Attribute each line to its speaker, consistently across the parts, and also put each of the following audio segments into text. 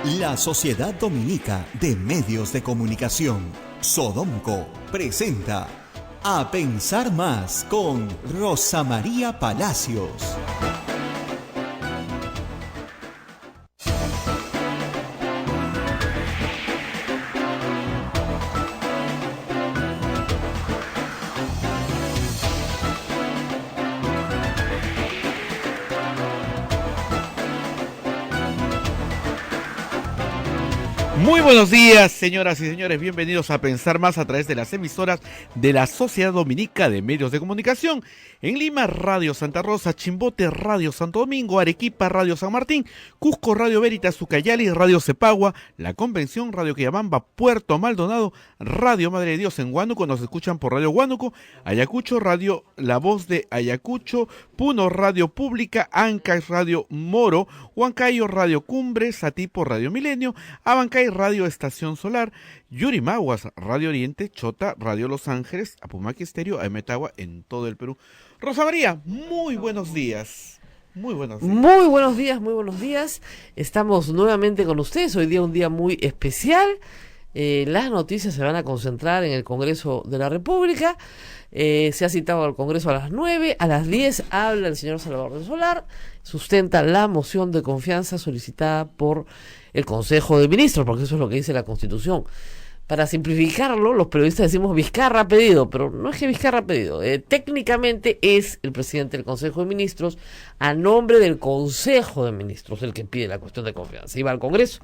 Speaker 1: La Sociedad Dominica de Medios de Comunicación, Sodomco, presenta A Pensar Más con Rosa María Palacios.
Speaker 2: Muy buenos días, señoras y señores, bienvenidos a Pensar Más a través de las emisoras de la Sociedad Dominica de Medios de Comunicación. En Lima, Radio Santa Rosa; Chimbote, Radio Santo Domingo; Arequipa, Radio San Martín; Cusco, Radio Veritas; Ucayali, Radio Cepagua; La Convención, Radio Quillabamba; Puerto Maldonado, Radio Madre de Dios. En Huánuco nos escuchan por Radio Huánuco; Ayacucho, Radio La Voz de Ayacucho; Puno, Radio Pública; Ancash, Radio Moro; Huancayo, Radio Cumbre; Satipo, Radio Milenio; Abancay, Radio Estación Solar; Yurimaguas, Radio Oriente; Chota, Radio Los Ángeles; Apumaqui Estéreo; Ametagua, en todo el Perú. Rosa María, muy buenos días. Muy buenos días.
Speaker 3: Muy buenos días, muy buenos días. Estamos nuevamente con ustedes. Hoy día un día muy especial. Las noticias se van a concentrar en el Congreso de la República. Se ha citado al Congreso a las 9, a las 10 habla el señor Salvador del Solar, sustenta la moción de confianza solicitada por el Consejo de Ministros, porque eso es lo que dice la Constitución. Para simplificarlo, los periodistas decimos Vizcarra ha pedido, pero no es que Vizcarra ha pedido. Técnicamente es el presidente del Consejo de Ministros, a nombre del Consejo de Ministros, el que pide la cuestión de confianza. Y va al Congreso.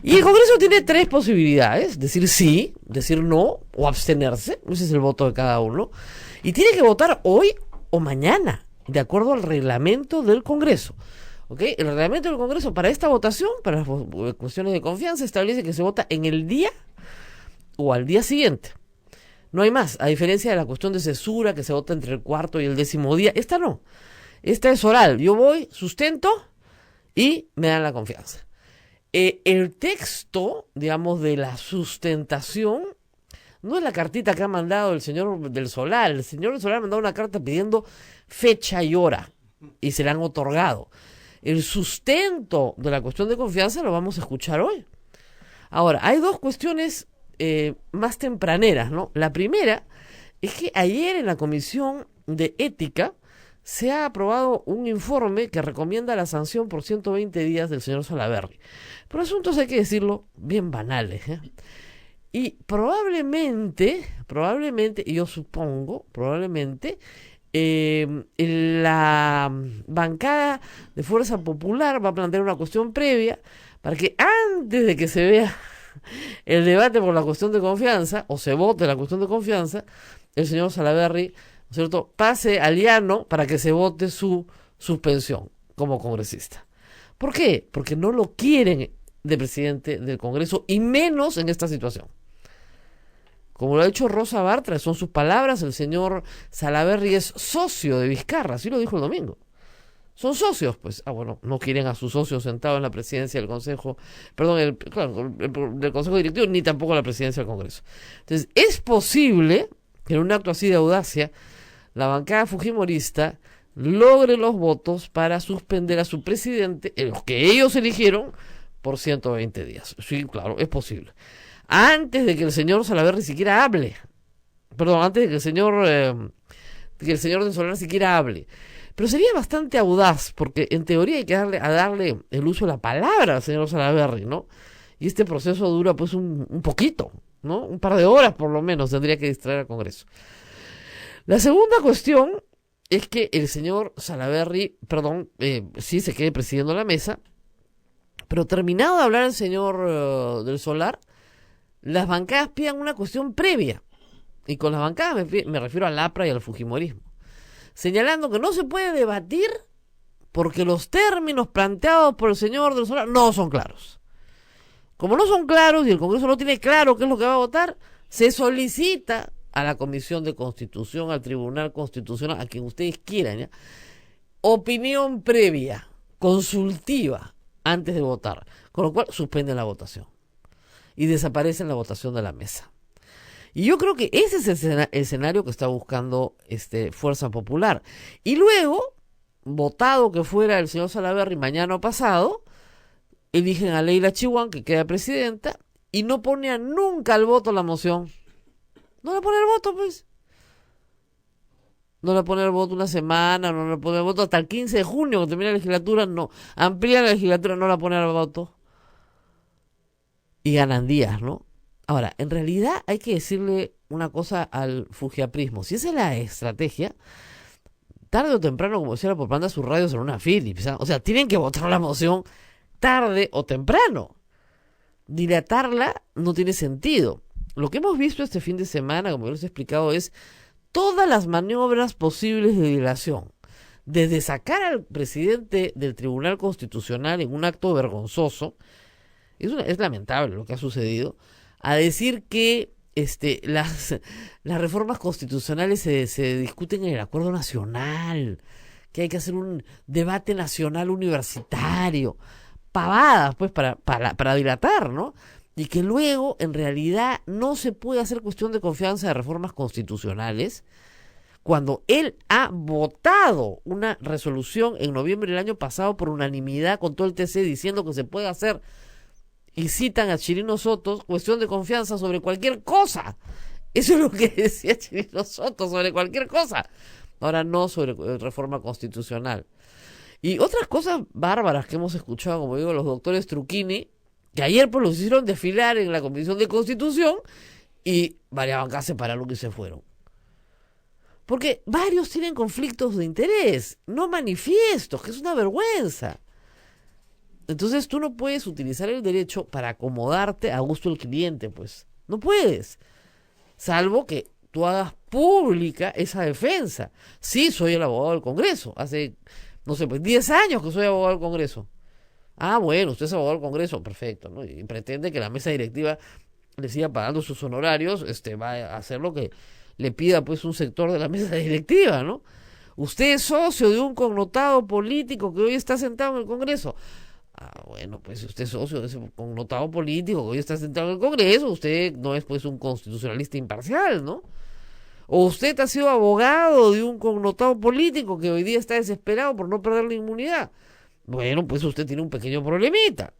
Speaker 3: Y el Congreso tiene tres posibilidades: decir sí, decir no o abstenerse. Ese es el voto de cada uno. Y tiene que votar hoy o mañana, de acuerdo al reglamento del Congreso. ¿Okay? El reglamento del Congreso para esta votación, para las cuestiones de confianza, establece que se vota en el día o al día siguiente. No hay más, a diferencia de la cuestión de cesura, que se vota entre el cuarto y el 10º día. Esta no. Esta es oral. Yo voy, sustento y me dan la confianza. El texto, digamos, de la sustentación no es la cartita que ha mandado el señor del Solar. El señor del Solar ha mandado una carta pidiendo fecha y hora y se la han otorgado. El sustento de la cuestión de confianza lo vamos a escuchar hoy. Ahora, hay dos cuestiones más tempraneras, ¿no? La primera es que ayer en la Comisión de Ética se ha aprobado un informe que recomienda la sanción por 120 días del señor Salaverry. Por asuntos, hay que decirlo, bien banales, ¿eh? Y probablemente, y yo supongo, la bancada de Fuerza Popular va a plantear una cuestión previa para que antes de que se vea el debate por la cuestión de confianza, o se vote la cuestión de confianza, el señor Salaverry, ¿no es cierto?, pase al llano para que se vote su suspensión como congresista. ¿Por qué? Porque no lo quieren de presidente del Congreso, y menos en esta situación. Como lo ha dicho Rosa Bartra, son sus palabras, el señor Salaverry es socio de Vizcarra, así lo dijo el domingo. Son socios, pues. Bueno, no quieren a sus socios sentados en la presidencia del Consejo, del Consejo Directivo, ni tampoco la presidencia del Congreso. Entonces, es posible que en un acto así de audacia, la bancada fujimorista logre los votos para suspender a su presidente, los que ellos eligieron, por 120 días. Sí, claro, es posible. Antes de que el señor Salaverry siquiera hable. Antes de que el señor del Solar siquiera hable. Pero sería bastante audaz, porque en teoría hay que darle el uso de la palabra al señor Salaverry, ¿no? Y este proceso dura pues un poquito, ¿no? Un par de horas por lo menos tendría que distraer al Congreso. La segunda cuestión es que el señor Salaverry, sí se quede presidiendo la mesa, pero terminado de hablar el señor del Solar, las bancadas pidan una cuestión previa. Y con las bancadas me refiero al APRA y al fujimorismo, señalando que no se puede debatir porque los términos planteados por el señor del Solar no son claros. Como no son claros y el Congreso no tiene claro qué es lo que va a votar, se solicita a la Comisión de Constitución, al Tribunal Constitucional, a quien ustedes quieran, ¿ya?, opinión previa, consultiva, antes de votar, con lo cual suspenden la votación y desaparecen la votación de la mesa. Y yo creo que ese es el escenario que está buscando Fuerza Popular. Y luego, votado que fuera el señor Salaverry mañana o pasado, eligen a Leila Chihuán, que queda presidenta, y no pone nunca al voto la moción. No le pone el voto, pues. No le pone el voto una semana, no le pone el voto hasta el 15 de junio, cuando termina la legislatura, no. Amplía la legislatura, no la pone al voto. Y ganan días, ¿no? Ahora, en realidad hay que decirle una cosa al fujiaprismo. Si esa es la estrategia, tarde o temprano, como decía la propaganda, sus radios en una Philips. O sea, tienen que votar la moción tarde o temprano. Dilatarla no tiene sentido. Lo que hemos visto este fin de semana, como yo les he explicado, es todas las maniobras posibles de dilación. Desde sacar al presidente del Tribunal Constitucional en un acto vergonzoso, es lamentable lo que ha sucedido, a decir que las reformas constitucionales se discuten en el acuerdo nacional, que hay que hacer un debate nacional universitario, pavadas pues para dilatar, ¿no? Y que luego en realidad no se puede hacer cuestión de confianza de reformas constitucionales cuando él ha votado una resolución en noviembre del año pasado por unanimidad con todo el TC diciendo que se puede hacer, y citan a Chirino Soto, cuestión de confianza sobre cualquier cosa. Eso es lo que decía Chirino Soto, sobre cualquier cosa. Ahora no sobre reforma constitucional. Y otras cosas bárbaras que hemos escuchado, como digo, los doctores Truquini, que ayer pues los hicieron desfilar en la Comisión de Constitución y varias bancadas se pararon y se fueron. Porque varios tienen conflictos de interés, no manifiestos, que es una vergüenza. Entonces tú no puedes utilizar el derecho para acomodarte a gusto del cliente, pues. No puedes. Salvo que tú hagas pública esa defensa. Sí, soy el abogado del Congreso. Hace, no sé, pues 10 años que soy abogado del Congreso. Ah, bueno, usted es abogado del Congreso, perfecto, ¿no? Y pretende que la mesa directiva le siga pagando sus honorarios, va a hacer lo que le pida pues un sector de la mesa directiva, ¿no? Usted es socio de un connotado político que hoy está sentado en el Congreso. Ah, bueno, pues si usted es socio de ese connotado político que hoy está sentado en el Congreso, usted no es pues un constitucionalista imparcial, ¿no? O usted ha sido abogado de un connotado político que hoy día está desesperado por no perder la inmunidad. Bueno, pues usted tiene un pequeño problemita.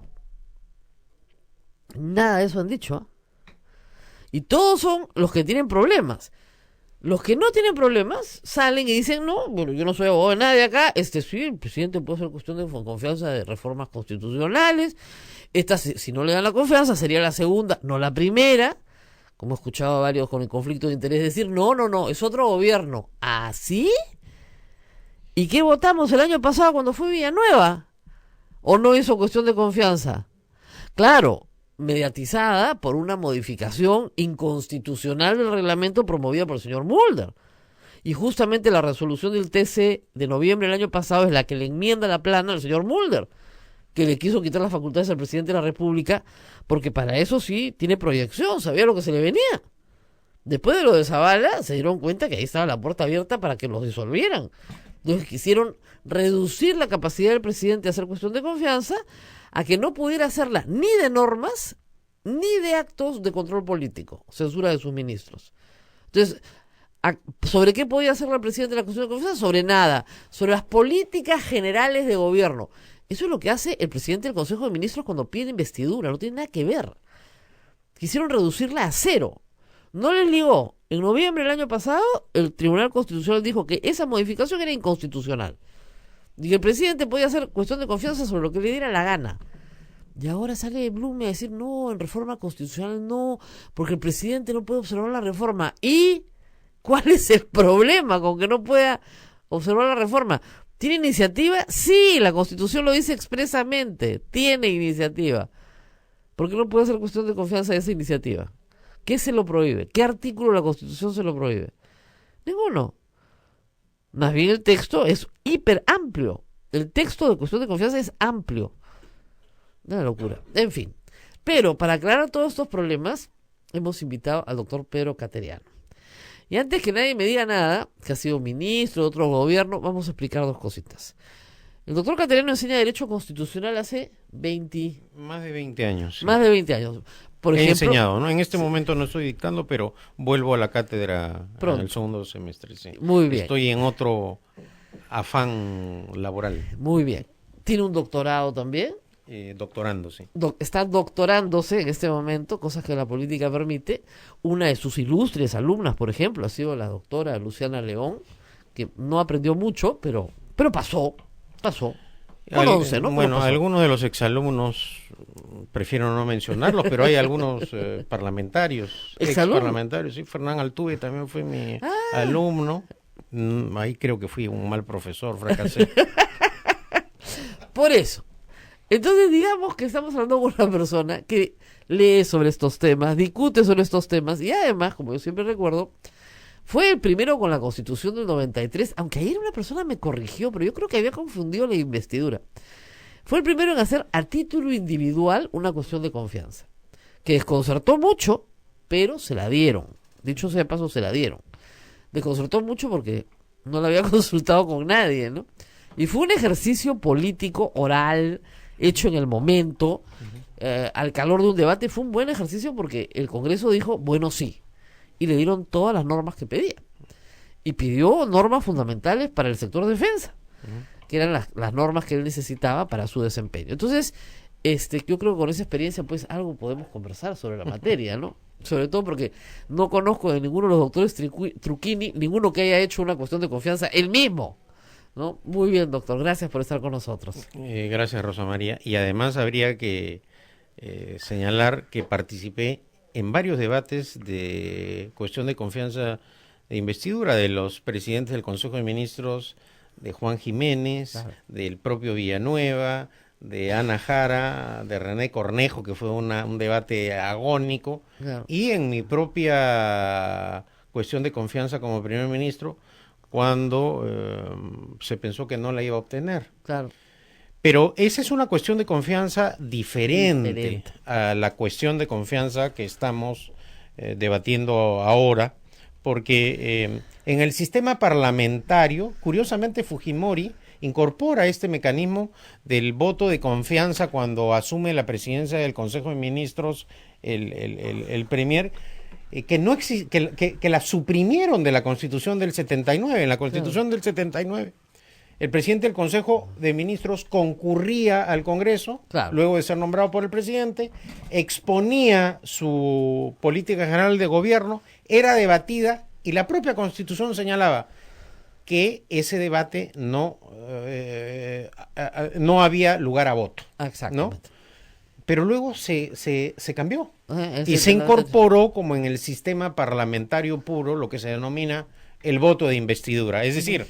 Speaker 3: Nada de eso han dicho, ¿eh? Y todos son los que tienen problemas. Los que no tienen problemas salen y dicen, no, bueno, yo no soy abogado de nadie acá. Sí, el presidente puede hacer cuestión de confianza de reformas constitucionales. Esta, si no le dan la confianza, sería la segunda, no la primera. Como he escuchado a varios con el conflicto de interés decir, no, es otro gobierno. ¿Ah, sí? ¿Y qué votamos el año pasado cuando fue Villanueva? ¿O no hizo cuestión de confianza? Claro, mediatizada por una modificación inconstitucional del reglamento promovida por el señor Mulder. Y justamente la resolución del TC de noviembre del año pasado es la que le enmienda la plana al señor Mulder, que le quiso quitar las facultades al presidente de la República, porque para eso sí tiene proyección, sabía lo que se le venía. Después de lo de Zavala, se dieron cuenta que ahí estaba la puerta abierta para que los disolvieran. Entonces quisieron reducir la capacidad del presidente de hacer cuestión de confianza a que no pudiera hacerla ni de normas ni de actos de control político, censura de sus ministros. Entonces, ¿sobre qué podía hacer la presidenta de la cuestión de confianza? Sobre nada, sobre las políticas generales de gobierno. Eso es lo que hace el presidente del Consejo de Ministros cuando pide investidura, no tiene nada que ver. Quisieron reducirla a cero. No les ligó. En noviembre del año pasado, el Tribunal Constitucional dijo que esa modificación era inconstitucional y que el presidente podía hacer cuestión de confianza sobre lo que le diera la gana. Y ahora sale Blume a decir, no, en reforma constitucional no, porque el presidente no puede observar la reforma. ¿Y cuál es el problema con que no pueda observar la reforma? ¿Tiene iniciativa? Sí, la Constitución lo dice expresamente, tiene iniciativa. ¿Por qué no puede hacer cuestión de confianza de esa iniciativa? ¿Qué se lo prohíbe? ¿Qué artículo de la Constitución se lo prohíbe? Ninguno. Más bien el texto es hiper amplio. El texto de cuestión de confianza es amplio. Una locura. En fin. Pero para aclarar todos estos problemas, hemos invitado al doctor Pedro Cateriano. Y antes que nadie me diga nada, que ha sido ministro de otro gobierno, vamos a explicar dos cositas. El doctor Cateriano enseña Derecho Constitucional hace
Speaker 4: más de 20 años. Sí.
Speaker 3: Más de 20 años. Por
Speaker 4: He
Speaker 3: ejemplo,
Speaker 4: enseñado, ¿no? En este momento no estoy dictando, pero vuelvo a la cátedra
Speaker 3: Pronto.
Speaker 4: en el segundo semestre. Sí.
Speaker 3: Muy bien.
Speaker 4: Estoy en otro afán laboral.
Speaker 3: Muy bien. ¿Tiene un doctorado también?
Speaker 4: doctorándose.
Speaker 3: Está doctorándose en este momento, cosas que la política permite. Una de sus ilustres alumnas, por ejemplo, ha sido la doctora Luciana León, que no aprendió mucho, pero pasó. Con 11, ¿no?
Speaker 4: Bueno, algunos de los exalumnos, prefiero no mencionarlos, pero hay algunos parlamentarios, exparlamentarios. Sí, Fernán Altuve también fue mi alumno. Ahí creo que fui un mal profesor, fracasé.
Speaker 3: Por eso. Entonces, digamos que estamos hablando con una persona que lee sobre estos temas, discute sobre estos temas, y además, como yo siempre recuerdo, fue el primero con la Constitución del 93, aunque ayer una persona me corrigió, pero yo creo que había confundido la investidura. Fue el primero en hacer a título individual una cuestión de confianza, que desconcertó mucho, pero se la dieron. Dicho sea de paso, se la dieron. Desconcertó mucho porque no la había consultado con nadie, ¿no? Y fue un ejercicio político, oral, hecho en el momento, al calor de un debate. Fue un buen ejercicio porque el Congreso dijo, bueno, sí, y le dieron todas las normas que pedía. Y pidió normas fundamentales para el sector defensa, que eran las normas que él necesitaba para su desempeño. Entonces, yo creo que con esa experiencia, pues, algo podemos conversar sobre la materia, ¿no? Sobre todo porque no conozco de ninguno de los doctores Truquini, ninguno que haya hecho una cuestión de confianza, él mismo, ¿no? Muy bien, doctor, gracias por estar con nosotros.
Speaker 4: Gracias, Rosa María. Y además habría que señalar que participé en varios debates de cuestión de confianza de investidura de los presidentes del Consejo de Ministros, de Juan Jiménez, del propio Villanueva, de Ana Jara, de René Cornejo, que fue un debate agónico, y en mi propia cuestión de confianza como primer ministro, cuando se pensó que no la iba a obtener.
Speaker 3: Claro.
Speaker 4: Pero esa es una cuestión de confianza diferente a la cuestión de confianza que estamos debatiendo ahora, porque en el sistema parlamentario, curiosamente Fujimori incorpora este mecanismo del voto de confianza cuando asume la presidencia del Consejo de Ministros el premier, que la suprimieron de la Constitución del 79. En la Constitución del 79, el presidente del Consejo de Ministros concurría al Congreso, luego de ser nombrado por el presidente, exponía su política general de gobierno, era debatida y la propia Constitución señalaba que ese debate no había lugar a voto. Exactamente. ¿No? Pero luego se cambió y se incorporó como en el sistema parlamentario puro lo que se denomina el voto de investidura. Es decir,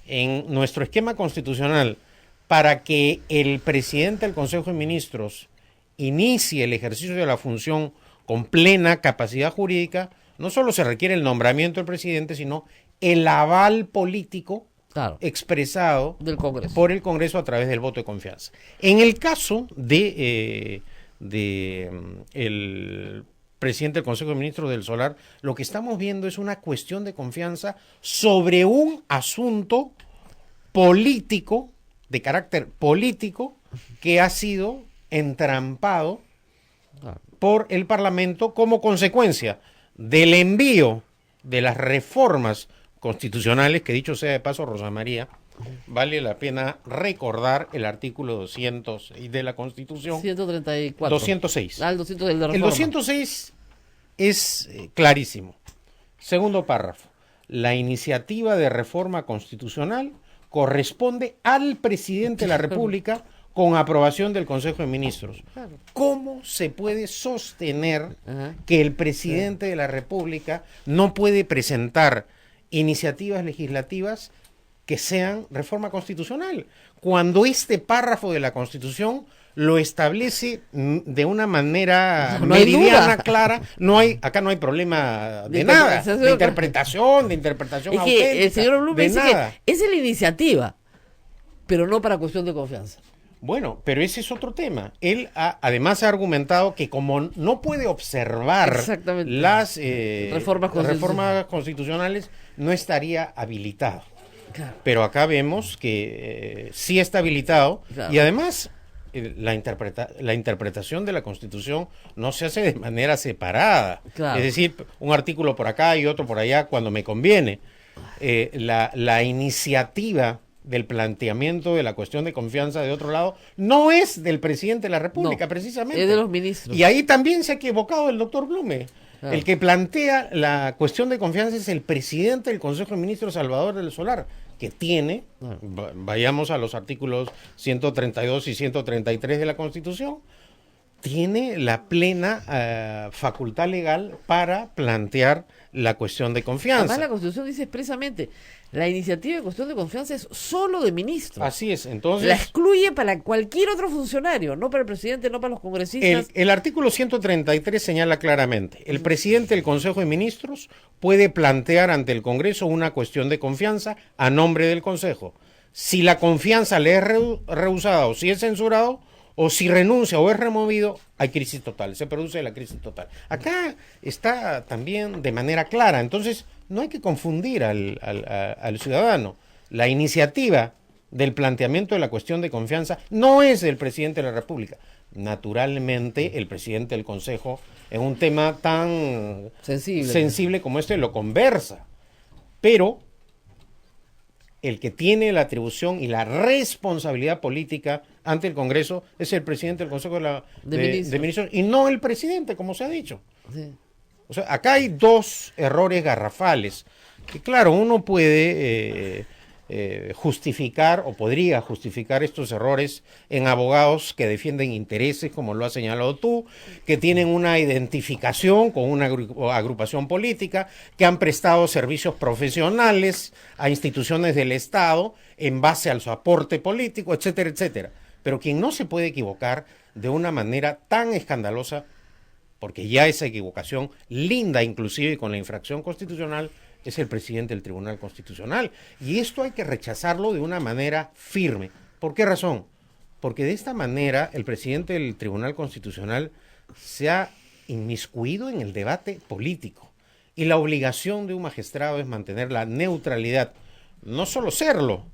Speaker 4: en nuestro esquema constitucional, para que el presidente del Consejo de Ministros inicie el ejercicio de la función con plena capacidad jurídica, no solo se requiere el nombramiento del presidente, sino el aval político expresado
Speaker 3: del Congreso,
Speaker 4: por el Congreso a través del voto de confianza. En el caso de el presidente del Consejo de Ministros del Solar, lo que estamos viendo es una cuestión de confianza sobre un asunto político, de carácter político, que ha sido entrampado por el Parlamento como consecuencia del envío de las reformas constitucionales, que dicho sea de paso, Rosa María, vale la pena recordar el artículo 200 de la Constitución.
Speaker 3: 134.
Speaker 4: 206.
Speaker 3: El 200 del de reforma.
Speaker 4: El 206 es clarísimo. Segundo párrafo. La iniciativa de reforma constitucional corresponde al presidente de la República con aprobación del Consejo de Ministros. ¿Cómo se puede sostener que el presidente de la República no puede presentar iniciativas legislativas que sean reforma constitucional, cuando este párrafo de la Constitución lo establece de una manera meridiana, clara? Acá no hay problema de nada, de interpretación
Speaker 3: es
Speaker 4: auténtica,
Speaker 3: que el señor Blum dice
Speaker 4: nada.
Speaker 3: que es la iniciativa, pero no para cuestión de confianza.
Speaker 4: Bueno, pero ese es otro tema. Él además ha argumentado que como no puede observar las reformas constitucionales, no estaría habilitado. Claro. Pero acá vemos que sí está habilitado, y además la interpretación de la Constitución no se hace de manera separada. Claro. Es decir, un artículo por acá y otro por allá cuando me conviene. La iniciativa del planteamiento de la cuestión de confianza de otro lado no es del presidente de la República,
Speaker 3: No,
Speaker 4: precisamente.
Speaker 3: es de los ministros.
Speaker 4: Y ahí también se ha equivocado el doctor Blume.
Speaker 3: Claro.
Speaker 4: El que plantea la cuestión de confianza es el presidente del Consejo de Ministros, Salvador del Solar, que tiene, vayamos a los artículos 132 y 133 de la Constitución, tiene la plena facultad legal para plantear la cuestión de confianza.
Speaker 3: Además, la Constitución dice expresamente, la iniciativa de cuestión de confianza es solo de ministros.
Speaker 4: Así es, entonces...
Speaker 3: La excluye para cualquier otro funcionario, no para el presidente, no para los congresistas.
Speaker 4: El artículo 133 señala claramente, el presidente del Consejo de Ministros puede plantear ante el Congreso una cuestión de confianza a nombre del Consejo. Si la confianza le es rehusada o si es censurado, o si renuncia o es removido, hay crisis total, se produce la crisis total. Acá está también de manera clara, entonces no hay que confundir al ciudadano. La iniciativa del planteamiento de la cuestión de confianza no es del presidente de la República. Naturalmente, el presidente del Consejo, en un tema tan sensible como este, lo conversa, pero el que tiene la atribución y la responsabilidad política ante el Congreso es el presidente del Consejo de Ministros y no el presidente, como se ha dicho.
Speaker 3: Sí.
Speaker 4: O sea, acá hay dos errores garrafales que, claro, uno puede justificar o podría justificar estos errores en abogados que defienden intereses, como lo has señalado tú, que tienen una identificación con una agrupación política, que han prestado servicios profesionales a instituciones del Estado en base al su aporte político, etcétera, etcétera. Pero quien no se puede equivocar de una manera tan escandalosa, porque ya esa equivocación linda inclusive con la infracción constitucional, es el presidente del Tribunal Constitucional. Y esto hay que rechazarlo de una manera firme. ¿Por qué razón? Porque de esta manera el presidente del Tribunal Constitucional se ha inmiscuido en el debate político. Y la obligación de un magistrado es mantener la neutralidad. No solo serlo,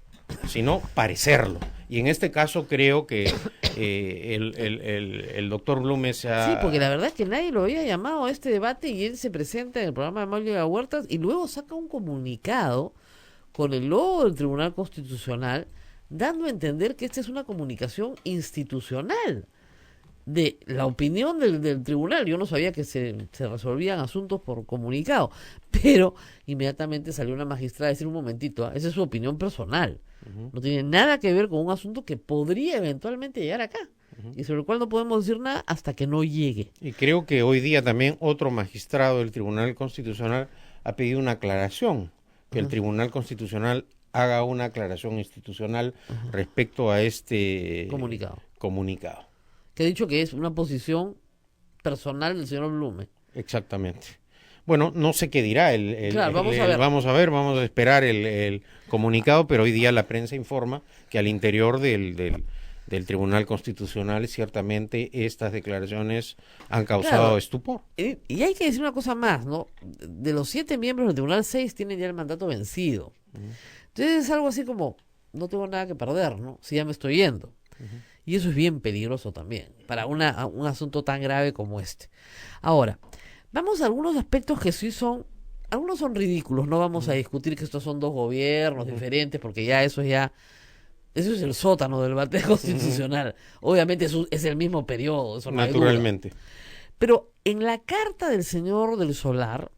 Speaker 4: sino parecerlo. Y en este caso creo que el doctor Blume se ha...
Speaker 3: Sí, porque la verdad es que nadie lo había llamado a este debate y él se presenta en el programa de Mario Huertas y luego saca un comunicado con el logo del Tribunal Constitucional dando a entender que esta es una comunicación institucional de la opinión del tribunal. Yo no sabía que se resolvían asuntos por comunicado, pero inmediatamente salió una magistrada a decir un momentito, esa es su opinión personal. No tiene nada que ver con un asunto que podría eventualmente llegar acá y sobre el cual no podemos decir nada hasta que no llegue.
Speaker 4: Y creo que hoy día también otro magistrado del Tribunal Constitucional ha pedido una aclaración, que el Tribunal Constitucional haga una aclaración institucional respecto a este comunicado.
Speaker 3: Que ha dicho que es una posición personal del señor Blume.
Speaker 4: Exactamente. Bueno, no sé qué dirá
Speaker 3: claro,
Speaker 4: vamos a esperar el comunicado, pero hoy día la prensa informa que al interior del Tribunal Constitucional ciertamente estas declaraciones han causado estupor.
Speaker 3: Y hay que decir una cosa más, ¿no? De los 7 miembros del Tribunal, 6 tienen ya el mandato vencido. Entonces es algo así como, no tengo nada que perder, ¿no? Si ya me estoy yendo. Y eso es bien peligroso también, para un asunto tan grave como este. Ahora, vamos a algunos aspectos que sí algunos son ridículos, no vamos a discutir que estos son dos gobiernos diferentes, porque eso es el sótano del debate constitucional. Obviamente es el mismo periodo, eso no
Speaker 4: naturalmente.
Speaker 3: Hay duda. Pero en la carta del señor del Solar,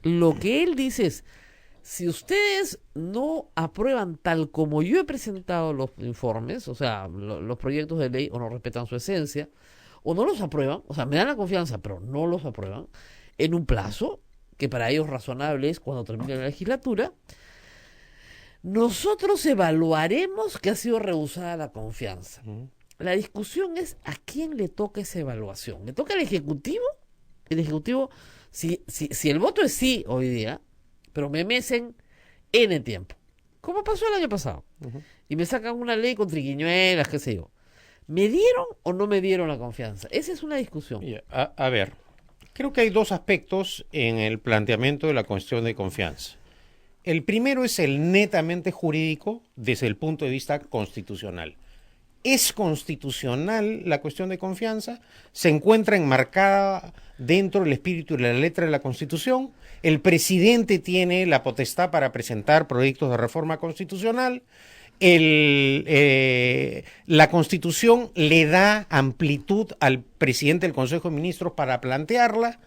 Speaker 3: lo que él dice es, si ustedes no aprueban tal como yo he presentado los informes, o sea, los proyectos de ley, o no respetan su esencia, o no los aprueban, o sea, me dan la confianza, pero no los aprueban, en un plazo, que para ellos razonable es cuando termine la legislatura, nosotros evaluaremos que ha sido rehusada la confianza. La discusión es a quién le toca esa evaluación. ¿Le toca al Ejecutivo? El Ejecutivo, si el voto es sí hoy día, pero me mecen N tiempo, como pasó el año pasado, y me sacan una ley con triquiñuelas, qué sé yo. ¿Me dieron o no me dieron la confianza? Esa es una discusión.
Speaker 4: A ver, creo que hay dos aspectos en el planteamiento de la cuestión de confianza. El primero es el netamente jurídico desde el punto de vista constitucional. ¿Es constitucional la cuestión de confianza? ¿Se encuentra enmarcada dentro del espíritu y la letra de la Constitución? ¿El presidente tiene la potestad para presentar proyectos de reforma constitucional? la Constitución le da amplitud al presidente del Consejo de Ministros para plantearla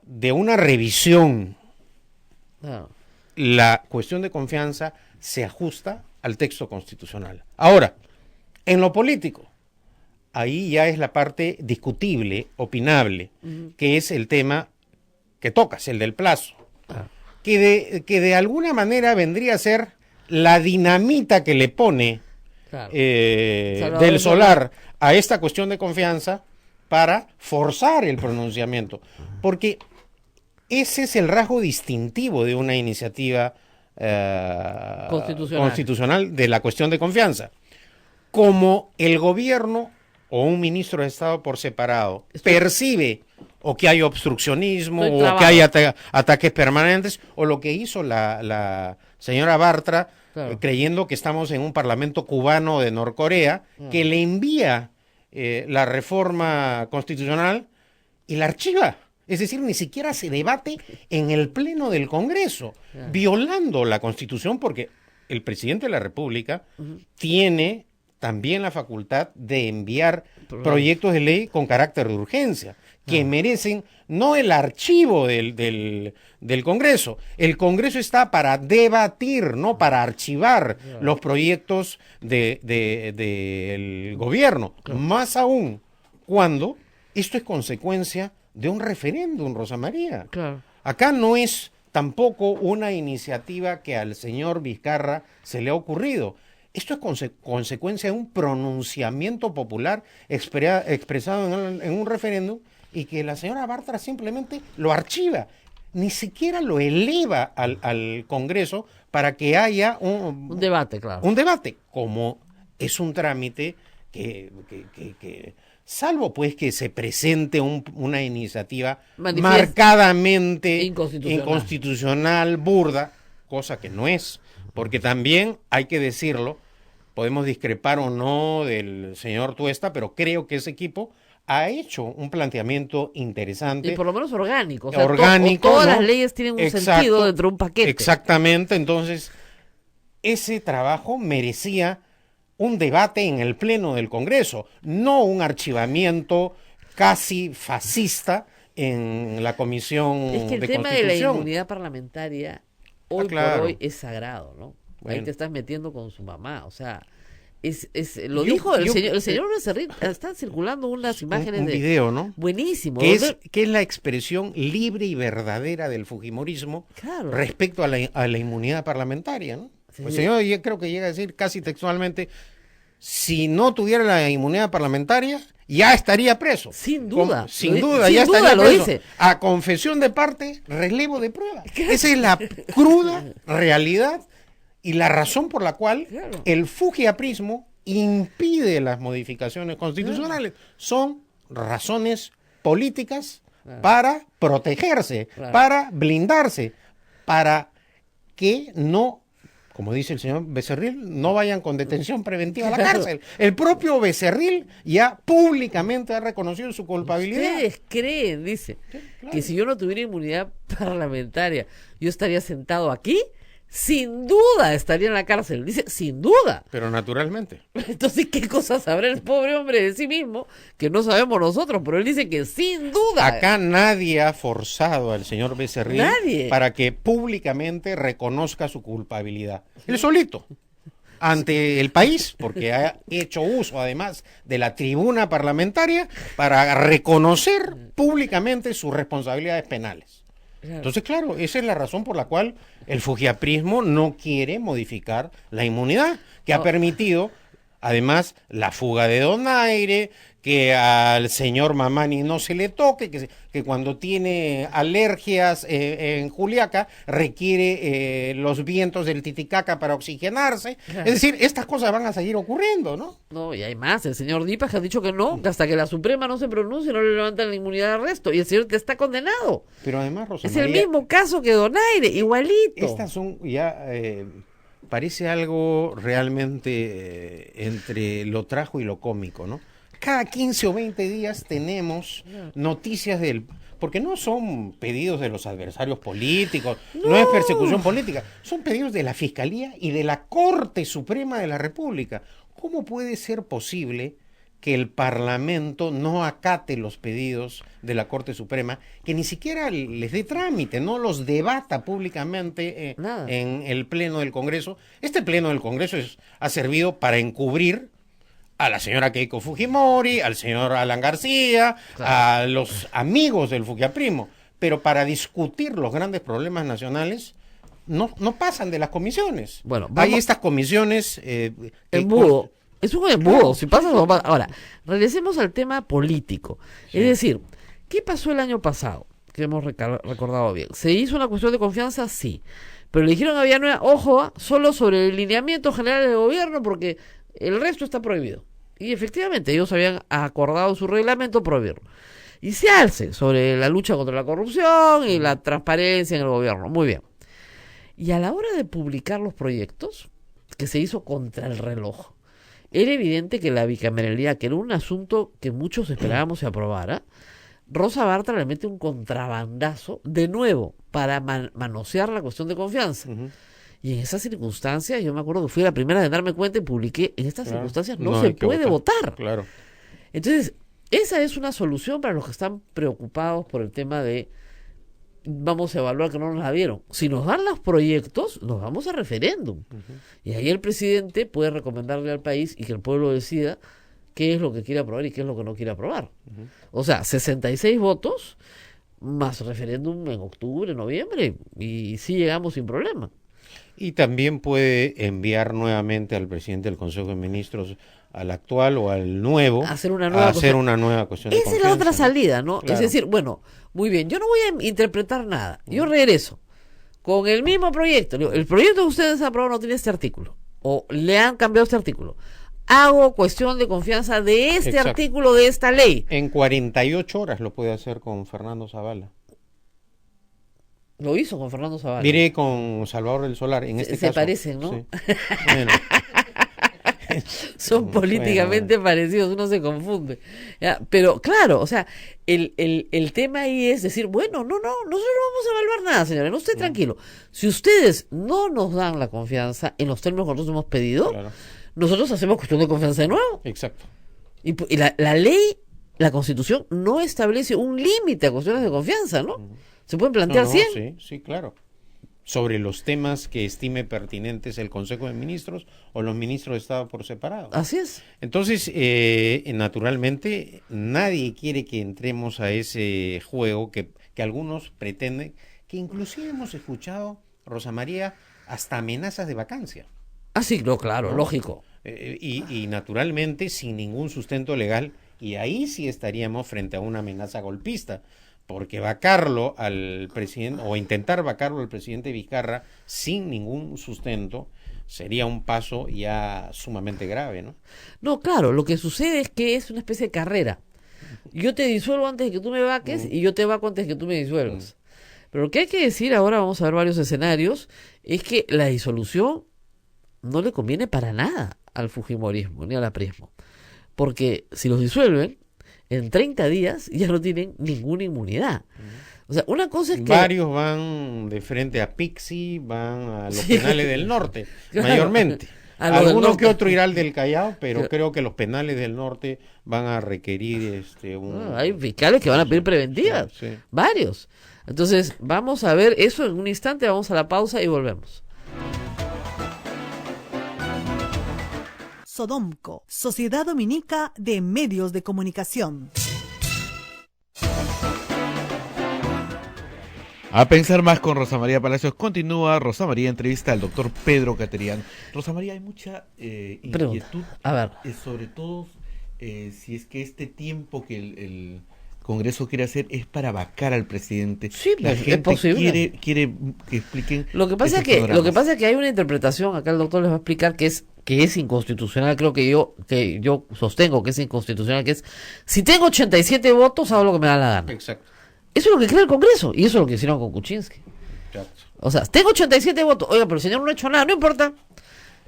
Speaker 4: de una revisión.
Speaker 3: No.
Speaker 4: La cuestión de confianza se ajusta al texto constitucional. Ahora, en lo político, ahí ya es la parte discutible, opinable, que es el tema que tocas, el del plazo, que de alguna manera vendría a ser la dinamita que le pone
Speaker 3: Claro.
Speaker 4: del Solar a esta cuestión de confianza para forzar el pronunciamiento, porque ese es el rasgo distintivo de una iniciativa constitucional de la cuestión de confianza. Como el gobierno o un ministro de Estado por separado percibe o que hay obstruccionismo o que hay ataques permanentes, o lo que hizo la señora Bartra, creyendo que estamos en un parlamento cubano de Norcorea, que le envía la reforma constitucional y la archiva. Es decir, ni siquiera se debate en el Pleno del Congreso, violando la Constitución, porque el presidente de la República tiene también la facultad de enviar proyectos de ley con carácter de urgencia, que merecen no el archivo del Congreso. El Congreso está para debatir, no para archivar los proyectos del gobierno. Más aún cuando esto es consecuencia de un referéndum, Rosa María. Acá no es tampoco una iniciativa que al señor Vizcarra se le ha ocurrido. Esto es consecuencia de un pronunciamiento popular expresado en un referéndum, y que la señora Bartra simplemente lo archiva, ni siquiera lo eleva al Congreso para que haya un debate, un debate, como es un trámite que salvo pues que se presente una iniciativa marcadamente inconstitucional, burda, cosa que no es, porque también hay que decirlo, podemos discrepar o no del señor Tuesta, pero creo que ese equipo ha hecho un planteamiento interesante.
Speaker 3: Y por lo menos orgánico. O
Speaker 4: sea, orgánico,
Speaker 3: todas las leyes tienen un sentido dentro de un paquete.
Speaker 4: Exactamente, entonces ese trabajo merecía un debate en el Pleno del Congreso, no un archivamiento casi fascista en la Comisión de Constitución.
Speaker 3: Es que el tema de la inmunidad parlamentaria hoy por hoy es sagrado, ¿no? Ahí te estás metiendo con su mamá, o sea, dijo el señor Becerril, están circulando unas imágenes
Speaker 4: un video, ¿no?
Speaker 3: Buenísimo.
Speaker 4: Que es la expresión libre y verdadera del fujimorismo respecto a la inmunidad parlamentaria, ¿no? Sí. El señor yo creo que llega a decir casi textualmente, si no tuviera la inmunidad parlamentaria, ya estaría preso.
Speaker 3: Sin duda.
Speaker 4: Sin duda, ya estaría preso. Dice. A confesión de parte, relevo de prueba. Esa es la cruda realidad y la razón por la cual el fujiaprismo impide las modificaciones constitucionales. Son razones políticas para protegerse, para blindarse, para que no, como dice el señor Becerril, no vayan con detención preventiva a la cárcel. El propio Becerril ya públicamente ha reconocido su culpabilidad.
Speaker 3: ¿Ustedes creen, dice, que si yo no tuviera inmunidad parlamentaria, yo estaría sentado aquí? Sin duda estaría en la cárcel, dice, sin duda.
Speaker 4: Pero naturalmente.
Speaker 3: Entonces, ¿qué cosas sabrá el pobre hombre de sí mismo que no sabemos nosotros? Pero él dice que sin duda.
Speaker 4: Acá nadie ha forzado al señor Becerril para que públicamente reconozca su culpabilidad. Él solito, ante el país, porque ha hecho uso además de la tribuna parlamentaria para reconocer públicamente sus responsabilidades penales. Entonces, claro, esa es la razón por la cual el fujiaprismo no quiere modificar la inmunidad, que ha permitido, además, la fuga de Donaire, que al señor Mamani no se le toque, que cuando tiene alergias en Juliaca requiere los vientos del Titicaca para oxigenarse. Es decir, estas cosas van a seguir ocurriendo, ¿no?
Speaker 3: No, y hay más. El señor Dipas ha dicho que no, que hasta que la Suprema no se pronuncie no le levantan la inmunidad de arresto. Y el señor está condenado.
Speaker 4: Pero además, Rosa
Speaker 3: María, es el mismo caso que Donaire, igualito.
Speaker 4: Estas son ya... parece algo realmente entre lo trágico y lo cómico, ¿no? cada 15 o 20 días tenemos noticias porque no son pedidos de los adversarios políticos, no es persecución política, son pedidos de la Fiscalía y de la Corte Suprema de la República. ¿Cómo puede ser posible que el Parlamento no acate los pedidos de la Corte Suprema, que ni siquiera les dé trámite, no los debata públicamente en el Pleno del Congreso? Este Pleno del Congreso ha servido para encubrir a la señora Keiko Fujimori, al señor Alan García, a los amigos del Fujiaprimo, pero para discutir los grandes problemas nacionales no pasan de las comisiones.
Speaker 3: Bueno,
Speaker 4: hay estas comisiones...
Speaker 3: embudo. Es un embudo. Si pasa, no pasa. Ahora, regresemos al tema político. Sí. Es decir, ¿qué pasó el año pasado? Que hemos recordado bien. ¿Se hizo una cuestión de confianza? Sí. Pero le dijeron a Villanueva, ojo, solo sobre el lineamiento general del gobierno, porque el resto está prohibido. Y efectivamente, ellos habían acordado en su reglamento prohibirlo. Y se alce sobre la lucha contra la corrupción y la transparencia en el gobierno. Muy bien. Y a la hora de publicar los proyectos, que se hizo contra el reloj, era evidente que la bicameralidad, que era un asunto que muchos esperábamos se aprobara, Rosa Bartra le mete un contrabandazo de nuevo para manosear la cuestión de confianza. Y en esas circunstancias, yo me acuerdo que fui la primera de darme cuenta y publiqué, en estas circunstancias no se puede votar.
Speaker 4: Claro.
Speaker 3: Entonces, esa es una solución para los que están preocupados por el tema de vamos a evaluar que no nos la dieron. Si nos dan los proyectos, nos vamos a referéndum. Y ahí el presidente puede recomendarle al país y que el pueblo decida qué es lo que quiere aprobar y qué es lo que no quiere aprobar. O sea, 66 votos más referéndum en octubre, noviembre, y sí llegamos sin problema.
Speaker 4: Y también puede enviar nuevamente al presidente del Consejo de Ministros, al actual o al nuevo,
Speaker 3: hacer una nueva
Speaker 4: cuestión de confianza.
Speaker 3: Esa es la otra salida, ¿no?
Speaker 4: Claro.
Speaker 3: Es decir, bueno, muy bien, yo no voy a interpretar nada, yo regreso con el mismo proyecto. El proyecto que ustedes han aprobado no tiene este artículo, o le han cambiado este artículo. Hago cuestión de confianza de este artículo de esta ley.
Speaker 4: En 48 horas lo puede hacer con Fernando Zavala.
Speaker 3: Lo hizo con Fernando Zavala.
Speaker 4: Diré con Salvador del Solar, en este caso.
Speaker 3: Se parecen, ¿no?
Speaker 4: Sí. Bueno.
Speaker 3: Son políticamente parecidos, uno se confunde. ¿Ya? Pero claro, o sea, el tema ahí es decir, bueno, no, nosotros no vamos a evaluar nada, señores, no esté tranquilo. Si ustedes no nos dan la confianza en los términos que nosotros hemos pedido, nosotros hacemos cuestión de confianza de nuevo.
Speaker 4: Exacto.
Speaker 3: Y la ley, la Constitución, no establece un límite a cuestiones de confianza, ¿no? Se pueden plantear 100.
Speaker 4: Sí, claro. Sobre los temas que estime pertinentes el Consejo de Ministros o los ministros de Estado por separado.
Speaker 3: Así es.
Speaker 4: Entonces, naturalmente, nadie quiere que entremos a ese juego que algunos pretenden, que inclusive hemos escuchado, Rosa María, hasta amenazas de vacancia.
Speaker 3: Ah, sí, no, claro, ¿no? Lógico.
Speaker 4: Y naturalmente, sin ningún sustento legal, y ahí sí estaríamos frente a una amenaza golpista. Porque vacarlo al presidente, o intentar vacarlo al presidente Vizcarra sin ningún sustento, sería un paso ya sumamente grave, ¿no?
Speaker 3: No, claro, lo que sucede es que es una especie de carrera. Yo te disuelvo antes de que tú me vaques y yo te vaco antes de que tú me disuelvas. Pero lo que hay que decir ahora, vamos a ver varios escenarios, es que la disolución no le conviene para nada al fujimorismo ni al aprismo. Porque si los disuelven, en 30 días ya no tienen ninguna inmunidad. O sea, una cosa es que...
Speaker 4: Varios van de frente a Pixi, van a los penales del norte, mayormente. Alguno que otro irá al del Callao, pero creo que los penales del norte van a requerir
Speaker 3: hay fiscales que van a pedir preventivas, varios. Entonces, vamos a ver eso en un instante, vamos a la pausa y volvemos.
Speaker 5: Sodomco, Sociedad Dominica de Medios de Comunicación.
Speaker 2: A pensar más con Rosa María Palacios. Continúa Rosa María, entrevista al doctor Pedro Caterian. Rosa María, hay mucha inquietud,
Speaker 3: a ver,
Speaker 2: sobre todo si es que este tiempo que el Congreso quiere hacer es para vacar al presidente.
Speaker 3: Sí,
Speaker 2: la gente
Speaker 3: es posible.
Speaker 2: quiere que expliquen.
Speaker 3: Lo que pasa es que hay una interpretación, acá el doctor les va a explicar que es inconstitucional, creo que yo sostengo que es inconstitucional, que es si tengo 87 votos hago lo que me da la gana.
Speaker 4: Exacto.
Speaker 3: Eso es lo que cree el Congreso y eso es lo que hicieron con Kuczynski.
Speaker 4: Exacto.
Speaker 3: O sea, tengo 87 votos, oiga, pero el señor no ha hecho nada, no importa.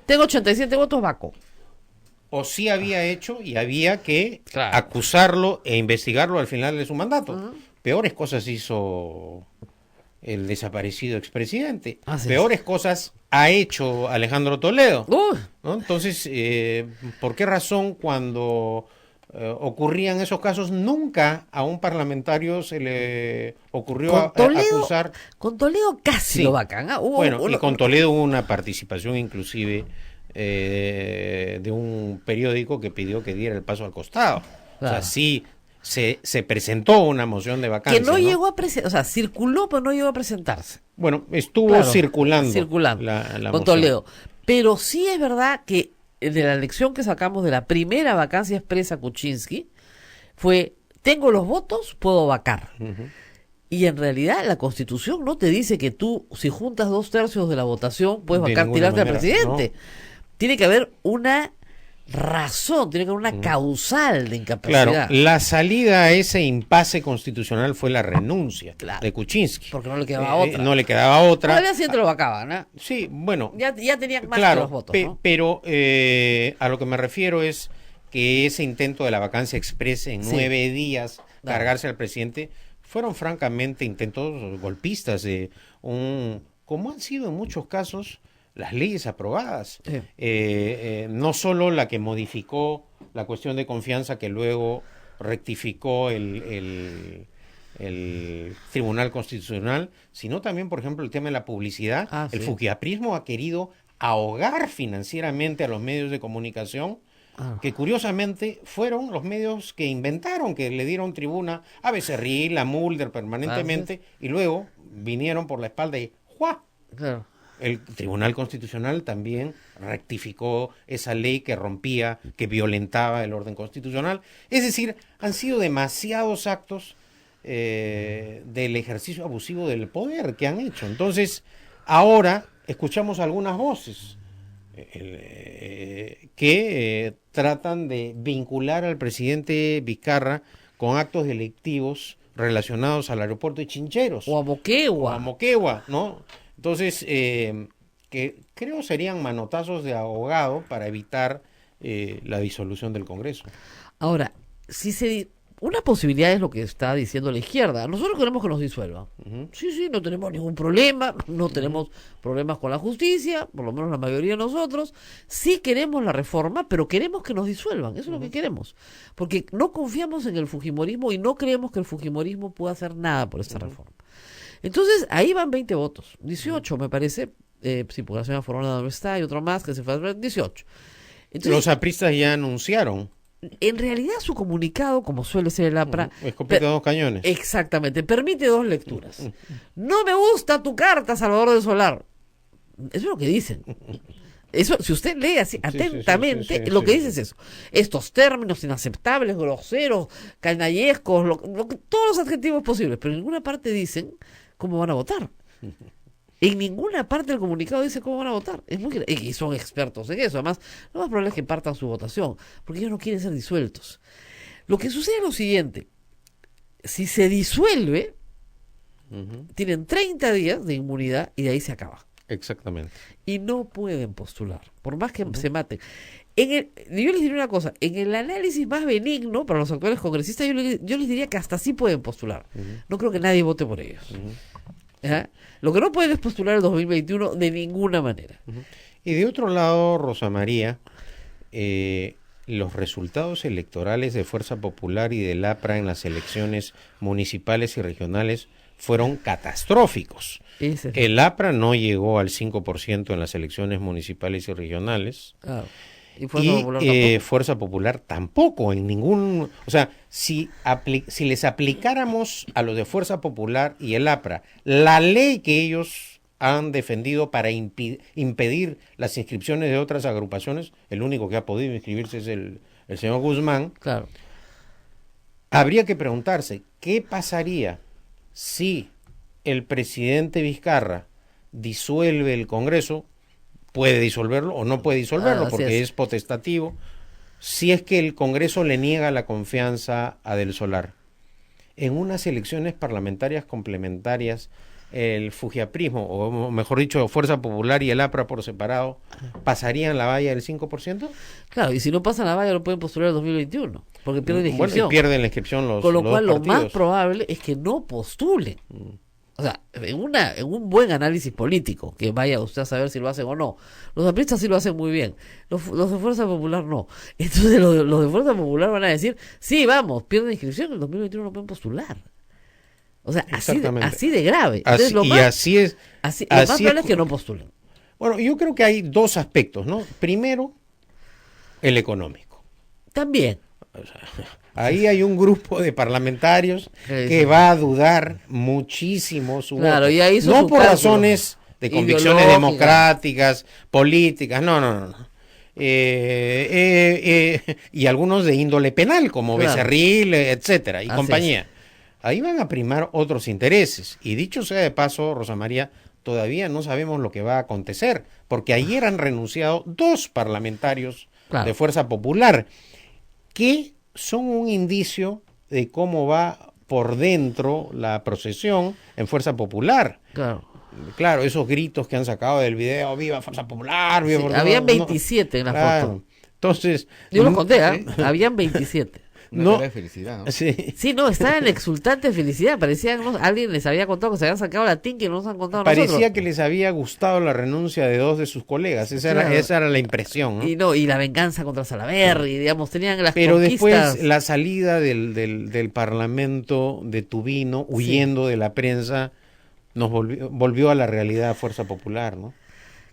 Speaker 3: Tengo 87 votos, vaco.
Speaker 4: o sí había hecho y había que
Speaker 3: Claro.
Speaker 4: acusarlo e investigarlo al final de su mandato. Peores cosas hizo el desaparecido expresidente.
Speaker 3: Así es.
Speaker 4: Peores cosas ha hecho Alejandro Toledo.
Speaker 3: Uy,
Speaker 4: ¿No? Entonces, ¿por qué razón cuando ocurrían esos casos nunca a un parlamentario se le ocurrió acusar?
Speaker 3: Con Toledo casi
Speaker 4: Sí.
Speaker 3: lo vacan. ¿Ah?
Speaker 4: Bueno, y con Toledo hubo una participación inclusive de un periódico que pidió que diera el paso al costado. O
Speaker 3: Claro.
Speaker 4: sea, sí se presentó una moción de vacancia.
Speaker 3: que no llegó a presentarse, o sea, circuló, pero no llegó a presentarse.
Speaker 4: Bueno, estuvo
Speaker 3: Claro,
Speaker 4: circulando
Speaker 3: la
Speaker 4: la
Speaker 3: con
Speaker 4: moción.
Speaker 3: Toledo. Pero sí es verdad que de la elección que sacamos de la primera vacancia expresa Kuczynski fue, tengo los votos, puedo vacar.
Speaker 4: Ujú.
Speaker 3: Y en realidad la Constitución no te dice que tú, si juntas 2/3 de la votación, puedes
Speaker 4: De
Speaker 3: vacar,
Speaker 4: ninguna
Speaker 3: tirarte al
Speaker 4: manera,
Speaker 3: presidente. Tiene que haber una razón, tiene que haber una causal de
Speaker 4: Claro,
Speaker 3: incapacidad.
Speaker 4: la salida a ese impasse constitucional fue la renuncia
Speaker 3: Claro.
Speaker 4: de Kuczynski.
Speaker 3: Porque no le quedaba otra.
Speaker 4: No le quedaba otra.
Speaker 3: Todavía siempre lo vacaban, ¿no?
Speaker 4: Sí, bueno,
Speaker 3: Ya tenían más
Speaker 4: claro,
Speaker 3: que los votos, ¿no?
Speaker 4: pero a lo que me refiero es que ese intento de la vacancia expresa en
Speaker 3: Sí.
Speaker 4: 9 días
Speaker 3: Claro.
Speaker 4: cargarse al presidente fueron francamente intentos golpistas de como han sido en muchos casos las leyes aprobadas.
Speaker 3: Sí.
Speaker 4: No solo la que modificó la cuestión de confianza que luego rectificó el Tribunal Constitucional, sino también, por ejemplo, el tema de la publicidad.
Speaker 3: Ah,
Speaker 4: El
Speaker 3: sí.
Speaker 4: fuquiaprismo ha querido ahogar financieramente a los medios de comunicación,
Speaker 3: Ah.
Speaker 4: que curiosamente fueron los medios que inventaron, que le dieron tribuna a Becerril, a Mulder permanentemente, y luego vinieron por la espalda y ¡juá!
Speaker 3: Claro.
Speaker 4: El Tribunal Constitucional también rectificó esa ley que rompía, que violentaba el orden constitucional. Es decir, han sido demasiados actos del ejercicio abusivo del poder que han hecho. Entonces, ahora escuchamos algunas voces que tratan de vincular al presidente Vizcarra con actos delictivos relacionados al aeropuerto de Chincheros
Speaker 3: O a
Speaker 4: o
Speaker 3: Moquegua.
Speaker 4: a Moquegua, ¿no? Entonces, que creo serían manotazos de ahogado para evitar la disolución del Congreso.
Speaker 3: Ahora, una posibilidad es lo que está diciendo la izquierda. Nosotros queremos que nos disuelvan.
Speaker 4: Ujú.
Speaker 3: Sí, no tenemos ningún problema, no tenemos problemas con la justicia, por lo menos la mayoría de nosotros. Sí queremos la reforma, pero queremos que nos disuelvan, eso es lo que queremos. Porque no confiamos en el fujimorismo y no creemos que el fujimorismo pueda hacer nada por esta reforma. Entonces, ahí van 20 votos, 18 me parece, sí, porque la señora Forona no está, y otro más que se fue a 18. Entonces,
Speaker 4: Los apristas ya anunciaron.
Speaker 3: en realidad su comunicado, como suele ser el APRA,
Speaker 4: Escopeta de dos cañones.
Speaker 3: exactamente, permite dos lecturas. No me gusta tu carta, Salvador del Solar. Eso es lo que dicen. Eso, si usted lee así atentamente,
Speaker 4: sí,
Speaker 3: lo que
Speaker 4: sí.
Speaker 3: dice es eso. Estos términos inaceptables, groseros, canallescos, todos los adjetivos posibles, pero en ninguna parte dicen cómo van a votar. En ninguna parte del comunicado dice cómo van a votar. Y son expertos en eso. Además, lo más probable es que partan su votación, porque ellos no quieren ser disueltos. Lo que sucede es lo siguiente. Si se disuelve, tienen 30 días de inmunidad y de ahí se acaba.
Speaker 4: Exactamente.
Speaker 3: Y no pueden postular, por más que se maten. Yo les diría una cosa, en el análisis más benigno para los actuales congresistas, yo les diría que hasta sí pueden postular. No creo que nadie vote por ellos. ¿Ya? Lo que no pueden es postular el 2021 de ninguna manera.
Speaker 4: Y de otro lado, Rosa María, los resultados electorales de Fuerza Popular y del APRA en las elecciones municipales y regionales fueron catastróficos.
Speaker 3: Ese es-
Speaker 4: El APRA no llegó al 5% en las elecciones municipales y regionales.
Speaker 3: claro. Y Fuerza
Speaker 4: Y
Speaker 3: Popular tampoco.
Speaker 4: Fuerza Popular tampoco en ningún... O sea, si les aplicáramos a los de Fuerza Popular y el APRA la ley que ellos han defendido para impedir las inscripciones de otras agrupaciones, el único que ha podido inscribirse es el señor Guzmán,
Speaker 3: Claro.
Speaker 4: habría que preguntarse, ¿qué pasaría si el presidente Vizcarra disuelve el Congreso? Puede disolverlo o no puede disolverlo,
Speaker 3: Así
Speaker 4: porque
Speaker 3: es.
Speaker 4: es potestativo. Si es que el Congreso le niega la confianza a Del Solar, en unas elecciones parlamentarias complementarias, el fujiaprismo, o mejor dicho, Fuerza Popular y el APRA por separado, ¿pasarían la valla del 5%?
Speaker 3: Claro, y si no pasan la valla no pueden postular el 2021, porque pierden la inscripción.
Speaker 4: Bueno, y pierden la inscripción los
Speaker 3: Con lo cual
Speaker 4: dos
Speaker 3: lo más
Speaker 4: partidos.
Speaker 3: probable es que no postulen. O sea, en un buen análisis político, que vaya usted a saber si lo hacen o no. Los apristas sí lo hacen muy bien, los de Fuerza Popular no. Entonces los de Fuerza Popular van a decir, sí, vamos, pierden inscripción, en el 2021 no pueden postular. O sea,
Speaker 4: Exactamente.
Speaker 3: así de grave. Entonces,
Speaker 4: Así,
Speaker 3: lo
Speaker 4: y
Speaker 3: más,
Speaker 4: así es.
Speaker 3: lo más
Speaker 4: así
Speaker 3: probable es que no postulen.
Speaker 4: Bueno, yo creo que hay dos aspectos, ¿no? Primero, el económico.
Speaker 3: También.
Speaker 4: Ahí hay un grupo de parlamentarios que va a dudar muchísimo su
Speaker 3: Claro,
Speaker 4: voto.
Speaker 3: ya hizo
Speaker 4: No
Speaker 3: su
Speaker 4: por
Speaker 3: cálculo
Speaker 4: razones de convicciones
Speaker 3: ideológicas.
Speaker 4: democráticas, políticas, no. Y algunos de índole penal, como
Speaker 3: Claro.
Speaker 4: Becerril, etcétera, y
Speaker 3: Así
Speaker 4: compañía. Ahí van a primar otros intereses. Y dicho sea de paso, Rosa María, todavía no sabemos lo que va a acontecer, porque ayer han renunciado 2 parlamentarios
Speaker 3: Claro.
Speaker 4: de Fuerza Popular, que son un indicio de cómo va por dentro la procesión en Fuerza Popular.
Speaker 3: Claro.
Speaker 4: Claro, esos gritos que han sacado del video, ¡viva Fuerza Popular! ¡Viva
Speaker 3: Sí,
Speaker 4: Fuerza
Speaker 3: habían
Speaker 4: Popular!
Speaker 3: 27 en la
Speaker 4: Claro.
Speaker 3: foto.
Speaker 4: Entonces...
Speaker 3: Yo lo conté, habían 27.
Speaker 2: Una
Speaker 4: No.
Speaker 2: cara de felicidad, ¿no?
Speaker 4: Sí.
Speaker 3: Sí, no, estaban en exultante felicidad. Parecían, alguien les había contado que se habían sacado la tinca y no nos han contado a
Speaker 4: Parecía
Speaker 3: nosotros.
Speaker 4: que les había gustado la renuncia de 2 de sus colegas. Esa
Speaker 3: Claro.
Speaker 4: era la impresión, ¿no?
Speaker 3: Y la venganza contra Salaverry, digamos, tenían las
Speaker 4: Pero
Speaker 3: conquistas.
Speaker 4: después la salida del Parlamento de Tubino, huyendo de la prensa, nos volvió a la realidad Fuerza Popular, ¿no?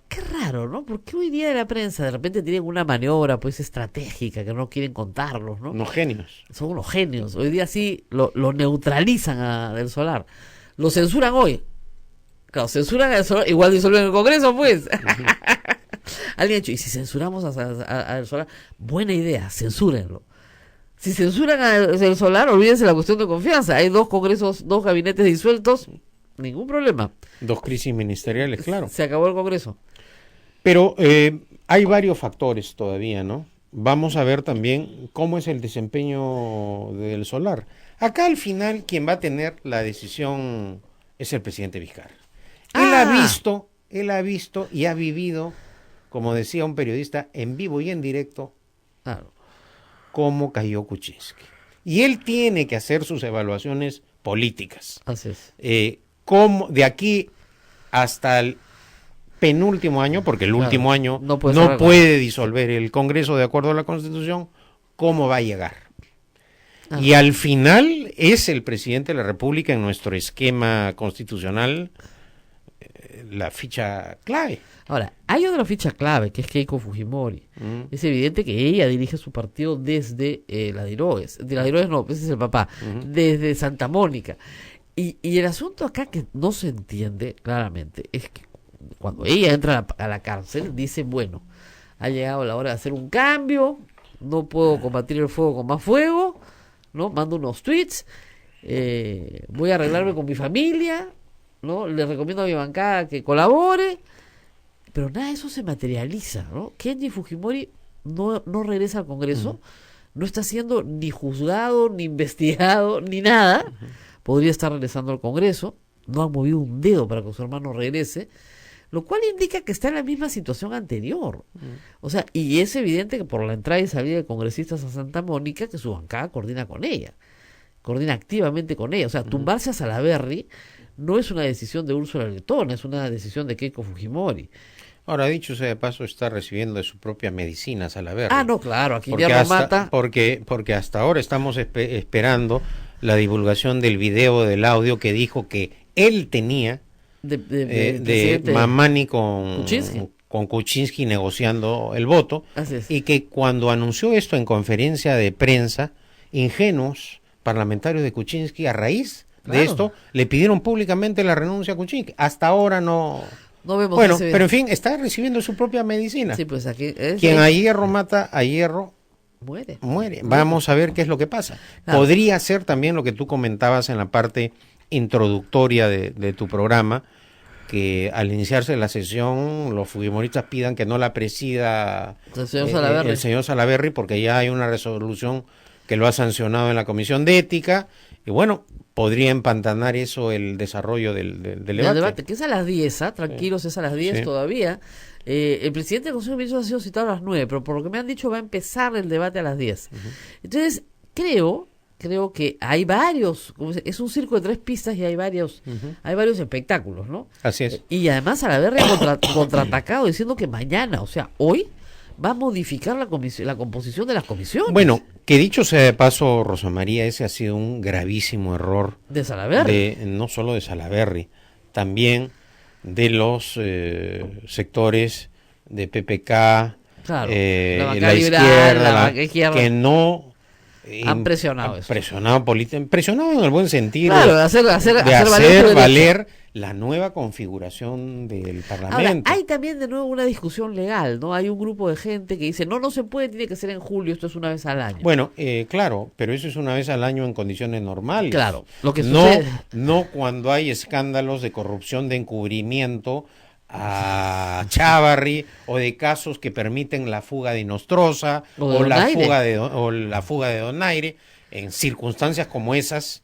Speaker 3: Qué raro, ¿no? ¿Por qué hoy día de la prensa de repente tienen una maniobra pues estratégica que no quieren contarlos, ¿no?
Speaker 4: Unos genios.
Speaker 3: Son unos genios. Hoy día sí lo neutralizan a Del Solar. Lo censuran hoy. Claro, censuran a Del Solar, igual disuelven el Congreso, pues. Alguien ha dicho, ¿y si censuramos a Del Solar? Buena idea, censúrenlo. Si censuran a Del Solar, olvídense la cuestión de confianza. Hay 2 congresos, 2 gabinetes disueltos, ningún problema.
Speaker 4: 2 crisis ministeriales, claro.
Speaker 3: Se acabó el Congreso.
Speaker 4: Pero hay varios factores todavía, ¿no? Vamos a ver también cómo es el desempeño del Solar. Acá al final quien va a tener la decisión es el presidente Vizcarra. Él ha visto y ha vivido, como decía un periodista, en vivo y en directo,
Speaker 3: Claro.
Speaker 4: cómo cayó Kuczynski. Y él tiene que hacer sus evaluaciones políticas.
Speaker 3: Así es.
Speaker 4: Cómo de aquí hasta el penúltimo año, porque el
Speaker 3: Claro,
Speaker 4: último año
Speaker 3: no puede
Speaker 4: disolver el Congreso de acuerdo a la Constitución, ¿cómo va a llegar?
Speaker 3: Ajá.
Speaker 4: Y al final es el presidente de la República en nuestro esquema constitucional la ficha clave.
Speaker 3: Ahora, hay otra ficha clave, que es Keiko Fujimori. Es evidente que ella dirige su partido desde la Diroes. De la Diroes no, ese es el papá. Desde Santa Mónica. Y el asunto acá que no se entiende claramente es que cuando ella entra a la cárcel, dice, bueno, ha llegado la hora de hacer un cambio, no puedo combatir el fuego con más fuego, ¿no? Mando unos tweets, voy a arreglarme con mi familia, ¿no? Le recomiendo a mi bancada que colabore, pero nada de eso se materializa, ¿no? Kenji Fujimori no regresa al Congreso, no está siendo ni juzgado, ni investigado, ni nada, podría estar regresando al Congreso, no han movido un dedo para que su hermano regrese, lo cual indica que está en la misma situación anterior. O sea, y es evidente que por la entrada y salida de congresistas a Santa Mónica, que su bancada coordina con ella, coordina activamente con ella. O sea, tumbarse a Salaverry no es una decisión de Úrsula Letón, es una decisión de Keiko Fujimori.
Speaker 4: Ahora, dicho sea de paso, está recibiendo de su propia medicina Salaverry.
Speaker 3: Ah, no, claro, aquí
Speaker 4: Porque
Speaker 3: ya no
Speaker 4: hasta,
Speaker 3: mata.
Speaker 4: porque hasta ahora estamos esperando la divulgación del video, del audio que dijo que él tenía
Speaker 3: De
Speaker 4: de Mamani con Kuczynski negociando el voto,
Speaker 3: Así es.
Speaker 4: y que cuando anunció esto en conferencia de prensa, ingenuos parlamentarios de Kuczynski a raíz de
Speaker 3: Claro.
Speaker 4: esto le pidieron públicamente la renuncia a Kuczynski. Hasta ahora no.
Speaker 3: No vemos
Speaker 4: Bueno,
Speaker 3: ese video.
Speaker 4: pero en fin, está recibiendo su propia medicina.
Speaker 3: Sí, pues aquí
Speaker 4: Quien a hierro mata, a hierro
Speaker 3: muere.
Speaker 4: muere. Vamos a ver qué es lo que pasa.
Speaker 3: Claro.
Speaker 4: Podría ser también lo que tú comentabas en la parte introductoria de tu programa, que al iniciarse la sesión los fujimoristas pidan que no la presida
Speaker 3: El señor Salaverry.
Speaker 4: el señor Salaverry, porque ya hay una resolución que lo ha sancionado en la Comisión de Ética, y bueno, podría empantanar eso el desarrollo del
Speaker 3: El
Speaker 4: debate.
Speaker 3: debate, que es a las 10, tranquilos, es a las 10
Speaker 4: Sí.
Speaker 3: todavía. El presidente del Consejo de Ministros ha sido citado a las 9, pero por lo que me han dicho va a empezar el debate a las 10. Entonces, creo que hay varios, es un circo de 3 pistas y hay varios espectáculos, ¿no?
Speaker 4: Así es.
Speaker 3: Y además Salaverry ha contraatacado diciendo que mañana, o sea, hoy, va a modificar la composición de las comisiones.
Speaker 4: Bueno, que dicho sea de paso, Rosa María, ese ha sido un gravísimo error
Speaker 3: de Salaverry.
Speaker 4: no solo de Salaverry, también de los sectores de PPK,
Speaker 3: Claro,
Speaker 4: la
Speaker 3: bancada liberal,
Speaker 4: izquierda,
Speaker 3: la banca izquierda.
Speaker 4: que no
Speaker 3: Han presionado eso.
Speaker 4: presionado en el buen sentido
Speaker 3: Claro, de hacer
Speaker 4: hacer
Speaker 3: valer
Speaker 4: valer la nueva configuración del
Speaker 3: Ahora,
Speaker 4: Parlamento.
Speaker 3: hay también de nuevo una discusión legal, ¿no? Hay un grupo de gente que dice, no se puede, tiene que ser en julio, esto es una vez al año.
Speaker 4: Bueno, claro, pero eso es una vez al año en condiciones normales.
Speaker 3: Claro, lo que
Speaker 4: no,
Speaker 3: sucede...
Speaker 4: no cuando hay escándalos de corrupción, de encubrimiento a Chávarri, o de casos que permiten la fuga de Nostroza
Speaker 3: O de
Speaker 4: la
Speaker 3: Donaire.
Speaker 4: fuga de Donaire, en circunstancias como esas,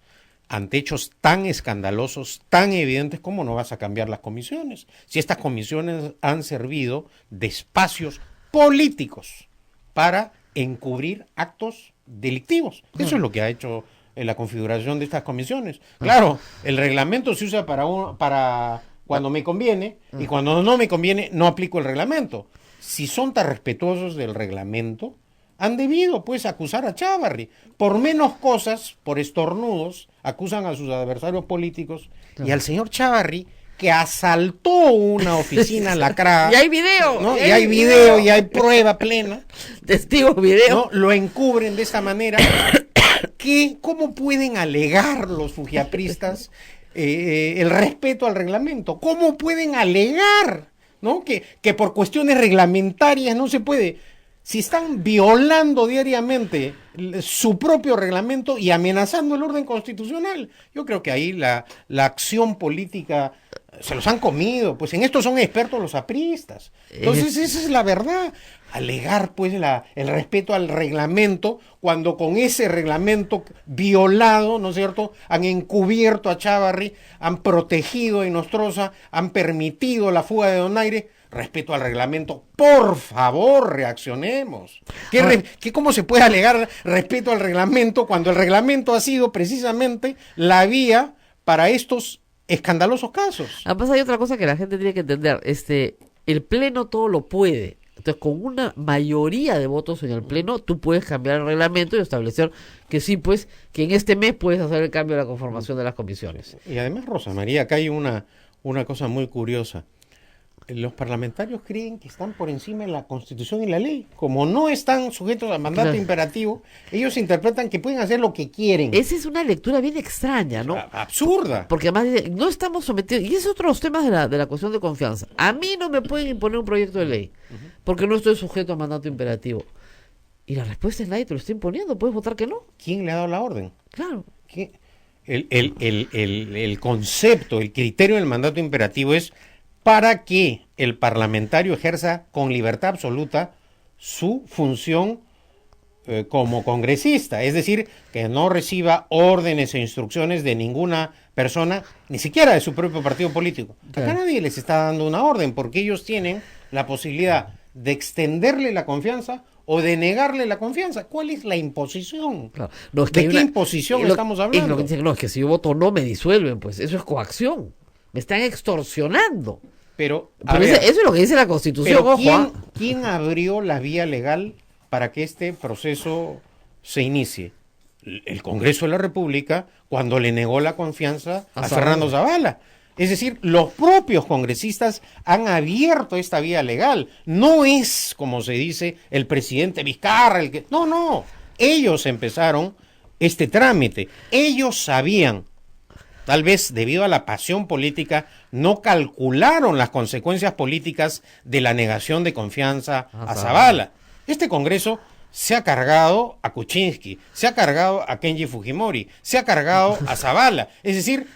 Speaker 4: ante hechos tan escandalosos, tan evidentes, ¿cómo no vas a cambiar las comisiones? Si estas comisiones han servido de espacios políticos para encubrir actos delictivos. Eso es lo que ha hecho la configuración de estas comisiones. Claro, el reglamento se usa para cuando me conviene, y cuando no me conviene no aplico el reglamento. Si son tan respetuosos del reglamento, han debido pues acusar a Chávarri. Por menos cosas, por estornudos, acusan a sus adversarios políticos y al señor Chávarri, que asaltó una oficina lacrada.
Speaker 3: Y hay video.
Speaker 4: ¿no? Y hay video, y hay prueba plena.
Speaker 3: Testigos video.
Speaker 4: ¿No? Lo encubren de esta manera. ¿Cómo pueden alegar los fujiapristas el respeto al reglamento? ¿Cómo pueden alegar, ¿no? que por cuestiones reglamentarias no se puede? Si están violando diariamente su propio reglamento y amenazando el orden constitucional, yo creo que ahí la acción política se los han comido, pues en esto son expertos los apristas. Entonces esa es la verdad. Alegar pues el respeto al reglamento, cuando con ese reglamento violado, ¿no es cierto?, han encubierto a Chávarri, han protegido a Nostroza, han permitido la fuga de Donaire. Respeto al reglamento, por favor, reaccionemos. ¿Cómo se puede alegar respeto al reglamento cuando el reglamento ha sido precisamente la vía para estos escandalosos casos?
Speaker 3: Además hay otra cosa que la gente tiene que entender, el pleno todo lo puede. Entonces, con una mayoría de votos en el pleno, tú puedes cambiar el reglamento y establecer que sí, pues, que en este mes puedes hacer el cambio de la conformación de las comisiones.
Speaker 4: Y además, Rosa María, acá hay una cosa muy curiosa. Los parlamentarios creen que están por encima de la Constitución y la ley. Como no están sujetos al mandato imperativo, ellos interpretan que pueden hacer lo que quieren.
Speaker 3: Esa es una lectura bien extraña, ¿no?
Speaker 4: Absurda.
Speaker 3: Porque además dice, no estamos sometidos, y es otro de los temas de la cuestión de confianza. A mí no me pueden imponer un proyecto de ley, porque no estoy sujeto al mandato imperativo. Y la respuesta es nadie te lo está imponiendo, puedes votar que no.
Speaker 4: ¿Quién le ha dado la orden?
Speaker 3: Claro.
Speaker 4: El concepto, el criterio del mandato imperativo es para que el parlamentario ejerza con libertad absoluta su función como congresista, es decir, que no reciba órdenes e instrucciones de ninguna persona, ni siquiera de su propio partido político. Acá nadie les está dando una orden, porque ellos tienen la posibilidad de extenderle la confianza o de negarle la confianza. ¿Cuál es la imposición?
Speaker 3: Claro. No, es que
Speaker 4: ¿De qué imposición estamos hablando?
Speaker 3: Es lo que dicen, no, es que si yo voto no me disuelven, pues eso es coacción. Me están extorsionando.
Speaker 4: Pero
Speaker 3: eso es lo que dice la Constitución,
Speaker 4: pero
Speaker 3: ojo.
Speaker 4: ¿quién abrió la vía legal para que este proceso se inicie? El Congreso de la República, cuando le negó la confianza a Fernando Zavala. Es decir, los propios congresistas han abierto esta vía legal. No es, como se dice, el presidente Vizcarra el que... No. Ellos empezaron este trámite. Ellos sabían, tal vez debido a la pasión política, no calcularon las consecuencias políticas de la negación de confianza a Zavala. Este Congreso se ha cargado a Kuczynski, se ha cargado a Kenji Fujimori, se ha cargado a Zavala. Es decir,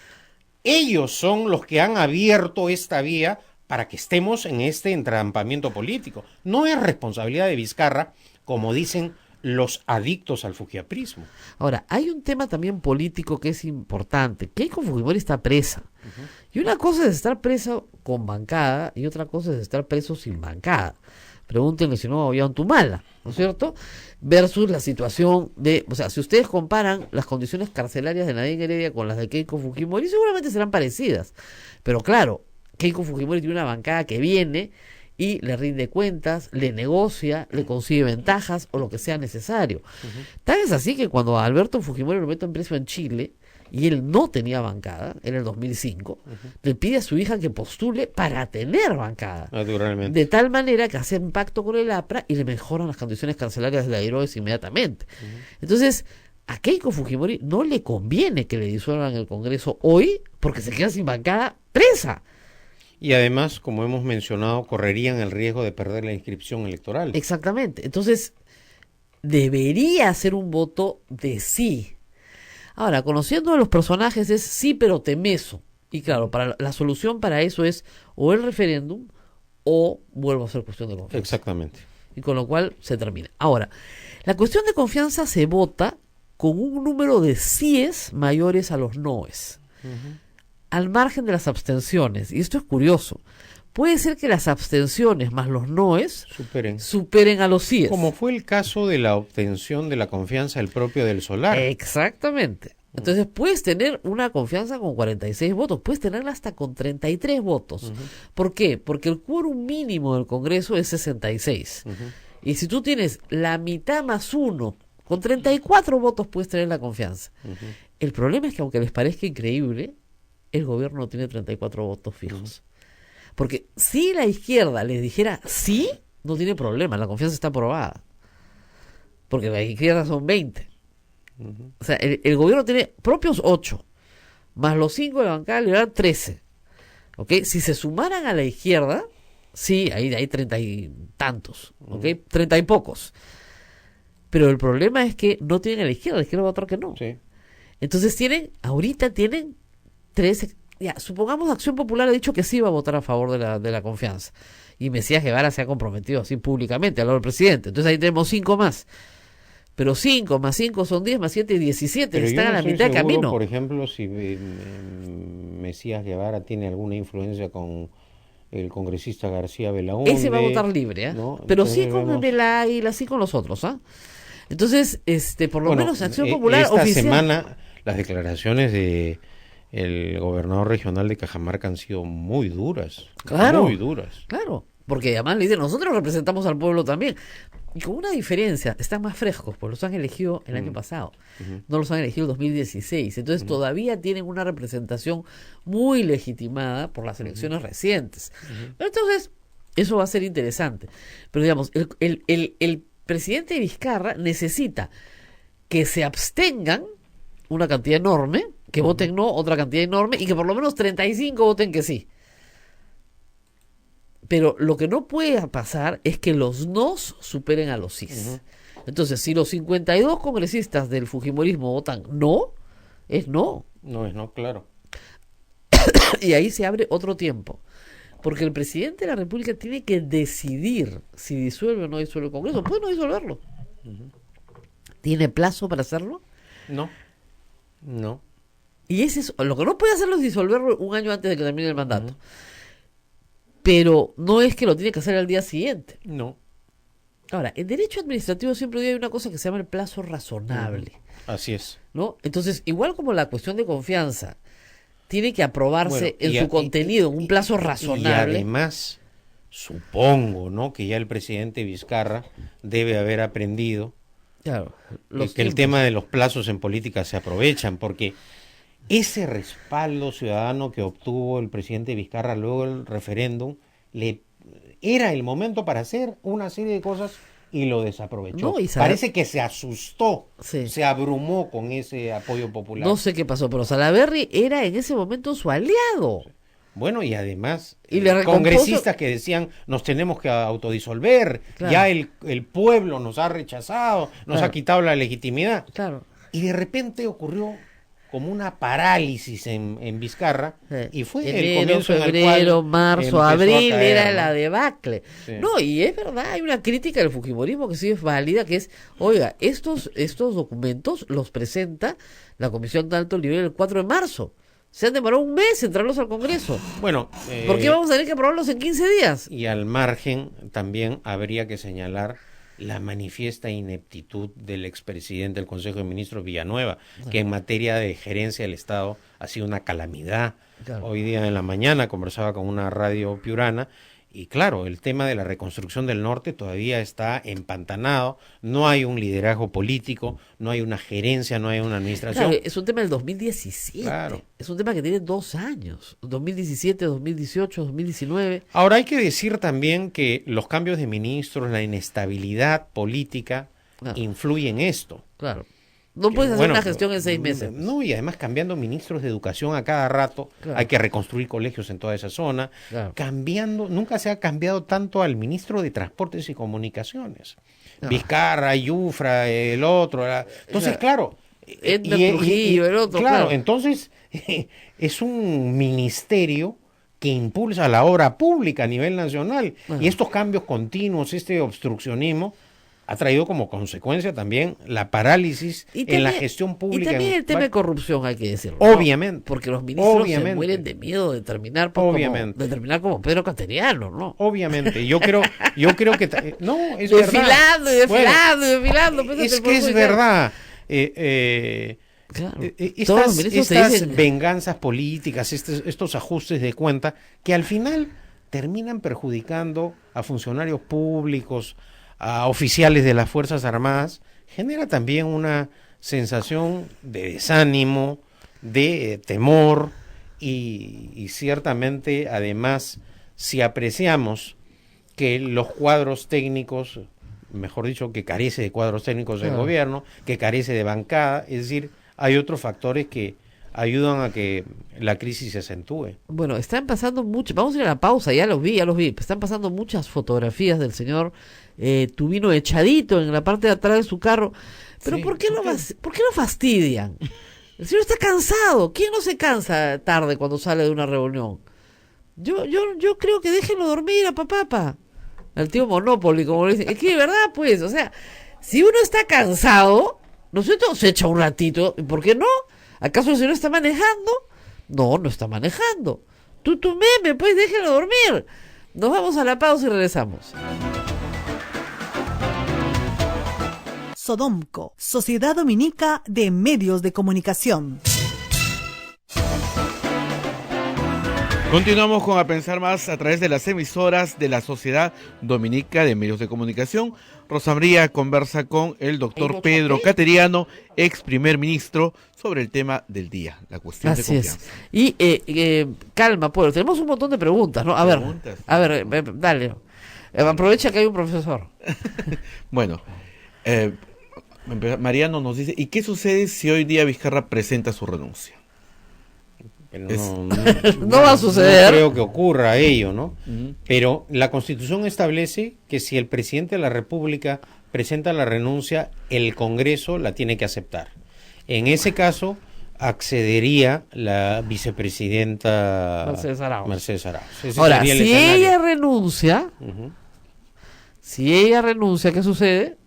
Speaker 4: ellos son los que han abierto esta vía para que estemos en este entrampamiento político. No es responsabilidad de Vizcarra, como dicen los adictos al fujiaprismo.
Speaker 3: Ahora, hay un tema también político que es importante. Keiko Fujimori está presa. Y una cosa es estar presa con bancada y otra cosa es estar preso sin bancada. Pregúntenle si no había un Tumala, ¿no es cierto? Versus la situación de, o sea, si ustedes comparan las condiciones carcelarias de Nadine Heredia con las de Keiko Fujimori, seguramente serán parecidas. Pero claro, Keiko Fujimori tiene una bancada que viene y le rinde cuentas, le negocia, le consigue ventajas o lo que sea necesario. Tal es así que cuando a Alberto Fujimori lo meten preso en Chile y él no tenía bancada en el 2005, le pide a su hija que postule para tener bancada.
Speaker 4: Naturalmente.
Speaker 3: De tal manera que hace un pacto con el APRA y le mejoran las condiciones carcelarias de la Heroes inmediatamente. Entonces, a Keiko Fujimori no le conviene que le disuelvan el Congreso hoy porque se queda sin bancada presa.
Speaker 4: Y además, como hemos mencionado, correrían el riesgo de perder la inscripción electoral.
Speaker 3: Exactamente. Entonces, debería ser un voto de sí. Ahora, conociendo a los personajes es sí, pero temeso. Y claro, para la solución para eso es o el referéndum o vuelvo a ser cuestión de confianza.
Speaker 4: Exactamente.
Speaker 3: Y con lo cual se termina. Ahora, la cuestión de confianza se vota con un número de síes mayores a los noes. Al margen de las abstenciones. Y esto es curioso. Puede ser que las abstenciones más los noes superen a los síes.
Speaker 4: Como fue el caso de la obtención de la confianza del propio del Solar.
Speaker 3: Exactamente. Entonces puedes tener una confianza con 46 votos, puedes tenerla hasta con 33 votos. ¿Por qué? Porque el quórum mínimo del Congreso es 66. Y si tú tienes la mitad más uno, con 34 votos puedes tener la confianza. El problema es que aunque les parezca increíble, el gobierno no tiene 34 votos fijos. Porque si la izquierda les dijera sí, no tiene problema, la confianza está aprobada. Porque la izquierda son 20. O sea, el gobierno tiene propios 8, más los 5 de bancada le dan 13. ¿Ok? Si se sumaran a la izquierda, sí, ahí hay 30 y tantos, ¿ok? 30 y pocos. Pero el problema es que no tienen a la izquierda va a votar que no.
Speaker 4: Sí.
Speaker 3: Entonces ahorita tienen 13. Ya, supongamos Acción Popular ha dicho que sí va a votar a favor de la confianza. Y Mesías Guevara se ha comprometido así públicamente al lado del presidente. Entonces ahí tenemos 5 más. Pero 5 más 5 son 10, más 7 y 17.
Speaker 4: Pero
Speaker 3: están
Speaker 4: yo no
Speaker 3: a la
Speaker 4: estoy
Speaker 3: mitad de
Speaker 4: seguro,
Speaker 3: camino.
Speaker 4: por ejemplo, si Mesías Guevara tiene alguna influencia con el congresista García Belaúnde.
Speaker 3: Ese va a votar libre, ¿eh?
Speaker 4: ¿no?
Speaker 3: Pero
Speaker 4: Entonces,
Speaker 3: sí con
Speaker 4: vemos...
Speaker 3: el Águila, sí con los otros, ¿ah? Entonces, por lo
Speaker 4: Bueno,
Speaker 3: menos Acción Popular
Speaker 4: esta
Speaker 3: oficial.
Speaker 4: semana las declaraciones de el gobernador regional de Cajamarca han sido muy duras.
Speaker 3: Claro.
Speaker 4: Muy duras.
Speaker 3: Claro, porque además le dicen, nosotros representamos al pueblo también. Y con una diferencia, están más frescos, pues los han elegido el año pasado, no los han elegido el 2016. Entonces todavía tienen una representación muy legitimada por las elecciones recientes. Entonces, eso va a ser interesante. Pero digamos, el presidente Vizcarra necesita que se abstengan una cantidad enorme, que voten no otra cantidad enorme, y que por lo menos 35 voten que sí. Pero lo que no puede pasar es que los nos superen a los sís. Entonces, si los 52 congresistas del fujimorismo votan no, es no.
Speaker 4: No es no, claro.
Speaker 3: Y ahí se abre otro tiempo. Porque el presidente de la República tiene que decidir si disuelve o no disuelve el Congreso. Puede no disolverlo. ¿Tiene plazo para hacerlo?
Speaker 4: No. No.
Speaker 3: Y ese es, lo que no puede hacerlo es disolverlo un año antes de que termine el mandato. Pero no es que lo tiene que hacer al día siguiente.
Speaker 4: No.
Speaker 3: Ahora, en derecho administrativo siempre hay una cosa que se llama el plazo razonable.
Speaker 4: Así es.
Speaker 3: ¿No? Entonces, igual como la cuestión de confianza tiene que aprobarse
Speaker 4: Bueno,
Speaker 3: en su contenido en un plazo razonable.
Speaker 4: Y además, supongo, ¿no?, que ya el presidente Vizcarra debe haber aprendido
Speaker 3: Claro,
Speaker 4: que el tema de los plazos en política se aprovechan, porque ese respaldo ciudadano que obtuvo el presidente Vizcarra luego del referéndum, era el momento para hacer una serie de cosas y lo desaprovechó.
Speaker 3: No,
Speaker 4: parece que se asustó,
Speaker 3: sí,
Speaker 4: se abrumó con ese apoyo popular.
Speaker 3: No sé qué pasó, pero Salaverry era en ese momento su aliado.
Speaker 4: Bueno, y además,
Speaker 3: Y le
Speaker 4: congresistas que decían, nos tenemos que autodisolver,
Speaker 3: claro,
Speaker 4: ya el pueblo nos ha rechazado, nos ha quitado la legitimidad.
Speaker 3: Claro.
Speaker 4: Y de repente ocurrió como una parálisis en Vizcarra, y fue el
Speaker 3: enero,
Speaker 4: comienzo en el
Speaker 3: febrero,
Speaker 4: cual
Speaker 3: marzo,
Speaker 4: empezó a
Speaker 3: abril,
Speaker 4: caer,
Speaker 3: era
Speaker 4: ¿no?
Speaker 3: la debacle.
Speaker 4: Sí.
Speaker 3: No, y es verdad, hay una crítica del fujimorismo que sí es válida, que es, oiga, estos documentos los presenta la Comisión de Alto Nivel el 4 de marzo. Se han demorado un mes en traerlos al Congreso.
Speaker 4: Bueno,
Speaker 3: ¿Por qué vamos a tener que aprobarlos en 15 días?
Speaker 4: y al margen también habría que señalar la manifiesta ineptitud del expresidente del Consejo de Ministros Villanueva, que en materia de gerencia del Estado ha sido una calamidad.
Speaker 3: Claro.
Speaker 4: Hoy día en la mañana conversaba con una radio piurana y claro, el tema de la reconstrucción del norte todavía está empantanado, no hay un liderazgo político, no hay una gerencia, no hay una administración.
Speaker 3: Claro, es un tema del 2017.
Speaker 4: Claro.
Speaker 3: Es un tema que tiene 2 años. 2017, 2018, 2019.
Speaker 4: Ahora hay que decir también que los cambios de ministros, la inestabilidad política
Speaker 3: Claro.
Speaker 4: influye en esto.
Speaker 3: Claro. No
Speaker 4: Que,
Speaker 3: puedes hacer
Speaker 4: bueno,
Speaker 3: una gestión en 6 meses.
Speaker 4: No, y además cambiando ministros de educación a cada rato,
Speaker 3: Claro.
Speaker 4: hay que reconstruir colegios en toda esa zona,
Speaker 3: Claro.
Speaker 4: cambiando, nunca se ha cambiado tanto al ministro de Transportes y Comunicaciones.
Speaker 3: No.
Speaker 4: Vizcarra, Yufra, el otro. Entonces, claro.
Speaker 3: Edna Trujillo, el otro, claro.
Speaker 4: Entonces es un ministerio que impulsa la obra pública a nivel nacional.
Speaker 3: Bueno.
Speaker 4: Y estos cambios continuos, este obstruccionismo, ha traído como consecuencia también la parálisis en la gestión pública.
Speaker 3: Y también
Speaker 4: en
Speaker 3: el tema de
Speaker 4: varios-
Speaker 3: corrupción, hay que decirlo. ¿no?
Speaker 4: Obviamente.
Speaker 3: Porque los ministros se
Speaker 4: Obviamente.
Speaker 3: mueren de miedo de terminar, pues,
Speaker 4: Obviamente.
Speaker 3: como Pedro Cateriano, ¿no?
Speaker 4: Obviamente, yo creo que no, es
Speaker 3: Desfilando y
Speaker 4: verdad. Bueno,
Speaker 3: desfilando y desfilando. pues,
Speaker 4: es
Speaker 3: el
Speaker 4: que es
Speaker 3: pueblo
Speaker 4: verdad.
Speaker 3: Claro. Todos los
Speaker 4: Estas,
Speaker 3: ministros te
Speaker 4: estas
Speaker 3: dicen,
Speaker 4: venganzas políticas, estos ajustes de cuenta, que al final terminan perjudicando a funcionarios públicos, a oficiales de las Fuerzas Armadas, genera también una sensación de desánimo, de temor y ciertamente además si apreciamos que los cuadros técnicos, mejor dicho, que carece de cuadros técnicos del
Speaker 3: Claro.
Speaker 4: gobierno, que carece de bancada, es decir, hay otros factores que ayudan a que la crisis se acentúe.
Speaker 3: bueno, están pasando mucho, vamos a ir a la pausa, ya los vi, están pasando muchas fotografías del señor Tubino echadito en la parte de atrás de su carro, pero
Speaker 4: Sí,
Speaker 3: ¿por qué lo fastidian? El señor está cansado, ¿quién no se cansa tarde cuando sale de una reunión? Yo creo que déjenlo dormir a papá. Al tío Monopoly, como le dicen. Es que de verdad, pues, o sea, si uno está cansado, ¿no es cierto? Se echa un ratito. ¿Por qué no? ¿Acaso el señor está manejando? No, no está manejando. Tu meme, pues déjenlo dormir. Nos vamos a la pausa y regresamos.
Speaker 5: Sodomco, Sociedad Dominica de Medios de Comunicación.
Speaker 2: Continuamos con A Pensar Más a través de las emisoras de la Sociedad Dominica de Medios de Comunicación. Rosa María conversa con el doctor Pedro Cateriano, ex primer ministro, sobre el tema del día, la cuestión de
Speaker 3: Así es.
Speaker 2: confianza.
Speaker 3: Y calma, pueblo. Tenemos un montón de preguntas, ¿no?
Speaker 2: Preguntas.
Speaker 3: A ver, dale. Aprovecha que hay un profesor.
Speaker 2: Bueno, Mariano nos dice, ¿y qué sucede si hoy día Vizcarra presenta su renuncia?
Speaker 4: Pero
Speaker 2: Es-
Speaker 3: No va a suceder.
Speaker 4: No creo que ocurra ello, ¿no?
Speaker 2: Ujú.
Speaker 4: Pero la Constitución establece que si el presidente de la República presenta la renuncia, el Congreso la tiene que aceptar. En ese caso, accedería la vicepresidenta
Speaker 3: Mercedes Arauz.
Speaker 4: Mercedes Arauz. Ese
Speaker 3: Ahora,
Speaker 4: sería el
Speaker 3: si
Speaker 4: escenario.
Speaker 3: ella renuncia,
Speaker 4: Ujú.
Speaker 3: ¿qué sucede?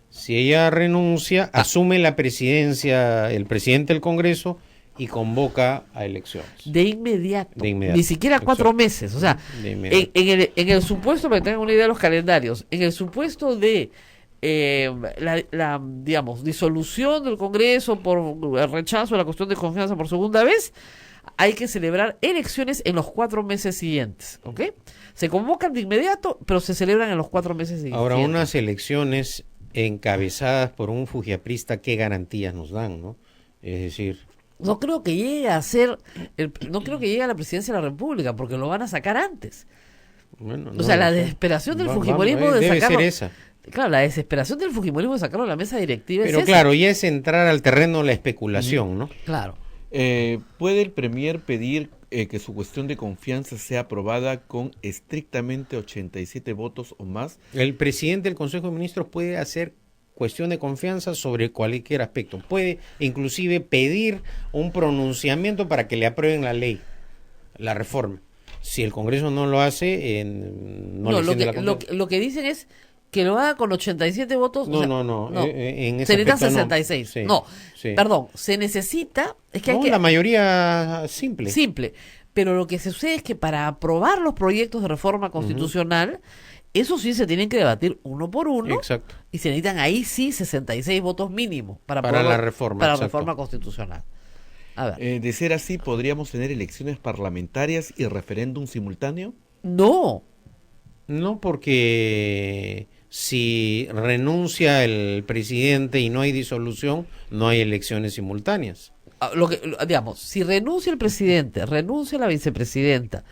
Speaker 4: Si ella renuncia, asume la presidencia el presidente del Congreso y convoca a elecciones.
Speaker 3: De inmediato.
Speaker 4: De inmediato.
Speaker 3: Ni siquiera 4
Speaker 4: Exacto.
Speaker 3: meses. O sea,
Speaker 4: De inmediato.
Speaker 3: en el supuesto, para que tengan una idea de los calendarios, en el supuesto de la digamos, disolución del Congreso por el rechazo a la cuestión de confianza por segunda vez, hay que celebrar elecciones en los 4 meses siguientes, ¿ok? Se convocan de inmediato, pero se celebran en los 4 meses siguientes.
Speaker 4: Ahora, unas elecciones encabezadas por un fujiaprista, ¿qué garantías nos dan, no? Es decir,
Speaker 3: No creo que llegue a ser, no creo que llegue a la presidencia de la República, porque lo van a sacar antes.
Speaker 4: bueno,
Speaker 3: O
Speaker 4: no
Speaker 3: sea,
Speaker 4: lo
Speaker 3: la
Speaker 4: sé.
Speaker 3: desesperación del
Speaker 4: Vamos,
Speaker 3: fujimorismo de
Speaker 4: debe
Speaker 3: sacarlo.
Speaker 4: ser esa.
Speaker 3: Claro, la desesperación del fujimorismo de sacarlo de la mesa directiva
Speaker 4: Pero
Speaker 3: es esa.
Speaker 4: claro, ya es entrar al terreno de la especulación, ¿no?
Speaker 3: Claro.
Speaker 2: ¿Puede el Premier pedir que su cuestión de confianza sea aprobada con estrictamente 87 votos o más?
Speaker 4: El presidente del Consejo de Ministros puede hacer cuestión de confianza sobre cualquier aspecto. Puede inclusive pedir un pronunciamiento para que le aprueben la ley, la reforma. Si el Congreso no lo hace, no le extiende la confianza.
Speaker 3: Lo que dicen es que lo haga con 87 votos.
Speaker 4: No,
Speaker 3: o sea,
Speaker 4: no. En ese
Speaker 3: se necesitan
Speaker 4: aspecto,
Speaker 3: 66.
Speaker 4: Sí,
Speaker 3: no,
Speaker 4: sí.
Speaker 3: perdón, se necesita. Es que hay
Speaker 4: No,
Speaker 3: que.
Speaker 4: la mayoría simple.
Speaker 3: Simple. Pero lo que sucede es que para aprobar los proyectos de reforma constitucional, eso sí se tienen que debatir uno por uno.
Speaker 4: Exacto.
Speaker 3: Y se necesitan ahí sí 66 votos mínimo para
Speaker 4: la reforma.
Speaker 3: Para la
Speaker 4: exacto.
Speaker 3: reforma constitucional. A ver.
Speaker 2: De ser así, ¿podríamos tener elecciones parlamentarias y referéndum simultáneo?
Speaker 3: No.
Speaker 4: No, porque si renuncia el presidente y no hay disolución, no hay elecciones simultáneas.
Speaker 3: Digamos, si renuncia el presidente, renuncia la vicepresidenta,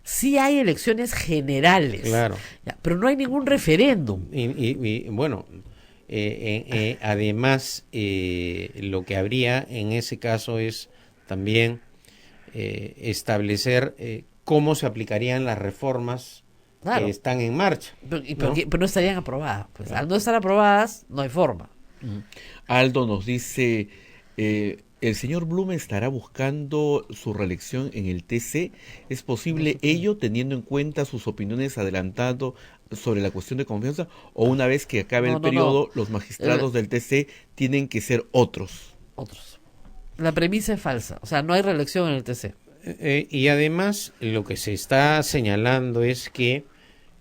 Speaker 3: sí hay elecciones generales.
Speaker 4: Claro.
Speaker 3: Ya, pero no hay ningún referéndum.
Speaker 4: Y bueno, además, lo que habría en ese caso es también establecer cómo se aplicarían las reformas que están en marcha.
Speaker 3: Pero no estarían aprobadas. Pues, al no estar aprobadas, no hay forma.
Speaker 2: Aldo nos dice, el señor Blume estará buscando su reelección en el TC. ¿Es posible ello teniendo en cuenta sus opiniones adelantando sobre la cuestión de confianza? ¿O una vez que acabe el periodo, los magistrados del TC tienen que ser otros?
Speaker 3: Otros. La premisa es falsa. O sea, no hay reelección en el TC.
Speaker 4: Y además, lo que se está señalando es que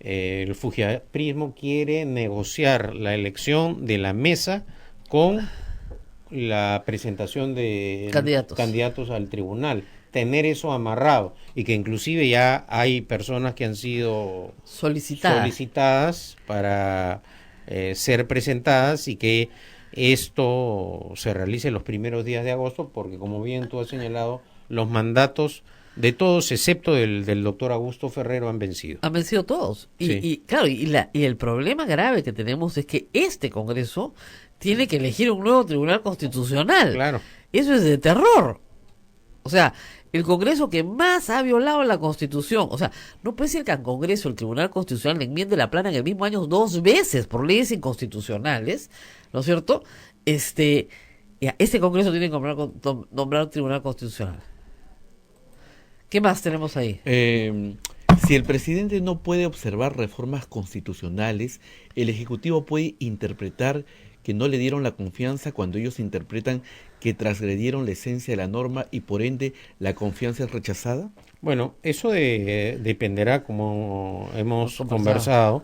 Speaker 4: el fujimorismo quiere negociar la elección de la mesa con la presentación de candidatos al tribunal, tener eso amarrado, y que inclusive ya hay personas que han sido solicitadas para ser presentadas, y que esto se realice los primeros días de agosto, porque como bien tú has señalado, los mandatos de todos, excepto del doctor Augusto Ferrero, han vencido.
Speaker 3: Han vencido todos.
Speaker 4: Sí.
Speaker 3: Y el problema grave que tenemos es que este Congreso tiene que elegir un nuevo Tribunal Constitucional.
Speaker 4: Claro.
Speaker 3: Eso es de terror. O sea, el Congreso que más ha violado la Constitución. O sea, no puede ser que al Congreso, el Tribunal Constitucional, le enmiende la plana en el mismo año 2 veces por leyes inconstitucionales, ¿no es cierto? Este Congreso tiene que nombrar un Tribunal Constitucional. ¿Qué más tenemos ahí?
Speaker 2: Si el presidente no puede observar reformas constitucionales, el Ejecutivo puede interpretar que no le dieron la confianza cuando ellos interpretan que transgredieron la esencia de la norma y por ende la confianza es rechazada.
Speaker 4: Bueno, eso dependerá, como hemos conversado,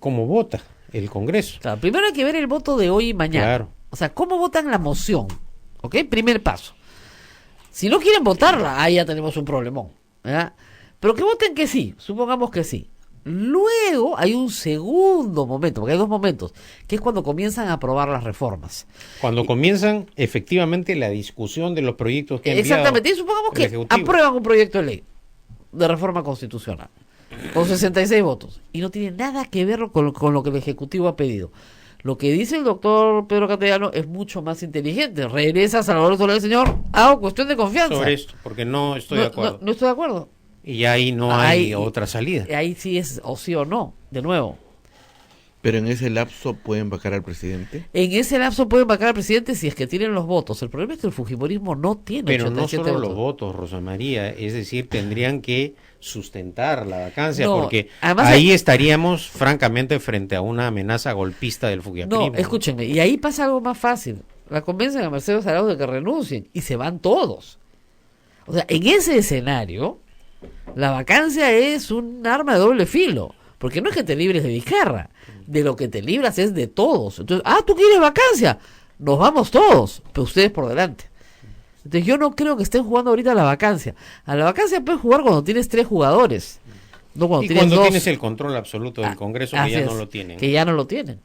Speaker 4: cómo vota el Congreso.
Speaker 3: Claro, primero hay que ver el voto de hoy y mañana.
Speaker 4: Claro.
Speaker 3: O sea, cómo votan la moción. ¿Ok? Primer paso. Si no quieren votarla, ahí ya tenemos un problemón, ¿verdad? Pero que voten que sí, supongamos que sí. Luego hay un segundo momento, porque hay dos momentos, que es cuando comienzan a aprobar las reformas.
Speaker 4: Cuando comienzan efectivamente la discusión de los proyectos que ha enviado.
Speaker 3: Exactamente, y supongamos
Speaker 4: el
Speaker 3: que
Speaker 4: Ejecutivo.
Speaker 3: aprueban un proyecto de ley de reforma constitucional con 66 votos y no tiene nada que ver con lo que el Ejecutivo ha pedido. Lo que dice el doctor Pedro Castellano es mucho más inteligente. Regresa a Salvador Soler, señor, hago cuestión de confianza.
Speaker 4: Sobre esto, porque no estoy de acuerdo.
Speaker 3: No estoy de acuerdo.
Speaker 4: Y ahí no hay otra salida.
Speaker 3: Ahí sí es o sí o no, de nuevo.
Speaker 2: Pero en ese lapso pueden vacar al presidente.
Speaker 3: En ese lapso pueden vacar al presidente si es que tienen los votos. El problema es que el fujimorismo no tiene
Speaker 4: Pero no
Speaker 3: 87
Speaker 4: solo
Speaker 3: votos.
Speaker 4: los votos, Rosa María, es decir, tendrían que sustentar la vacancia,
Speaker 3: No,
Speaker 4: porque
Speaker 3: además
Speaker 4: ahí estaríamos francamente frente a una amenaza golpista del fujimorismo.
Speaker 3: No, escúchenme, y ahí pasa algo más fácil. La convencen a Mercedes Arauz de que renuncien y se van todos. O sea, en ese escenario, la vacancia es un arma de doble filo. Porque no es que te libres de Vizcarra, de lo que te libras es de todos. Entonces, ¿tú quieres vacancia? Nos vamos todos, pero ustedes por delante. Entonces yo no creo que estén jugando ahorita a la vacancia. A la vacancia puedes jugar cuando tienes 3 jugadores. No cuando
Speaker 4: y
Speaker 3: tienes
Speaker 4: cuando
Speaker 3: 2.
Speaker 4: tienes el control absoluto del Congreso, que ya no lo tienen.
Speaker 3: Que ya no lo tienen.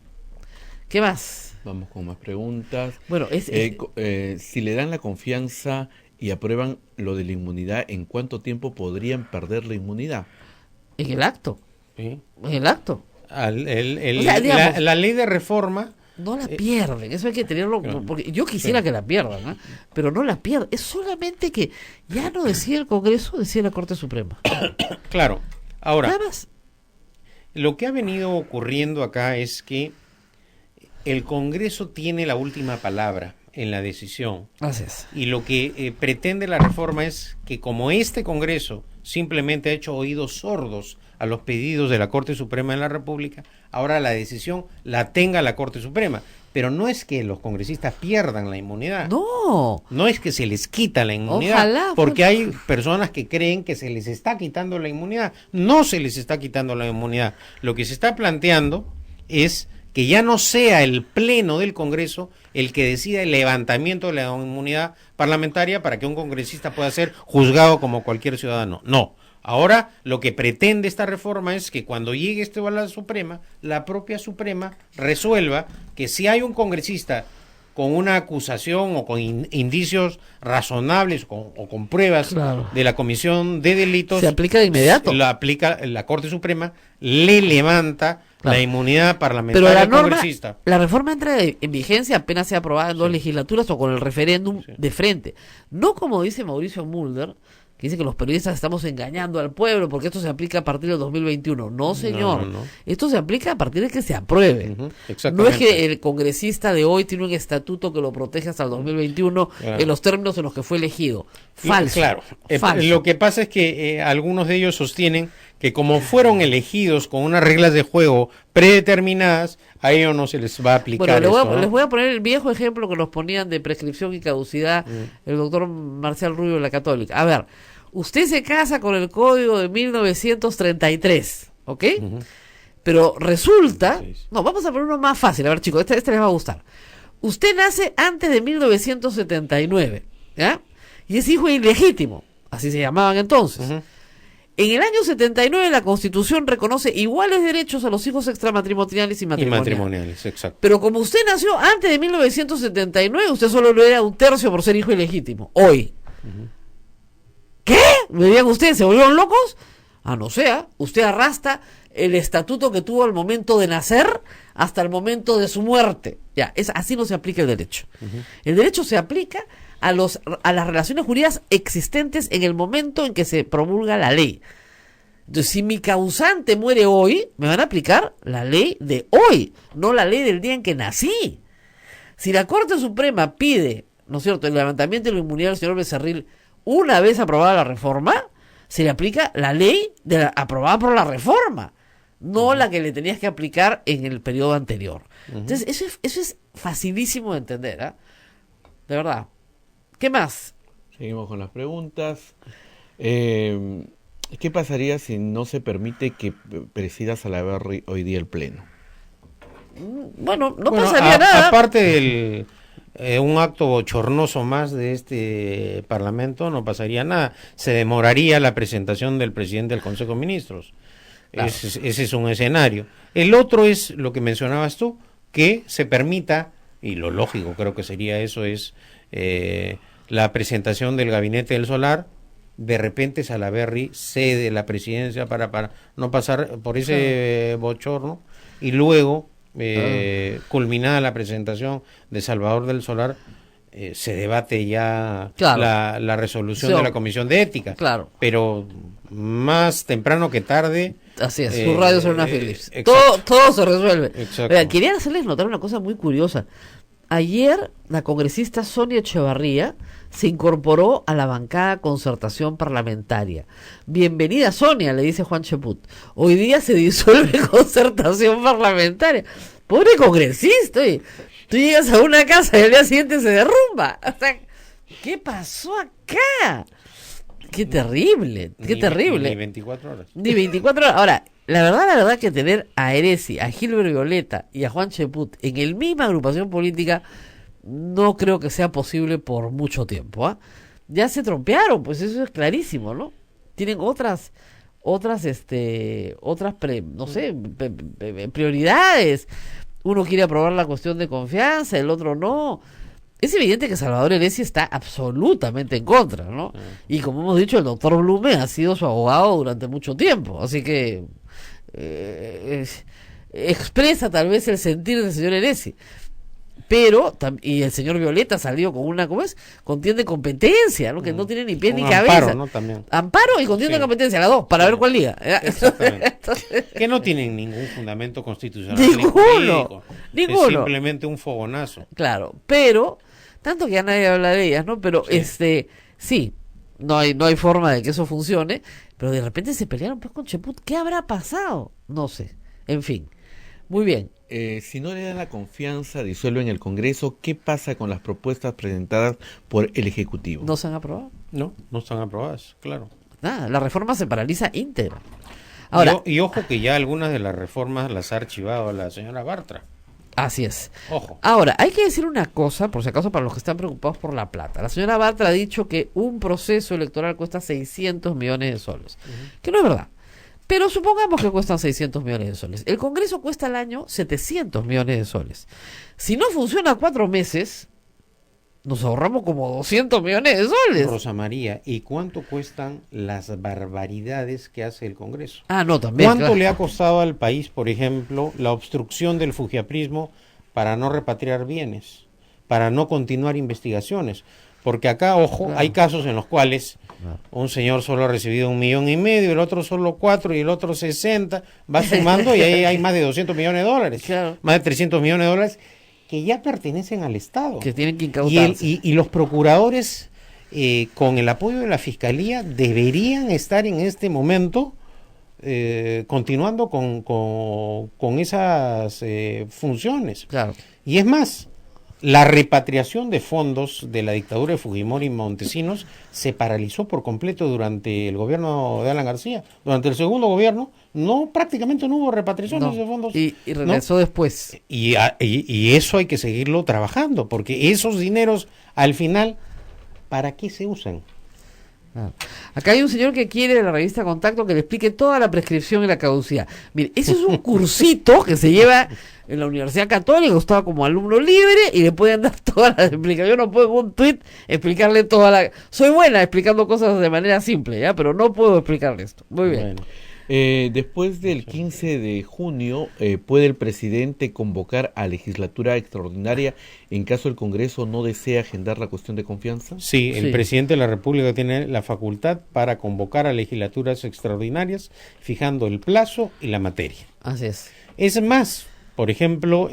Speaker 3: ¿Qué más?
Speaker 2: Vamos con más preguntas.
Speaker 3: Bueno,
Speaker 2: si le dan la confianza y aprueban lo de la inmunidad, ¿en cuánto tiempo podrían perder la inmunidad?
Speaker 3: En el acto.
Speaker 4: ¿Sí?
Speaker 3: En el acto.
Speaker 4: La ley de reforma
Speaker 3: no la pierden, eso hay que tenerlo, porque yo quisiera que la pierdan, ¿no? Pero no la pierden, es solamente que ya no decide el Congreso, decide la Corte Suprema.
Speaker 4: Claro, ahora,
Speaker 3: nada más.
Speaker 4: Lo que ha venido ocurriendo acá es que el Congreso tiene la última palabra en la decisión.
Speaker 3: Así es.
Speaker 4: Y lo que pretende la reforma es que, como este Congreso simplemente ha hecho oídos sordos a los pedidos de la Corte Suprema de la República, ahora la decisión la tenga la Corte Suprema. Pero no es que los congresistas pierdan la inmunidad. No es que se les quita la inmunidad.
Speaker 3: Ojalá,
Speaker 4: porque hay personas que creen que se les está quitando la inmunidad. No se les está quitando la inmunidad. Lo que se está planteando es que ya no sea el Pleno del Congreso el que decida el levantamiento de la inmunidad parlamentaria para que un congresista pueda ser juzgado como cualquier ciudadano. No. Ahora lo que pretende esta reforma es que cuando llegue esto a la Suprema, la propia Suprema resuelva que si hay un congresista con una acusación o con indicios razonables o con pruebas de la comisión de delitos,
Speaker 3: se aplica de inmediato.
Speaker 4: La Corte Suprema le levanta la inmunidad parlamentaria
Speaker 3: Pero
Speaker 4: al congresista.
Speaker 3: La reforma entra en vigencia apenas sea aprobada en 2 legislaturas o con el referéndum de frente. No como dice Mauricio Mulder, que dice que los periodistas estamos engañando al pueblo porque esto se aplica a partir del 2021. No, señor. No. Esto se aplica a partir de que se apruebe. No es que el congresista de hoy tiene un estatuto que lo protege hasta el 2021 en los términos en los que fue elegido. Falso.
Speaker 4: Claro.
Speaker 3: Falso.
Speaker 4: Lo que pasa es que algunos de ellos sostienen que como fueron elegidos con unas reglas de juego predeterminadas, a ellos no se les va a aplicar
Speaker 3: les voy a poner el viejo ejemplo que nos ponían de prescripción y caducidad el doctor Marcial Rubio de la Católica. A ver, usted se casa con el código de 1933, ¿ok? Pero resulta... No, vamos a poner uno más fácil. A ver, chicos, este les va a gustar. Usted nace antes de 1979, ¿ya? Y es hijo ilegítimo, así se llamaban entonces. En el año 79 la Constitución reconoce iguales derechos a los hijos extramatrimoniales y matrimoniales.
Speaker 4: Exacto.
Speaker 3: Pero como usted nació antes de 1979, usted solo le era 1/3 por ser hijo ilegítimo. Hoy. ¿Qué? ¿Me digan ustedes? ¿Se volvieron locos? No sea. Usted arrastra el estatuto que tuvo al momento de nacer hasta el momento de su muerte. Ya, así no se aplica el derecho. El derecho se aplica a las relaciones jurídicas existentes en el momento en que se promulga la ley. Entonces, si mi causante muere hoy, me van a aplicar la ley de hoy, no la ley del día en que nací. Si la Corte Suprema pide, ¿no es cierto?, el levantamiento de la inmunidad del señor Becerril una vez aprobada la reforma, se le aplica la ley aprobada por la reforma, no la que le tenías que aplicar en el periodo anterior. Entonces, eso es facilísimo de entender, ¿eh? De verdad. ¿Qué más?
Speaker 2: Seguimos con las preguntas. ¿Qué pasaría si no se permite que presida Salaverry hoy día el Pleno?
Speaker 3: Bueno, pasaría nada.
Speaker 4: Aparte del un acto bochornoso más de este Parlamento, no pasaría nada. Se demoraría la presentación del presidente del Consejo de Ministros. Claro. Ese es un escenario. El otro es lo que mencionabas tú, que se permita, y lo lógico creo que sería eso, es la presentación del gabinete del Solar. De repente Salaverry cede la presidencia para no pasar por ese bochorno, y luego culminada la presentación de Salvador del Solar, se debate ya la resolución de la Comisión de Ética.
Speaker 3: Claro.
Speaker 4: Pero más temprano que tarde.
Speaker 3: Así es, su radio son una feliz. Todo se resuelve. Vean, quería hacerles notar una cosa muy curiosa. Ayer la congresista Sonia Echevarría se incorporó a la bancada Concertación Parlamentaria. Bienvenida, Sonia, le dice Juan Cheput. Hoy día se disuelve Concertación Parlamentaria. Pobre congresista, oye. Tú llegas a una casa y al día siguiente se derrumba. O sea, ¿qué pasó acá? Qué terrible, qué terrible.
Speaker 4: Ni 24 horas.
Speaker 3: Ni 24 horas. Ahora, la verdad que tener a Heresi, a Gilbert Violeta y a Juan Cheput en el misma agrupación política no creo que sea posible por mucho tiempo. Ya se trompearon, pues eso es clarísimo, ¿no? Tienen otras prioridades. Uno quiere aprobar la cuestión de confianza, el otro no. Es evidente que Salvador Heresi está absolutamente en contra, ¿no? Y como hemos dicho, el doctor Blume ha sido su abogado durante mucho tiempo, así que expresa tal vez el sentir del señor Heresi. pero y el señor Violeta salió con una, ¿cómo es? Contienda de competencia, ¿no? Que no tiene ni pie ni cabeza.
Speaker 4: Amparo, ¿no? También.
Speaker 3: Amparo y contienda de competencia, las dos, para ver cuál liga.
Speaker 4: Exactamente. Entonces, que no tienen ningún fundamento constitucional.
Speaker 3: Ninguno.
Speaker 4: Es simplemente un fogonazo.
Speaker 3: Claro, pero, tanto que ya nadie habla de ellas, ¿no? Pero, sí, no hay forma de que eso funcione, pero de repente se pelearon pues con Cheput. ¿Qué habrá pasado? No sé. En fin, muy bien.
Speaker 2: Si no le dan la confianza, disuelven el Congreso, ¿qué pasa con las propuestas presentadas por el Ejecutivo?
Speaker 3: ¿No se han aprobado?
Speaker 4: No están aprobadas, claro.
Speaker 3: Nada, la reforma se paraliza íntegra. Ahora,
Speaker 4: y ojo que ya algunas de las reformas las ha archivado la señora Bartra.
Speaker 3: Así es.
Speaker 4: Ojo.
Speaker 3: Ahora, hay que decir una cosa, por si acaso, para los que están preocupados por la plata. La señora Bartra ha dicho que un proceso electoral cuesta 600 millones de soles, que no es verdad. Pero supongamos que cuestan 600 millones de soles. El Congreso cuesta al año 700 millones de soles. Si no funciona 4 meses, nos ahorramos como 200 millones de soles.
Speaker 4: Rosa María, ¿y cuánto cuestan las barbaridades que hace el Congreso?
Speaker 3: No, también.
Speaker 4: ¿Cuánto le ha costado al país, por ejemplo, la obstrucción del fujiaprismo para no repatriar bienes, para no continuar investigaciones? Porque acá, ojo, hay casos en los cuales un señor solo ha recibido 1,5 millones, el otro solo 4 y el otro 60, va sumando y ahí hay más de 200 millones de dólares, más de 300 millones de dólares que ya pertenecen al Estado.
Speaker 3: Que tienen que incautarse.
Speaker 4: Y los procuradores, con el apoyo de la Fiscalía, deberían estar en este momento continuando con esas funciones.
Speaker 3: Claro.
Speaker 4: Y es más, la repatriación de fondos de la dictadura de Fujimori y Montesinos se paralizó por completo durante el gobierno de Alan García. Durante el segundo gobierno prácticamente no hubo repatriaciones de fondos.
Speaker 3: Y regresó después.
Speaker 4: Y eso hay que seguirlo trabajando, porque esos dineros al final, ¿para qué se usan?
Speaker 3: Acá hay un señor que quiere de la revista Contacto que le explique toda la prescripción y la caducidad. Mire, ese es un cursito que se lleva en la Universidad Católica, estaba como alumno libre y le pueden dar todas las explicaciones. Yo no puedo en un tuit explicarle toda la... Soy buena explicando cosas de manera simple, ¿ya? Pero no puedo explicarle esto. Muy bien.
Speaker 4: Bueno.
Speaker 2: Después del 15 de junio, ¿puede el presidente convocar a legislatura extraordinaria en caso el Congreso no desee agendar la cuestión de confianza?
Speaker 4: Sí, el presidente de la República tiene la facultad para convocar a legislaturas extraordinarias, fijando el plazo y la materia.
Speaker 3: Así es.
Speaker 4: Es más, por ejemplo,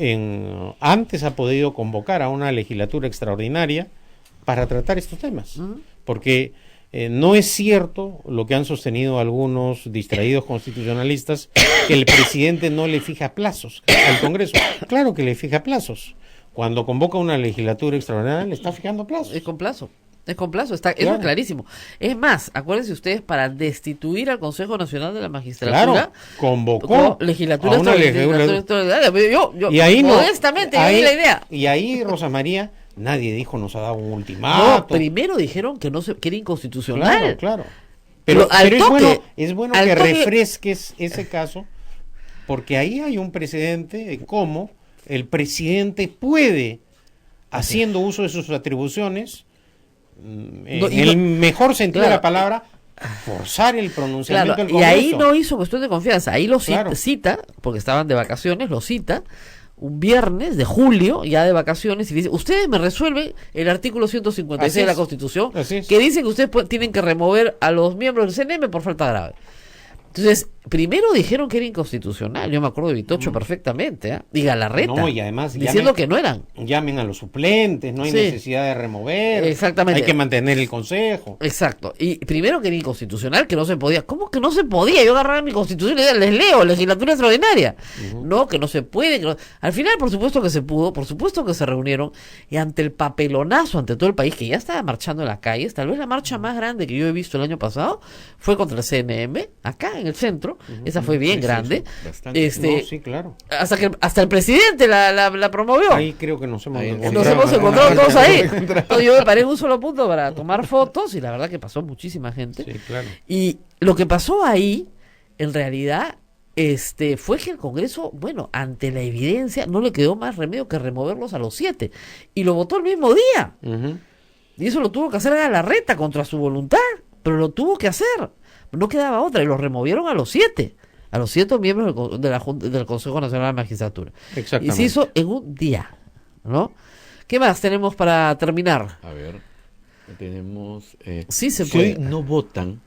Speaker 4: antes ha podido convocar a una legislatura extraordinaria para tratar estos temas, porque no es cierto lo que han sostenido algunos distraídos constitucionalistas, que el presidente no le fija plazos al Congreso. Claro que le fija plazos. Cuando convoca una legislatura extraordinaria le está fijando plazos.
Speaker 3: Es con plazo, está, eso es clarísimo. Es más, acuérdense ustedes, para destituir al Consejo Nacional de la Magistratura,
Speaker 4: convocó
Speaker 3: legislatura
Speaker 4: a una
Speaker 3: extraordinaria. Yo
Speaker 4: y ahí
Speaker 3: modestamente vi la idea.
Speaker 4: Y ahí, Rosa María, nadie dijo nos ha dado un ultimátum.
Speaker 3: No, primero dijeron que que era inconstitucional.
Speaker 4: Claro. Pero es bueno que refresques ese caso, porque ahí hay un precedente de cómo el presidente puede, haciendo uso de sus atribuciones, en el mejor sentido de la palabra, forzar el pronunciamiento del Congreso.
Speaker 3: Y ahí no hizo cuestión de confianza, ahí lo cita, porque estaban de vacaciones, lo cita un viernes de julio, ya de vacaciones, y dice, ustedes me resuelven el artículo 156 de la Constitución, que dice que ustedes tienen que remover a los miembros del CNM por falta grave. Entonces, primero dijeron que era inconstitucional, yo me acuerdo de Vitocho perfectamente, y Galarreta,
Speaker 4: y además
Speaker 3: diciendo que no eran.
Speaker 4: Llamen a los suplentes, no hay necesidad de remover,
Speaker 3: exactamente,
Speaker 4: hay que mantener el Consejo.
Speaker 3: Exacto, y primero que era inconstitucional, que no se podía. ¿Cómo que no se podía? Yo agarraba mi Constitución y les leo, legislatura extraordinaria. No, que no se puede. Al final, por supuesto que se pudo, por supuesto que se reunieron, y ante el papelonazo, ante todo el país, que ya estaba marchando en las calles, tal vez la marcha más grande que yo he visto el año pasado fue contra el CNM, acá en el centro. Esa fue bien grande.
Speaker 4: Sí, claro.
Speaker 3: Hasta el presidente la promovió.
Speaker 4: Ahí creo que nos hemos
Speaker 3: encontrado todos ahí. Entonces, yo me paré en un solo punto para tomar fotos y la verdad que pasó muchísima gente.
Speaker 4: Sí, claro.
Speaker 3: Y lo que pasó ahí, en realidad, fue que el Congreso, ante la evidencia, no le quedó más remedio que removerlos a los 7. Y lo votó el mismo día. Y eso lo tuvo que hacer Galarreta contra su voluntad, pero lo tuvo que hacer. No quedaba otra, y los removieron a los 7 miembros del Consejo Nacional de la Magistratura. Y se hizo en un día. ¿no? ¿Qué más tenemos para terminar?
Speaker 2: A ver, tenemos...
Speaker 3: Sí se
Speaker 2: si
Speaker 3: puede.
Speaker 2: hoy no votan,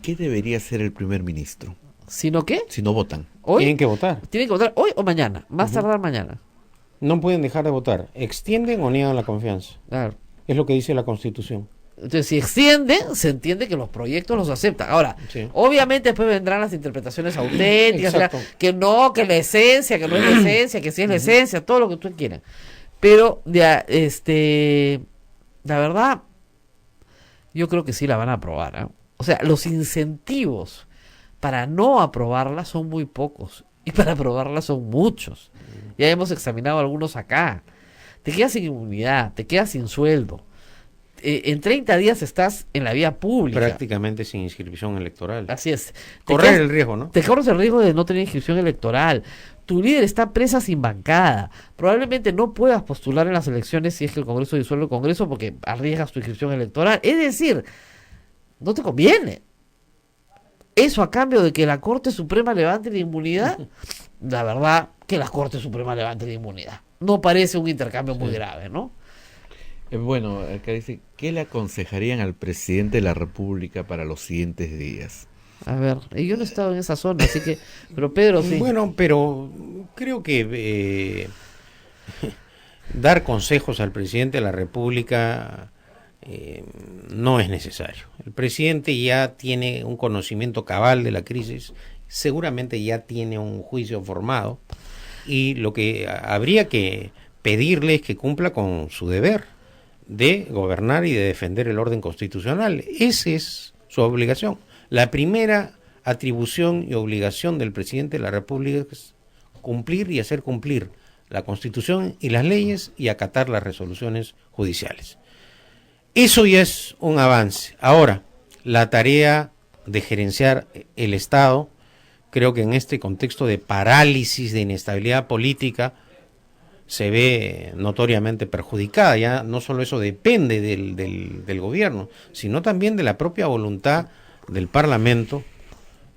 Speaker 2: ¿qué debería hacer el primer ministro?
Speaker 3: ¿Sino qué?
Speaker 2: Si no votan.
Speaker 3: Hoy
Speaker 4: Tienen que votar.
Speaker 3: tienen que votar hoy o mañana, más tardar mañana.
Speaker 4: No pueden dejar de votar. Extienden o niegan la confianza.
Speaker 3: Claro.
Speaker 4: Es lo que dice la Constitución.
Speaker 3: Entonces, si extienden, se entiende que los proyectos los aceptan. Ahora,
Speaker 4: Sí.
Speaker 3: obviamente después vendrán las interpretaciones auténticas,
Speaker 4: Exacto.
Speaker 3: que no, que la esencia, que no es la esencia, que sí es la esencia, todo lo que tú quieras. Pero, ya, la verdad, yo creo que sí la van a aprobar, ¿ah? O sea, los incentivos para no aprobarla son muy pocos y para aprobarla son muchos. Ya hemos examinado algunos acá. Te quedas sin inmunidad, te quedas sin sueldo. En 30 días estás en la vía pública.
Speaker 4: Prácticamente sin inscripción electoral.
Speaker 3: Así es.
Speaker 4: Correr el riesgo, ¿no?
Speaker 3: Te corres el riesgo de no tener inscripción electoral. Tu líder está presa sin bancada. Probablemente no puedas postular en las elecciones si es que el Congreso disuelve el Congreso porque arriesgas tu inscripción electoral. Es decir, no te conviene. Eso a cambio de que la Corte Suprema levante la inmunidad. La verdad que la Corte Suprema levante la inmunidad. No parece un intercambio muy grave, ¿no?
Speaker 2: Bueno, acá dice, ¿qué le aconsejarían al presidente de la República para los siguientes días?
Speaker 3: A ver, yo no he estado en esa zona, así que... Pero Pedro sí.
Speaker 4: Bueno, pero creo que dar consejos al presidente de la República no es necesario. El presidente ya tiene un conocimiento cabal de la crisis, seguramente ya tiene un juicio formado, y lo que habría que pedirle es que cumpla con su deber de gobernar y de defender el orden constitucional. Esa es su obligación. La primera atribución y obligación del presidente de la República es cumplir y hacer cumplir la Constitución y las leyes y acatar las resoluciones judiciales. Eso ya es un avance. Ahora, la tarea de gerenciar el Estado, creo que en este contexto de parálisis, de inestabilidad política, se ve notoriamente perjudicada. Ya no solo eso depende del gobierno, sino también de la propia voluntad del Parlamento.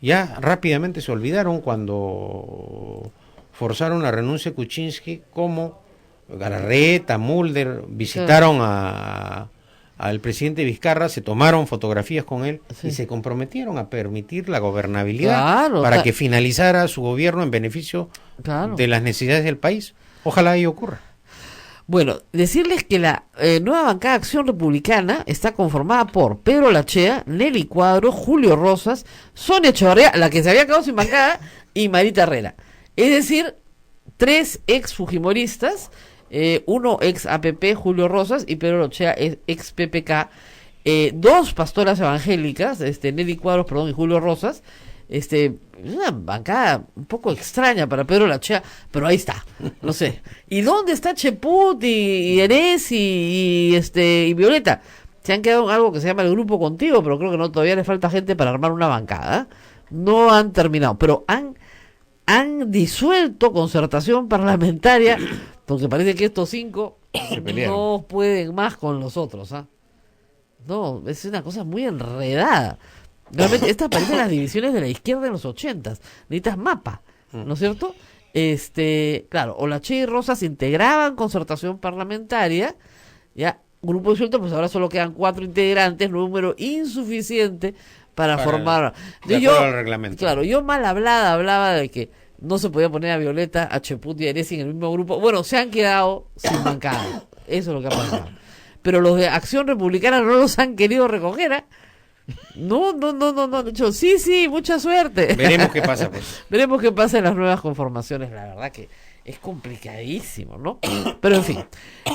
Speaker 4: Ya rápidamente se olvidaron cuando forzaron la renuncia de Kuczynski, como Galarreta, Mulder visitaron al presidente Vizcarra, se tomaron fotografías con él y se comprometieron a permitir la gobernabilidad para que finalizara su gobierno en beneficio de las necesidades del país. Ojalá ello ocurra.
Speaker 3: Bueno, decirles que la nueva bancada de Acción Republicana está conformada por Pedro Lachea, Nelly Cuadro, Julio Rosas, Sonia Echevarría, la que se había quedado sin bancada, y Marita Herrera. Es decir, 3 ex fujimoristas, uno ex APP, Julio Rosas, y Pedro Lachea, ex PPK, 2 pastoras evangélicas, Nelly Cuadros, perdón, y Julio Rosas. Una bancada un poco extraña para Pedro Lachea, pero ahí está, no sé. ¿Y dónde está Cheput y Eres y Violeta? Se han quedado en algo que se llama el Grupo Contigo, pero creo que no, todavía le falta gente para armar una bancada. No han terminado, pero han disuelto concertación parlamentaria, porque parece que estos 5 no pueden más con los otros. No, es una cosa muy enredada. Realmente, estas parecen las divisiones de la izquierda en los 80s. Necesitas mapa, ¿no es cierto? Claro, Olachea y Rosas integraban concertación parlamentaria, ya, grupo disuelto, pues ahora solo quedan 4 integrantes, número insuficiente para formar.
Speaker 4: De acuerdo al reglamento.
Speaker 3: Claro, yo mal hablaba de que no se podía poner a Violeta, a Cheput y a Eresi en el mismo grupo. Bueno, se han quedado sin bancada. Eso es lo que ha pasado. Pero los de Acción Republicana no los han querido recoger, No, de hecho, sí, mucha suerte.
Speaker 4: Veremos qué pasa, pues.
Speaker 3: Veremos qué pasa en las nuevas conformaciones. La verdad que es complicadísimo, ¿no? Pero en fin,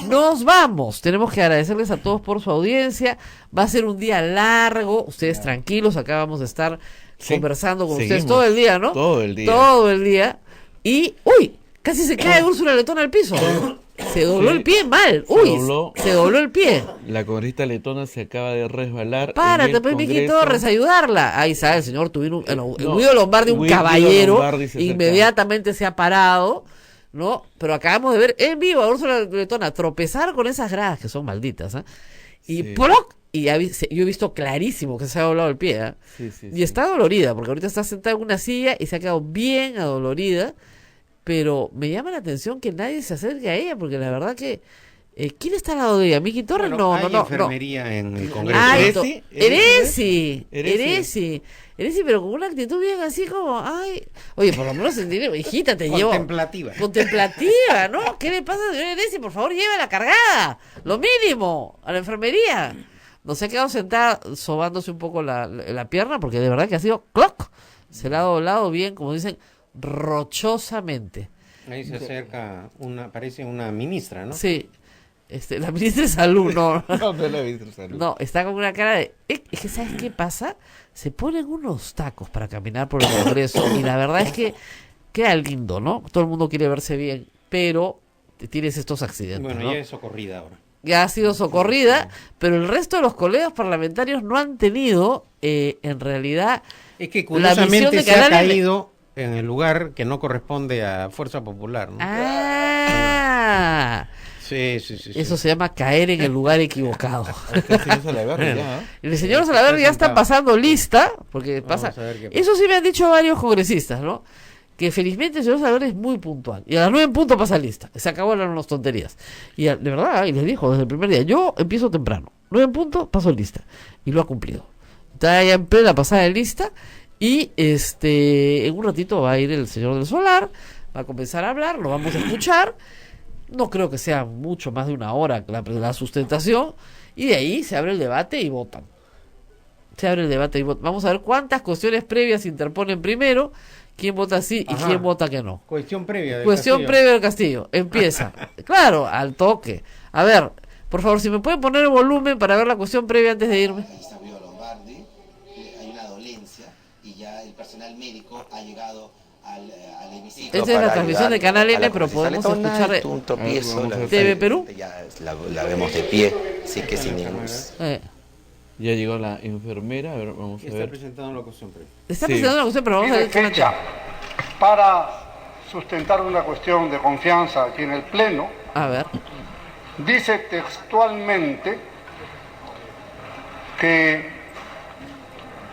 Speaker 3: nos vamos. Tenemos que agradecerles a todos por su audiencia. Va a ser un día largo. Ustedes tranquilos, acá vamos a estar conversando con ustedes todo el día, ¿no?
Speaker 2: Todo el día.
Speaker 3: Todo el día. Y, uy, casi se cae Úrsula Letona al piso. Se dobló el pie mal. Se dobló el pie.
Speaker 2: La congresista letona se acaba de resbalar.
Speaker 3: Párate, pues, Miki Torres, a ayudarla. Ahí sabe el señor Guido Lombardi, un caballero, inmediatamente se ha parado, ¿no? Pero acabamos de ver en vivo a Úrsula Letona tropezar con esas gradas que son malditas, y ¡ploc! Y yo he visto clarísimo que se ha doblado el pie, y está dolorida, porque ahorita está sentada en una silla y se ha quedado bien adolorida. pero me llama la atención que nadie se acerque a ella, porque la verdad que... ¿quién está al lado de ella? ¿Miki Torres?
Speaker 4: Bueno,
Speaker 3: No.
Speaker 4: hay enfermería en el Congreso.
Speaker 3: Ay,
Speaker 2: ¿Eresi?
Speaker 3: Eresi, pero con una actitud bien así como, ay, oye, por lo menos sentiré, hijita, te llevo. Contemplativa, ¿no? ¿Qué le pasa, señor Eresi? Por favor, llévala cargada, lo mínimo, a la enfermería. No se ha quedado sentada sobándose un poco la pierna, porque de verdad que ha sido ¡cloc! Se la ha doblado bien, como dicen, rochosamente.
Speaker 4: Ahí se acerca parece una ministra, ¿no?
Speaker 3: Sí. La ministra de Salud, no.
Speaker 2: No es la ministra de Salud.
Speaker 3: No, está con una cara de... Es que, ¿sabes qué pasa? Se ponen unos tacos para caminar por el Congreso y la verdad es que queda lindo, ¿no? Todo el mundo quiere verse bien, pero tienes estos accidentes,
Speaker 4: Bueno,
Speaker 3: ¿no?
Speaker 4: ya es socorrida ahora.
Speaker 3: Ya ha sido socorrida, pero el resto de los colegas parlamentarios no han tenido, en realidad...
Speaker 4: Es que
Speaker 3: la visión
Speaker 4: curiosamente
Speaker 3: de
Speaker 4: se ha
Speaker 3: Canales
Speaker 4: caído en el lugar que no corresponde a Fuerza Popular, ¿no?
Speaker 3: ¡Ah!
Speaker 4: Sí.
Speaker 3: Eso se llama caer en el lugar equivocado.
Speaker 2: El señor Salaverry ya, ¿eh?
Speaker 3: El señor Salaverry ya está pasando lista, porque pasa...
Speaker 4: Vamos a ver qué pasa.
Speaker 3: Eso sí me han dicho varios congresistas, ¿no? Que felizmente el señor Salaverry es muy puntual. Y a las 9 en punto pasa lista. Se acabó hablar unas tonterías. Y de verdad, y les dijo desde el primer día, yo empiezo temprano. 9 en punto, paso lista. Y lo ha cumplido. Está ya en plena pasada de lista. Y en un ratito va a ir el señor del Solar, va a comenzar a hablar, lo vamos a escuchar. No creo que sea mucho más de una hora la sustentación, y de ahí se abre el debate y votan. Vamos a ver cuántas cuestiones previas se interponen primero, quién vota sí y quién vota que no.
Speaker 4: Cuestión previa
Speaker 3: Del Castillo. Empieza, claro, al toque. A ver, por favor, si me pueden poner el volumen para ver la cuestión previa antes de irme.
Speaker 6: Hay una dolencia y ya el personal médico ha llegado al hemiciclo.
Speaker 3: Esta es la transmisión de Canal N, pero podemos escuchar
Speaker 6: un tropiezo,
Speaker 3: TV Perú.
Speaker 6: ya la vemos de pie, así que sin ningún...
Speaker 2: Ya llegó la enfermera, a ver, vamos a
Speaker 4: Está
Speaker 2: ver.
Speaker 4: presentando la cuestión previa.
Speaker 3: Está presentando la cuestión, pero vamos a ver.
Speaker 7: Fecha para sustentar una cuestión de confianza aquí en el Pleno.
Speaker 3: A ver.
Speaker 7: Dice textualmente que,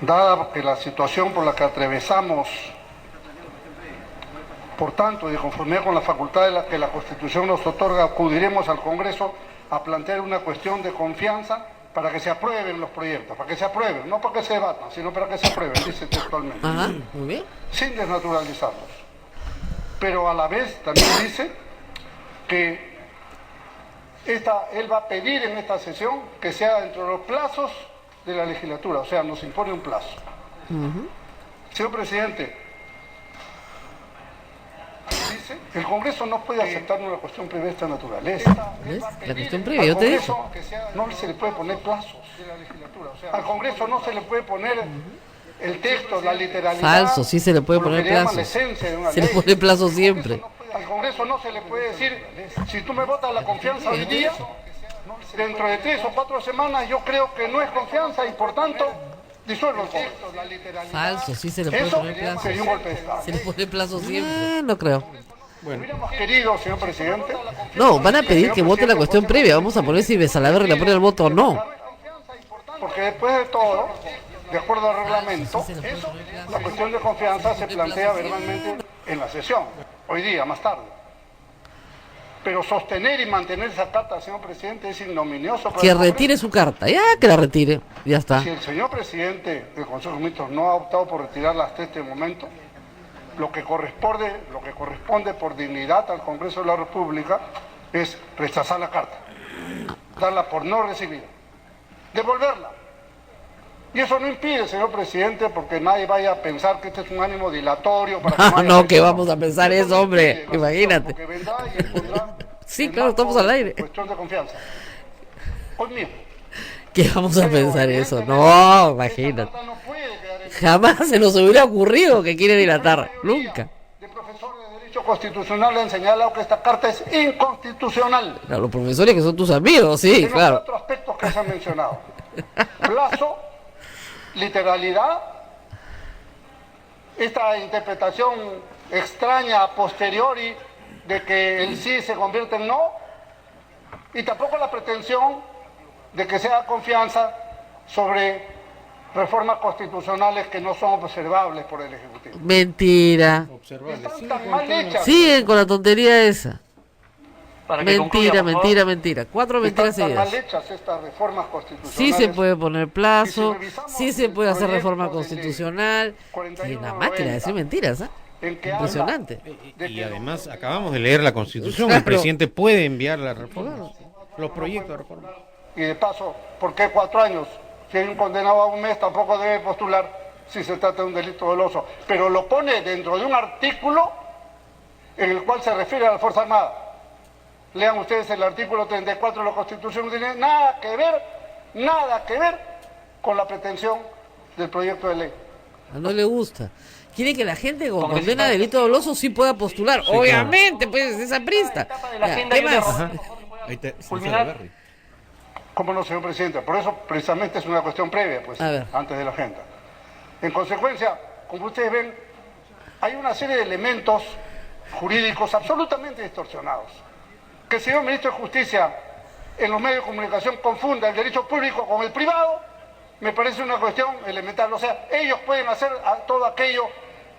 Speaker 7: dada que la situación por la que atravesamos, por tanto, y de conformidad con la facultad que la Constitución nos otorga, acudiremos al Congreso a plantear una cuestión de confianza para que se aprueben los proyectos, para que se aprueben, no para que se debatan, sino para que se aprueben, dice textualmente.
Speaker 3: Ajá, muy bien.
Speaker 7: Sin desnaturalizarlos. Pero a la vez también dice que él va a pedir en esta sesión que sea dentro de los plazos de la legislatura, o sea, nos impone un plazo. Señor presidente, dice, el Congreso no puede aceptar una cuestión previa de esta naturaleza.
Speaker 3: ¿Ves? La cuestión previa, yo te dije.
Speaker 7: No se le puede poner plazos. Al Congreso no se le puede poner el texto, la literalidad.
Speaker 3: Falso, sí se le puede
Speaker 7: o lo
Speaker 3: poner
Speaker 7: que llaman
Speaker 3: plazos.
Speaker 7: la esencia de una
Speaker 3: Se le
Speaker 7: ley.
Speaker 3: pone plazo siempre.
Speaker 7: Al Congreso no se le puede decir, si tú me votas la confianza hoy día, dentro de 3 o 4 semanas yo creo que no es confianza y por tanto disuelvo el Congreso.
Speaker 3: Falso, sí se le puede
Speaker 7: Eso
Speaker 3: poner plazo.
Speaker 7: sería un golpe de Estado.
Speaker 3: Se le pone plazo siempre. No creo.
Speaker 7: Hubiéramos querido, señor presidente,
Speaker 3: No, van a pedir que vote la cuestión previa. Vamos a poner si Salaverry le pone el voto o no.
Speaker 7: porque después de todo, de acuerdo al reglamento, la cuestión de confianza se plantea verbalmente en la sesión, hoy día, más tarde. Pero sostener y mantener esa carta, señor presidente, es ignominioso. para
Speaker 3: Que
Speaker 7: el Congreso.
Speaker 3: retire su carta. Ya que la retire. Ya está.
Speaker 7: Si el señor presidente del Consejo de Ministros no ha optado por retirarla hasta este momento, lo que corresponde por dignidad al Congreso de la República es rechazar la carta, darla por no recibida, devolverla. Y eso no impide, señor presidente, porque nadie vaya a pensar que este es un ánimo dilatorio para que
Speaker 3: No,
Speaker 7: haya
Speaker 3: no, que
Speaker 7: elección.
Speaker 3: vamos a pensar
Speaker 7: Eso
Speaker 3: eso,
Speaker 7: no
Speaker 3: hombre,
Speaker 7: impide la
Speaker 3: imagínate.
Speaker 7: sesión, porque vendrá y expondrá
Speaker 3: Sí,
Speaker 7: el
Speaker 3: claro,
Speaker 7: marco
Speaker 3: estamos al aire.
Speaker 7: de Cuestión de confianza. Hoy mismo.
Speaker 3: Que vamos a
Speaker 7: Pero,
Speaker 3: pensar eso.
Speaker 7: evidentemente,
Speaker 3: No,
Speaker 7: esta
Speaker 3: imagínate.
Speaker 7: carta no puede quedar en-
Speaker 3: Jamás se nos hubiera ocurrido que quiere dilatar. Nunca.
Speaker 7: De profesores de Derecho Constitucional le han señalado que esta carta es inconstitucional.
Speaker 3: A los profesores que son tus amigos, sí,
Speaker 7: En los
Speaker 3: claro.
Speaker 7: 4 aspectos que se han mencionado. Plazo, literalidad, esta interpretación extraña a posteriori de que el sí se convierte en no, y tampoco la pretensión de que sea confianza sobre reformas constitucionales que no son observables por el Ejecutivo.
Speaker 3: Mentira.
Speaker 7: Están tan mal hechas.
Speaker 3: Siguen con la tontería esa.
Speaker 8: Para que concluya,
Speaker 3: Mentira,
Speaker 8: por favor.
Speaker 3: mentira, mentira. 4 mentiras
Speaker 7: Están tan mal
Speaker 3: seguidas.
Speaker 7: hechas estas reformas constitucionales.
Speaker 3: Sí se puede poner plazo,
Speaker 7: Y si revisamos
Speaker 3: sí se puede hacer
Speaker 7: el
Speaker 3: reforma
Speaker 7: proyecto de ley
Speaker 3: constitucional.
Speaker 7: 4190,
Speaker 3: Sí, una máquina de decir mentiras, ¿ah?
Speaker 7: en que
Speaker 3: Impresionante.
Speaker 7: habla de
Speaker 4: Y
Speaker 7: que
Speaker 4: además acabamos de leer la Constitución,
Speaker 3: Claro.
Speaker 4: el presidente puede enviar la reforma, los proyectos de reforma.
Speaker 7: Y de paso, ¿por qué 4 años? Si hay un condenado a 1 mes, tampoco debe postular si se trata de un delito doloso. Pero lo pone dentro de un artículo en el cual se refiere a la Fuerza Armada. Lean ustedes el artículo 34 de la Constitución, no tiene nada que ver con la pretensión del proyecto de ley.
Speaker 3: No le gusta. Quiere que la gente con condena de delito doloso sí pueda postular. Obviamente, pues es aprista.
Speaker 8: Etapa de la
Speaker 3: Ya,
Speaker 8: agenda
Speaker 3: ¿qué
Speaker 8: y una
Speaker 3: más?
Speaker 8: ronda.
Speaker 2: Ahí te,
Speaker 8: Culminar.
Speaker 2: Berry.
Speaker 7: ¿Cómo no, señor presidente? Por eso precisamente es una cuestión previa, pues,
Speaker 3: A ver.
Speaker 7: antes de la agenda. En consecuencia, como ustedes ven, hay una serie de elementos jurídicos absolutamente distorsionados. Que el señor ministro de Justicia en los medios de comunicación confunda el derecho público con el privado, me parece una cuestión elemental. O sea, ellos pueden hacer todo aquello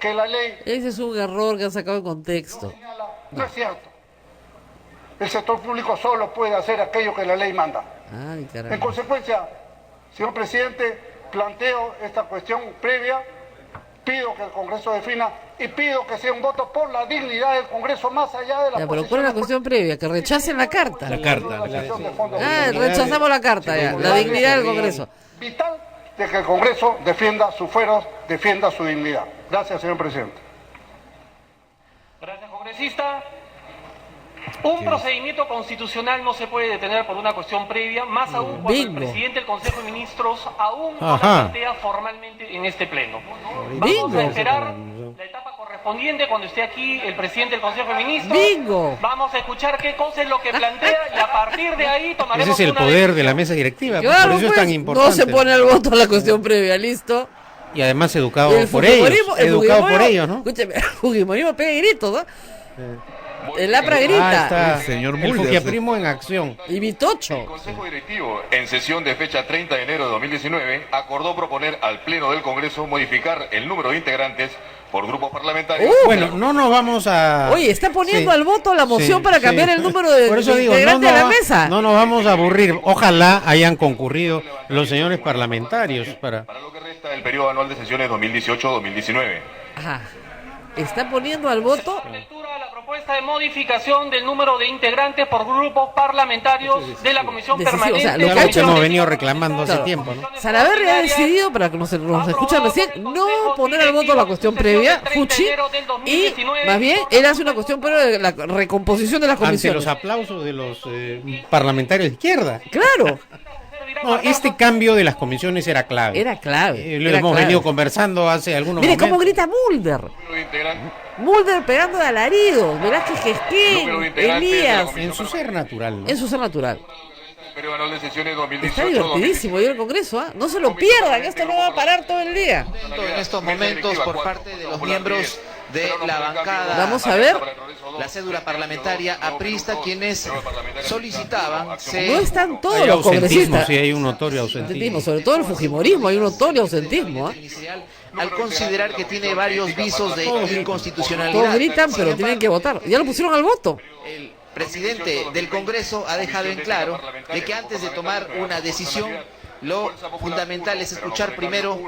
Speaker 7: que la ley
Speaker 3: Ese es un error que han sacado de contexto.
Speaker 7: señala. No es cierto. El sector público solo puede hacer aquello que la ley manda.
Speaker 3: Ay,
Speaker 7: En
Speaker 3: caramba.
Speaker 7: consecuencia, señor presidente, planteo esta cuestión previa, pido que el Congreso defina y pido que sea un voto por la dignidad del Congreso más allá de la
Speaker 3: Ya, pero ¿cuál es la cuestión previa? Que rechacen la carta.
Speaker 2: La carta.
Speaker 3: Ah, rechazamos la carta ya. La dignidad del Congreso.
Speaker 7: Vital de que el Congreso defienda sus fueros, defienda su dignidad. Gracias, señor presidente.
Speaker 8: Gracias, congresista. Un procedimiento constitucional no se puede detener por una cuestión previa, más aún cuando el
Speaker 3: Bingo.
Speaker 8: presidente del Consejo de Ministros aún no la
Speaker 4: Ajá.
Speaker 8: plantea formalmente en este pleno.
Speaker 3: Bingo.
Speaker 8: Vamos a esperar la etapa correspondiente cuando esté aquí el presidente del Consejo de Ministros.
Speaker 3: Bingo.
Speaker 8: Vamos a escuchar qué cosa es lo que plantea y a partir de ahí tomaremos
Speaker 4: Ese es el
Speaker 8: una
Speaker 4: poder de
Speaker 8: decisión.
Speaker 4: la mesa directiva,
Speaker 3: Claro,
Speaker 4: por eso es
Speaker 3: pues,
Speaker 4: tan importante.
Speaker 3: no se pone al voto la cuestión previa, listo.
Speaker 4: Y además educado
Speaker 3: El
Speaker 4: por ellos,
Speaker 3: fujimorismo- el
Speaker 4: educado por
Speaker 3: fujimorismo-
Speaker 4: ellos, ¿no?
Speaker 3: Escúcheme, el fujimorismo pega gritos, ¿no? El APRA
Speaker 4: Ah,
Speaker 3: grita.
Speaker 4: está
Speaker 2: El señor
Speaker 4: el
Speaker 2: Mulder.
Speaker 4: fujiaprimo en acción.
Speaker 3: Y Vitocho.
Speaker 9: El Consejo Directivo, en sesión de fecha 30 de enero de 2019, acordó proponer al Pleno del Congreso modificar el número de integrantes por grupos parlamentarios.
Speaker 4: Bueno, no nos vamos a...
Speaker 3: Oye, está poniendo
Speaker 4: Sí.
Speaker 3: al voto la moción
Speaker 4: Sí,
Speaker 3: para
Speaker 4: sí.
Speaker 3: cambiar el número de,
Speaker 4: Por eso
Speaker 3: de
Speaker 4: digo,
Speaker 3: integrantes de la
Speaker 4: va-
Speaker 3: mesa.
Speaker 4: No nos vamos a aburrir. Ojalá hayan concurrido los señores parlamentarios para...
Speaker 9: Para lo que resta del periodo anual de sesiones 2018-2019.
Speaker 3: Ajá. Está poniendo al voto.
Speaker 8: Lectura de la propuesta de modificación del número de integrantes por grupos parlamentarios de la Comisión
Speaker 3: Decisivo,
Speaker 8: Permanente.
Speaker 3: o sea, lo
Speaker 4: Lo
Speaker 3: que ha
Speaker 4: que
Speaker 3: hecho-
Speaker 4: hemos venido reclamando hace
Speaker 3: Claro.
Speaker 4: tiempo, ¿no?
Speaker 3: Salaverry ha decidido, para que nos escuchen recién, no poner al voto la cuestión previa, Fuchi, y más bien él hace una cuestión previa de la recomposición de las
Speaker 4: Ante
Speaker 3: comisiones.
Speaker 4: los aplausos de los parlamentarios de izquierda.
Speaker 3: Claro,
Speaker 4: No, este cambio de las comisiones era clave.
Speaker 3: era clave.
Speaker 4: Lo
Speaker 3: era
Speaker 4: hemos
Speaker 3: clave.
Speaker 4: venido conversando hace algunos
Speaker 3: Mire
Speaker 4: momentos.
Speaker 3: cómo grita Mulder.
Speaker 9: Número de integrantes-
Speaker 3: Mulder pegando de alaridos. Velázquez
Speaker 9: Número de
Speaker 3: Gesquén,
Speaker 9: integrantes de la
Speaker 3: Elías.
Speaker 9: comisión.
Speaker 4: En su ser natural, ¿no?
Speaker 3: En su ser natural.
Speaker 9: Periodo anual de sesiones
Speaker 3: Está
Speaker 9: 2018-2019.
Speaker 3: divertidísimo ir al Congreso, ¿ah? No se lo pierdan, esto no va a parar todo el día.
Speaker 10: En estos momentos por parte de los miembros de la bancada,
Speaker 3: Vamos a ver.
Speaker 10: la cédula parlamentaria aprista, quienes solicitaban
Speaker 3: No
Speaker 10: se
Speaker 3: están todos
Speaker 4: Hay
Speaker 3: los
Speaker 4: ausentismo,
Speaker 3: congresistas.
Speaker 4: sí, hay un notorio
Speaker 3: Ausentismo,
Speaker 4: ausentismo.
Speaker 3: sobre todo el fujimorismo, hay un notorio ausentismo. ¿Ah?
Speaker 10: inicial al considerar que tiene varios visos de inconstitucionalidad.
Speaker 3: Todos gritan, pero
Speaker 10: Sin
Speaker 3: tienen que
Speaker 10: embargo,
Speaker 3: votar. Ya lo pusieron al voto.
Speaker 10: el presidente del Congreso ha dejado en claro de que antes de tomar una decisión, lo fundamental es escuchar primero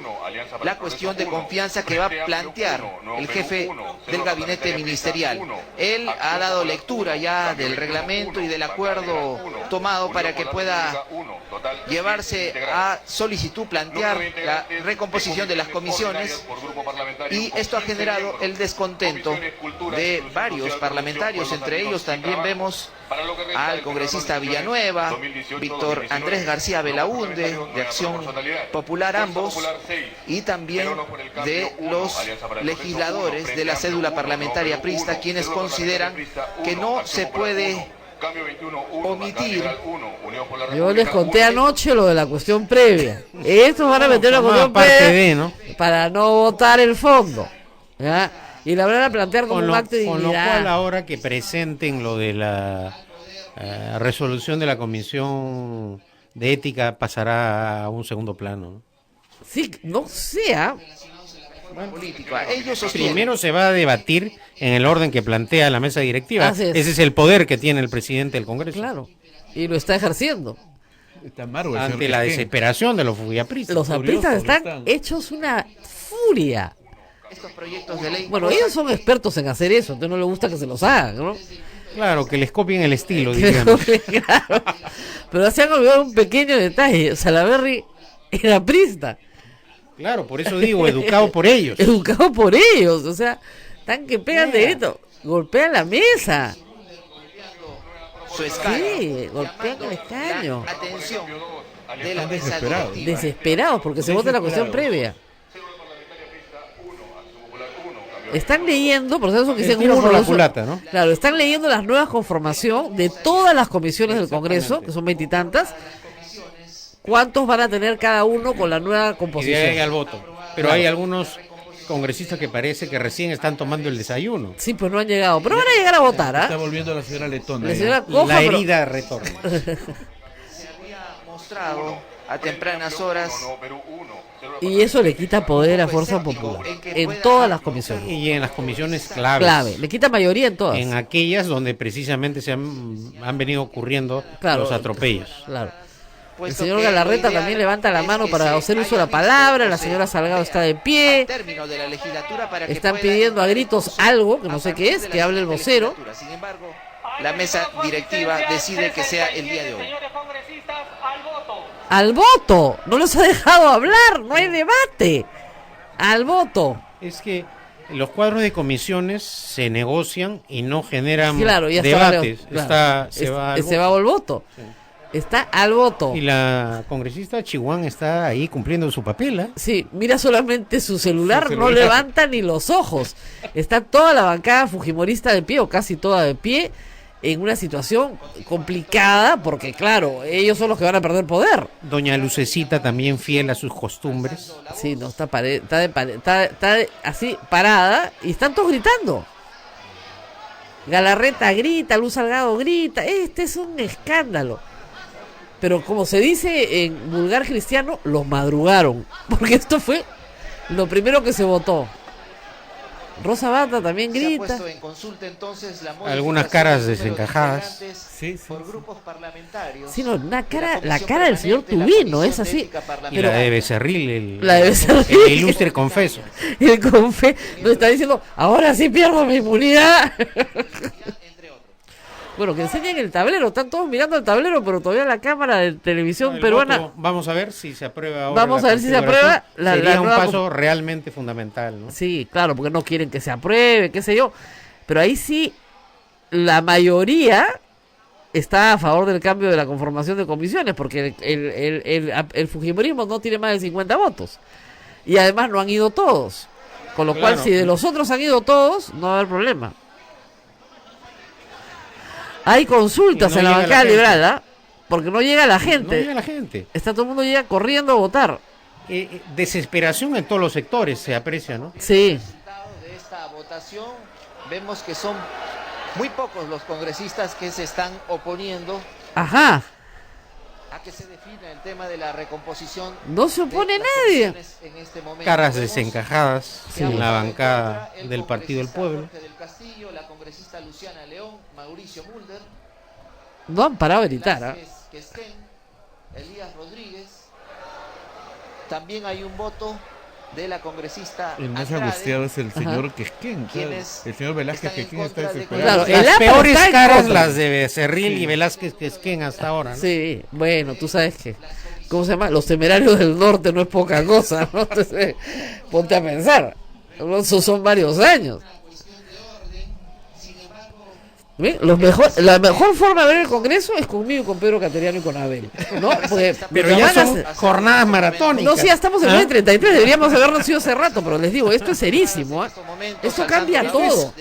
Speaker 10: la cuestión de confianza que va a plantear el jefe del gabinete ministerial. Él ha dado lectura ya del reglamento y del acuerdo tomado para que pueda llevarse a solicitud plantear la recomposición de las comisiones, y esto ha generado el descontento de varios parlamentarios. Entre ellos también vemos al congresista Villanueva, Víctor Andrés García Belaúnde, de Acción Popular ambos, y también de los legisladores de la cédula parlamentaria aprista, quienes consideran que no se puede omitir.
Speaker 3: Yo les conté anoche lo de la cuestión previa. Estos van a meter la cuestión
Speaker 4: Parte
Speaker 3: previa
Speaker 4: de, ¿no?
Speaker 3: para no votar el fondo. ¿Ya? Y la van a plantear como un acto de
Speaker 4: Con lo cual
Speaker 3: dignidad.
Speaker 4: ahora que presenten lo de la resolución de la Comisión de Ética pasará a un segundo plano, ¿no?
Speaker 3: Sí, no sea.
Speaker 10: Política. Ellos sostienen.
Speaker 4: Primero se va a debatir en el orden que plantea la mesa directiva.
Speaker 3: Así es.
Speaker 4: Ese es el poder que tiene el presidente del Congreso.
Speaker 3: Claro. Y lo está ejerciendo.
Speaker 2: Está amargo el
Speaker 4: Ante
Speaker 2: señor
Speaker 4: la
Speaker 2: Quisquén.
Speaker 4: desesperación de los fugiapristas.
Speaker 3: Los apristas están hechos una furia.
Speaker 10: Estos proyectos de ley.
Speaker 3: Bueno, ellos son expertos en hacer eso, entonces no les gusta que se los hagan, ¿no?
Speaker 4: Claro, que les copien el estilo, digamos.
Speaker 3: Claro. Pero se han olvidado un pequeño detalle. Salaverry era aprista.
Speaker 4: Claro, por eso digo, educado por ellos.
Speaker 3: Educado por ellos. O sea, están que pegan de grito. Golpean la mesa.
Speaker 10: Su escaño.
Speaker 3: Sí, golpean el escaño.
Speaker 10: La atención de la
Speaker 2: Están
Speaker 10: mesa
Speaker 2: desesperados.
Speaker 10: directiva.
Speaker 3: Desesperados porque se vota la cuestión previa. Están leyendo, por eso que
Speaker 4: El
Speaker 3: dicen
Speaker 4: tiro por
Speaker 3: uno,
Speaker 4: la
Speaker 3: dos,
Speaker 4: culata, ¿no?
Speaker 3: claro, están leyendo las nuevas conformación de todas las comisiones del Congreso, que son 20 y tantas. ¿Cuántos van a tener cada uno con la nueva
Speaker 4: Y de ahí
Speaker 3: composición?
Speaker 4: al voto. Pero hay algunos congresistas que parece que recién están tomando el desayuno.
Speaker 3: Sí, pues no han llegado, pero van a llegar a votar,
Speaker 2: Está
Speaker 3: ¿ah?
Speaker 2: volviendo la señora Letona.
Speaker 3: La
Speaker 2: ya.
Speaker 3: señora Coja,
Speaker 4: La
Speaker 3: pero-
Speaker 4: herida retorna.
Speaker 10: Se había mostrado a tempranas horas.
Speaker 3: Y eso le quita poder a Fuerza Popular en todas las comisiones.
Speaker 4: Y en las comisiones claves.
Speaker 3: Clave, le quita mayoría en todas.
Speaker 4: En aquellas donde precisamente se han venido ocurriendo
Speaker 3: Claro.
Speaker 4: los atropellos.
Speaker 3: Claro. El
Speaker 10: puesto
Speaker 3: señor
Speaker 10: que
Speaker 3: Galarreta
Speaker 10: lo ideal
Speaker 3: también levanta la
Speaker 10: es
Speaker 3: mano
Speaker 10: que
Speaker 3: para
Speaker 10: se
Speaker 3: hacer uso de
Speaker 10: haya
Speaker 3: la palabra, la
Speaker 10: visto
Speaker 3: señora
Speaker 10: se
Speaker 3: Salgado está de
Speaker 10: al
Speaker 3: pie,
Speaker 10: término de la legislatura para que
Speaker 3: están
Speaker 10: pueda
Speaker 3: pidiendo a
Speaker 10: entrar
Speaker 3: gritos
Speaker 10: en curso
Speaker 3: algo, que no
Speaker 10: a
Speaker 3: sé qué
Speaker 10: partir
Speaker 3: es,
Speaker 10: de
Speaker 3: que
Speaker 10: la
Speaker 3: hable el
Speaker 10: siguiente
Speaker 3: vocero.
Speaker 10: legislatura. Sin embargo, la mesa directiva decide que sea el día de hoy.
Speaker 8: Señores congresistas, al voto.
Speaker 3: Al voto, no los ha dejado hablar, no hay debate. Al voto.
Speaker 4: Es que los cuadros de comisiones se negocian y no generan
Speaker 3: Claro, ya
Speaker 4: debates.
Speaker 3: claro.
Speaker 4: Se va
Speaker 3: al voto. Está al voto.
Speaker 4: Y la congresista Chihuahua está ahí cumpliendo su papel, ¿eh?
Speaker 3: Sí, mira solamente su celular,
Speaker 2: Su
Speaker 3: no
Speaker 2: celular.
Speaker 3: levanta ni los ojos. Está toda la bancada fujimorista de pie, o casi toda de pie, en una situación complicada, porque claro, ellos son los que van a perder poder.
Speaker 4: Doña Lucecita también fiel a sus costumbres.
Speaker 3: Sí, no, está así parada y están todos gritando. Galarreta grita, Luz Salgado grita, este es un escándalo. Pero como se dice en vulgar cristiano, los madrugaron, porque esto fue lo primero que se votó. Rosa Bata también
Speaker 10: Se ha
Speaker 3: grita.
Speaker 10: puesto en consulta entonces la
Speaker 4: Algunas
Speaker 10: modificación
Speaker 4: caras
Speaker 10: del número de
Speaker 4: desencajadas.
Speaker 10: integrantes
Speaker 2: Sí,
Speaker 10: por grupos parlamentarios.
Speaker 3: Sí, no, la
Speaker 10: de la
Speaker 3: cara
Speaker 10: Comisión
Speaker 3: del señor
Speaker 10: Permanente, la
Speaker 3: Tubino es
Speaker 10: Comisión de
Speaker 3: así.
Speaker 10: Ética
Speaker 4: Y
Speaker 10: Parlamentaria.
Speaker 4: la de Becerril,
Speaker 3: La de Becerril.
Speaker 4: el ilustre confeso.
Speaker 3: El confe nos está diciendo, ahora sí pierdo mi inmunidad. Bueno, que enseñen el tablero, están todos mirando el tablero, pero todavía la cámara de televisión
Speaker 4: El
Speaker 3: peruana.
Speaker 4: voto, vamos a ver si se aprueba ahora.
Speaker 3: Vamos
Speaker 4: la
Speaker 3: a ver si se
Speaker 4: configuración.
Speaker 3: aprueba la
Speaker 4: Sería un
Speaker 3: nueva
Speaker 4: paso realmente fundamental, ¿no?
Speaker 3: Sí, claro, porque no quieren que se apruebe, qué sé yo. Pero ahí sí, la mayoría está a favor del cambio de la conformación de comisiones, porque el fujimorismo no tiene más de 50 votos. Y además no han ido todos. Con lo cual,
Speaker 4: Claro.
Speaker 3: si de los otros han ido todos, no va a haber problema. Hay consultas
Speaker 4: Y no
Speaker 3: en la
Speaker 4: llega la
Speaker 3: bancada
Speaker 4: gente.
Speaker 3: liberal, ¿ah? Porque no llega la
Speaker 4: No
Speaker 3: gente.
Speaker 4: llega la gente.
Speaker 3: Está todo el mundo llega corriendo a votar.
Speaker 4: Desesperación en todos los sectores se aprecia, ¿no?
Speaker 3: Sí.
Speaker 10: Resultado de esta votación, vemos que son muy pocos los congresistas que se están oponiendo
Speaker 3: Ajá.
Speaker 10: a que se defina el tema de la recomposición.
Speaker 3: No se
Speaker 10: de
Speaker 3: opone
Speaker 10: las
Speaker 3: nadie.
Speaker 10: comisiones en este momento.
Speaker 4: Caras
Speaker 10: Vemos
Speaker 4: desencajadas
Speaker 10: que
Speaker 4: en la
Speaker 10: han
Speaker 4: bancada
Speaker 10: votado en contra
Speaker 4: del Partido del
Speaker 10: congresista
Speaker 4: Pueblo.
Speaker 10: Jorge del Castillo, la congresista Luciana León, Mauricio Mulder,
Speaker 3: No han parado de gritar, ¿ah?
Speaker 10: Velázquez Quesquén, Elías Rodríguez. También hay un voto de la congresista
Speaker 2: El más
Speaker 10: Andrade,
Speaker 2: angustiado es el señor Quisquén. claro.
Speaker 10: quienes
Speaker 2: El señor Velázquez
Speaker 10: están en
Speaker 2: Quisquén está
Speaker 10: contra de
Speaker 2: desesperado.
Speaker 3: Claro, el
Speaker 4: Las
Speaker 3: APO
Speaker 4: peores
Speaker 3: está en
Speaker 4: caras
Speaker 3: contra.
Speaker 4: las de Becerril y Velázquez Quesquén hasta ahora, ¿no?
Speaker 3: Sí, bueno, tú sabes que, ¿cómo se llama? Los temerarios del norte no es poca cosa, ¿no? Entonces, ponte a pensar. Esos son varios años. ¿Ven? La mejor forma de ver el Congreso es conmigo, con Pedro Cateriano y con Abel, ¿no? Porque
Speaker 4: Pero
Speaker 3: nos
Speaker 4: ya
Speaker 3: van a
Speaker 4: son
Speaker 3: hacer-
Speaker 4: jornadas maratónicas.
Speaker 3: No, sí, ya estamos en
Speaker 4: ¿Ah?
Speaker 3: el 33, deberíamos habernos ido hace rato, pero les digo, esto es serísimo, ¿eh? Esto cambia todo.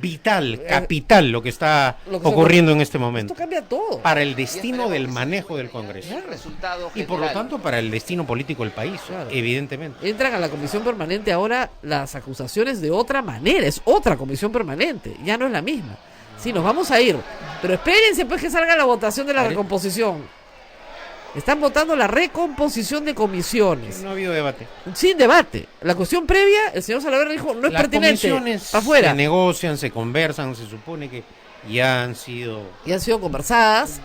Speaker 4: Vital, capital lo que está
Speaker 3: Lo que
Speaker 4: ocurriendo en este momento.
Speaker 3: Esto cambia todo.
Speaker 4: Para el destino del manejo del Congreso.
Speaker 10: resultado
Speaker 4: Y por lo
Speaker 10: general.
Speaker 4: tanto para el destino político del país,
Speaker 3: Claro.
Speaker 4: evidentemente.
Speaker 3: Entran a la comisión permanente ahora las acusaciones de otra manera, es otra comisión permanente, ya no es la misma. Sí, nos vamos a ir, pero espérense pues que salga la votación de la recomposición. Están votando la recomposición de comisiones.
Speaker 4: No ha habido debate.
Speaker 3: Sin debate. La cuestión previa, el señor Salaverry dijo, no es
Speaker 4: Las
Speaker 3: pertinente.
Speaker 4: comisiones
Speaker 3: Para afuera.
Speaker 4: se negocian, se conversan, se supone que ya han sido...
Speaker 3: Y han sido conversadas,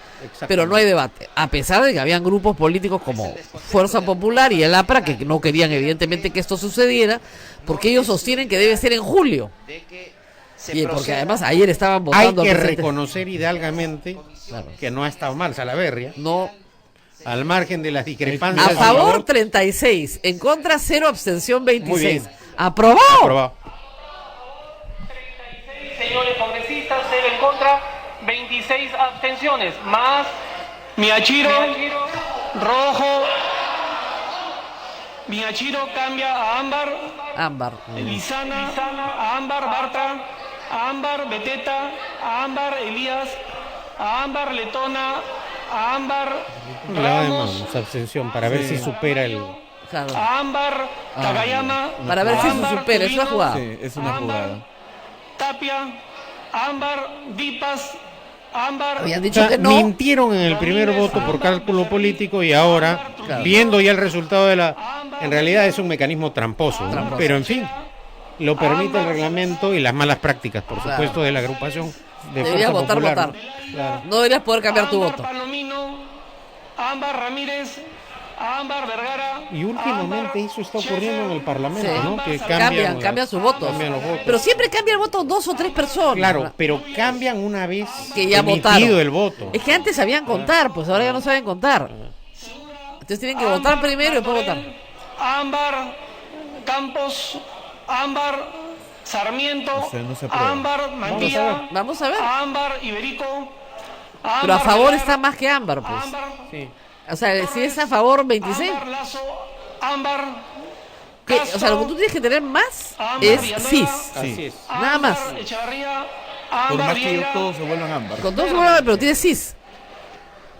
Speaker 3: pero no hay debate. A pesar de que habían grupos políticos como Fuerza Popular y el APRA que no querían evidentemente que esto sucediera, porque ellos sostienen que debe ser en julio. Y porque además ayer estaban votando...
Speaker 4: Hay que reconocer hidalgamente que no ha estado mal Salaverry.
Speaker 3: No.
Speaker 4: Al margen de las discrepancias.
Speaker 3: A favor 36, en contra 0, abstención 26.
Speaker 4: Muy bien.
Speaker 3: ¡Aprobado!
Speaker 4: Aprobado.
Speaker 8: 36 señores congresistas, 0 en contra, 26 abstenciones. Más Miyashiro, rojo. Miyashiro cambia a ámbar.
Speaker 3: Ámbar.
Speaker 8: Lizana, a ámbar Bartra, a ámbar Beteta, a ámbar Elías, a ámbar Letona, a ámbar Ramos,
Speaker 4: Abstención para ver si supera el...
Speaker 3: Claro.
Speaker 8: a ámbar Takayama,
Speaker 3: Para ver si se
Speaker 8: ámbar
Speaker 3: supera, es una
Speaker 8: Tulino,
Speaker 3: jugada.
Speaker 2: Sí, es una jugada.
Speaker 8: Tapia, ámbar Vipas, ámbar.
Speaker 3: Habían dicho que no.
Speaker 4: Mintieron en el primer voto por cálculo político y ahora, viendo ya el resultado de la... En realidad es un mecanismo tramposo, ¿no? Pero en fin, lo permite el reglamento y las malas prácticas, por supuesto, de la agrupación de
Speaker 3: Deberías
Speaker 4: Fuerza
Speaker 3: votar,
Speaker 4: Popular,
Speaker 3: votar.
Speaker 4: ¿no? Claro.
Speaker 3: No deberías poder cambiar tu voto.
Speaker 8: Palomino, ámbar Ramírez, ámbar Vergara.
Speaker 4: Y últimamente eso está ocurriendo en el Parlamento,
Speaker 3: Sí.
Speaker 4: ¿no? Que
Speaker 3: Cambian sus votos.
Speaker 4: cambian los votos.
Speaker 3: Pero siempre cambia el voto 2 o 3 personas.
Speaker 4: Claro, pero cambian una vez
Speaker 3: Que ya
Speaker 4: emitido
Speaker 3: votaron.
Speaker 4: el voto.
Speaker 3: Es que antes sabían contar, pues ahora ya no saben contar. Entonces tienen que votar primero y después votar.
Speaker 8: Ámbar Campos, ámbar Sarmiento,
Speaker 2: No se aprueba.
Speaker 8: ámbar Mantilla,
Speaker 3: Vamos a ver.
Speaker 8: ámbar Iberico, ámbar
Speaker 3: Pero a favor
Speaker 8: Velar,
Speaker 3: está más que Ámbar, pues.
Speaker 8: ámbar,
Speaker 4: Sí.
Speaker 3: O sea, si es a favor 26.
Speaker 8: ámbar Lazo, ámbar
Speaker 3: ¿qué?
Speaker 8: Castro,
Speaker 3: O sea, lo que tú tienes que tener más
Speaker 8: ámbar
Speaker 3: es
Speaker 8: Villanueva,
Speaker 3: CIS.
Speaker 4: Así es.
Speaker 3: Nada más.
Speaker 8: ámbar Echevarría,
Speaker 2: Por
Speaker 8: ámbar
Speaker 2: más que
Speaker 8: Vieira,
Speaker 2: todos se vuelvan ámbar.
Speaker 3: Con todo seguro, pero tiene CIS.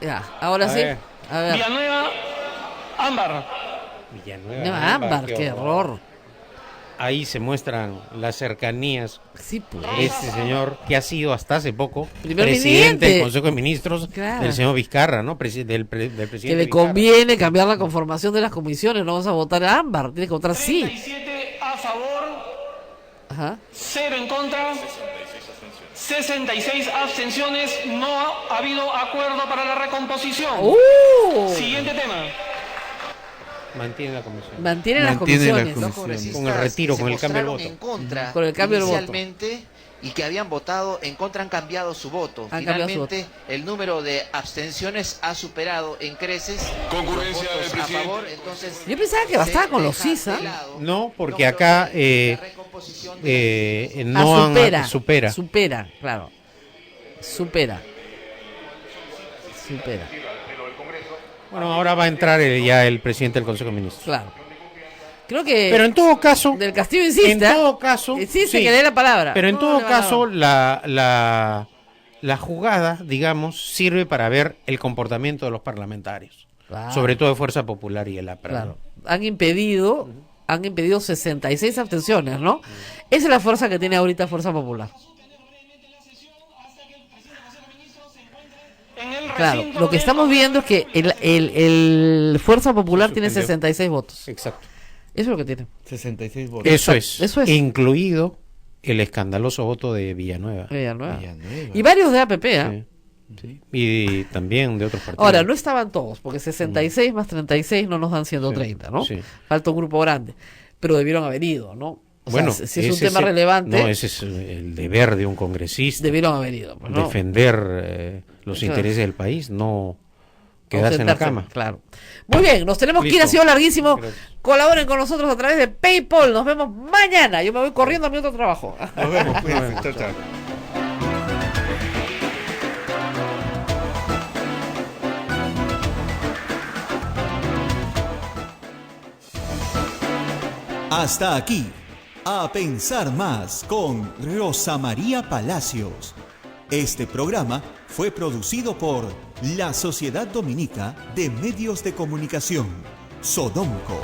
Speaker 3: Ya, ahora sí.
Speaker 4: ver.
Speaker 3: A ver.
Speaker 8: Villanueva, ámbar.
Speaker 4: Villanueva,
Speaker 3: No, Ámbar, qué horror.
Speaker 4: Ahí se muestran las cercanías
Speaker 3: Sí, pues.
Speaker 4: de este señor que ha sido hasta hace poco
Speaker 3: Primer
Speaker 4: presidente
Speaker 3: ministro.
Speaker 4: del Consejo de Ministros,
Speaker 3: Claro.
Speaker 4: del señor Vizcarra, ¿no? Del presidente
Speaker 3: Que le
Speaker 4: Vizcarra.
Speaker 3: conviene cambiar la conformación de las comisiones. No vas a votar a Ámbar, tienes que votar sí.
Speaker 8: 37 a favor,
Speaker 3: Ajá.
Speaker 8: 0 en contra, 66 abstenciones. No ha habido acuerdo para la recomposición. Siguiente tema.
Speaker 4: Mantiene la comisión.
Speaker 3: Mantienen las
Speaker 2: Mantiene las
Speaker 3: comisiones.
Speaker 10: Los
Speaker 2: comisiones.
Speaker 10: congresistas
Speaker 4: Con el retiro,
Speaker 10: que
Speaker 4: con
Speaker 10: se
Speaker 4: el cambio del
Speaker 10: mostraron
Speaker 4: voto.
Speaker 10: en contra
Speaker 3: Con el cambio del voto.
Speaker 10: inicialmente y que habían votado en contra han cambiado su voto.
Speaker 3: Han cambiado su
Speaker 10: Finalmente, el número de abstenciones ha superado en creces
Speaker 9: Concurrencia
Speaker 10: los votos
Speaker 9: del presidente.
Speaker 10: a favor. Entonces,
Speaker 3: Yo pensaba que bastaba con los
Speaker 10: se deja
Speaker 3: CIS,
Speaker 10: de
Speaker 3: ¿ah?
Speaker 10: lado
Speaker 4: No, porque
Speaker 10: los
Speaker 4: acá
Speaker 10: de la recomposición de
Speaker 4: no
Speaker 3: supera.
Speaker 4: supera.
Speaker 3: Claro. Supera.
Speaker 4: Bueno, ahora va a entrar ya el presidente del Consejo de Ministros.
Speaker 3: Claro. Creo que
Speaker 4: Pero en todo caso,
Speaker 3: Del Castillo insiste.
Speaker 4: en todo caso,
Speaker 3: Insiste
Speaker 4: sí.
Speaker 3: que le dé la palabra.
Speaker 4: Pero en
Speaker 3: No
Speaker 4: todo
Speaker 3: le van a
Speaker 4: caso,
Speaker 3: dar.
Speaker 4: la jugada, digamos, sirve para ver el comportamiento de los parlamentarios,
Speaker 3: Claro.
Speaker 4: sobre todo de Fuerza Popular y el APRA.
Speaker 3: Claro. Han impedido 66 abstenciones, ¿no? Esa es la fuerza que tiene ahorita Fuerza Popular.
Speaker 8: En el
Speaker 3: Claro,
Speaker 8: recinto
Speaker 3: lo que
Speaker 8: del
Speaker 3: estamos viendo es que el Fuerza Popular tiene
Speaker 4: Suspendió.
Speaker 3: 66 votos.
Speaker 4: Exacto.
Speaker 3: Eso es lo que tiene.
Speaker 2: 66 votos.
Speaker 4: Eso
Speaker 3: Eso es.
Speaker 4: incluido el escandaloso voto de Villanueva.
Speaker 3: Villanueva.
Speaker 2: Villanueva.
Speaker 3: Y varios de APP, ¿ah?
Speaker 4: Sí. Sí. Y también de otros partidos.
Speaker 3: Ahora, no estaban todos, porque 66 más 36 no nos dan 130, ¿no?
Speaker 4: Sí.
Speaker 3: Falta un grupo grande. Pero debieron haber ido, ¿no? O
Speaker 4: Bueno,
Speaker 3: sea, si es un
Speaker 4: ese
Speaker 3: tema relevante,
Speaker 4: No, ese es el deber de un congresista.
Speaker 3: debieron haber ido. Pues, ¿no?
Speaker 4: Defender los
Speaker 3: Claro.
Speaker 4: intereses del país, no quedarse en la
Speaker 3: Ausentarse,
Speaker 4: cama.
Speaker 3: Claro. Muy bien, nos tenemos que ir,
Speaker 4: Listo.
Speaker 3: ha sido larguísimo.
Speaker 4: Gracias.
Speaker 3: Colaboren con nosotros a través de PayPal. Nos vemos mañana. Yo me voy corriendo a mi otro trabajo.
Speaker 2: Nos vemos, cuídense. Chao, chao.
Speaker 1: Hasta aquí, A Pensar Más con Rosa María Palacios. Este programa fue producido por la Sociedad Dominica de Medios de Comunicación, Sodomco.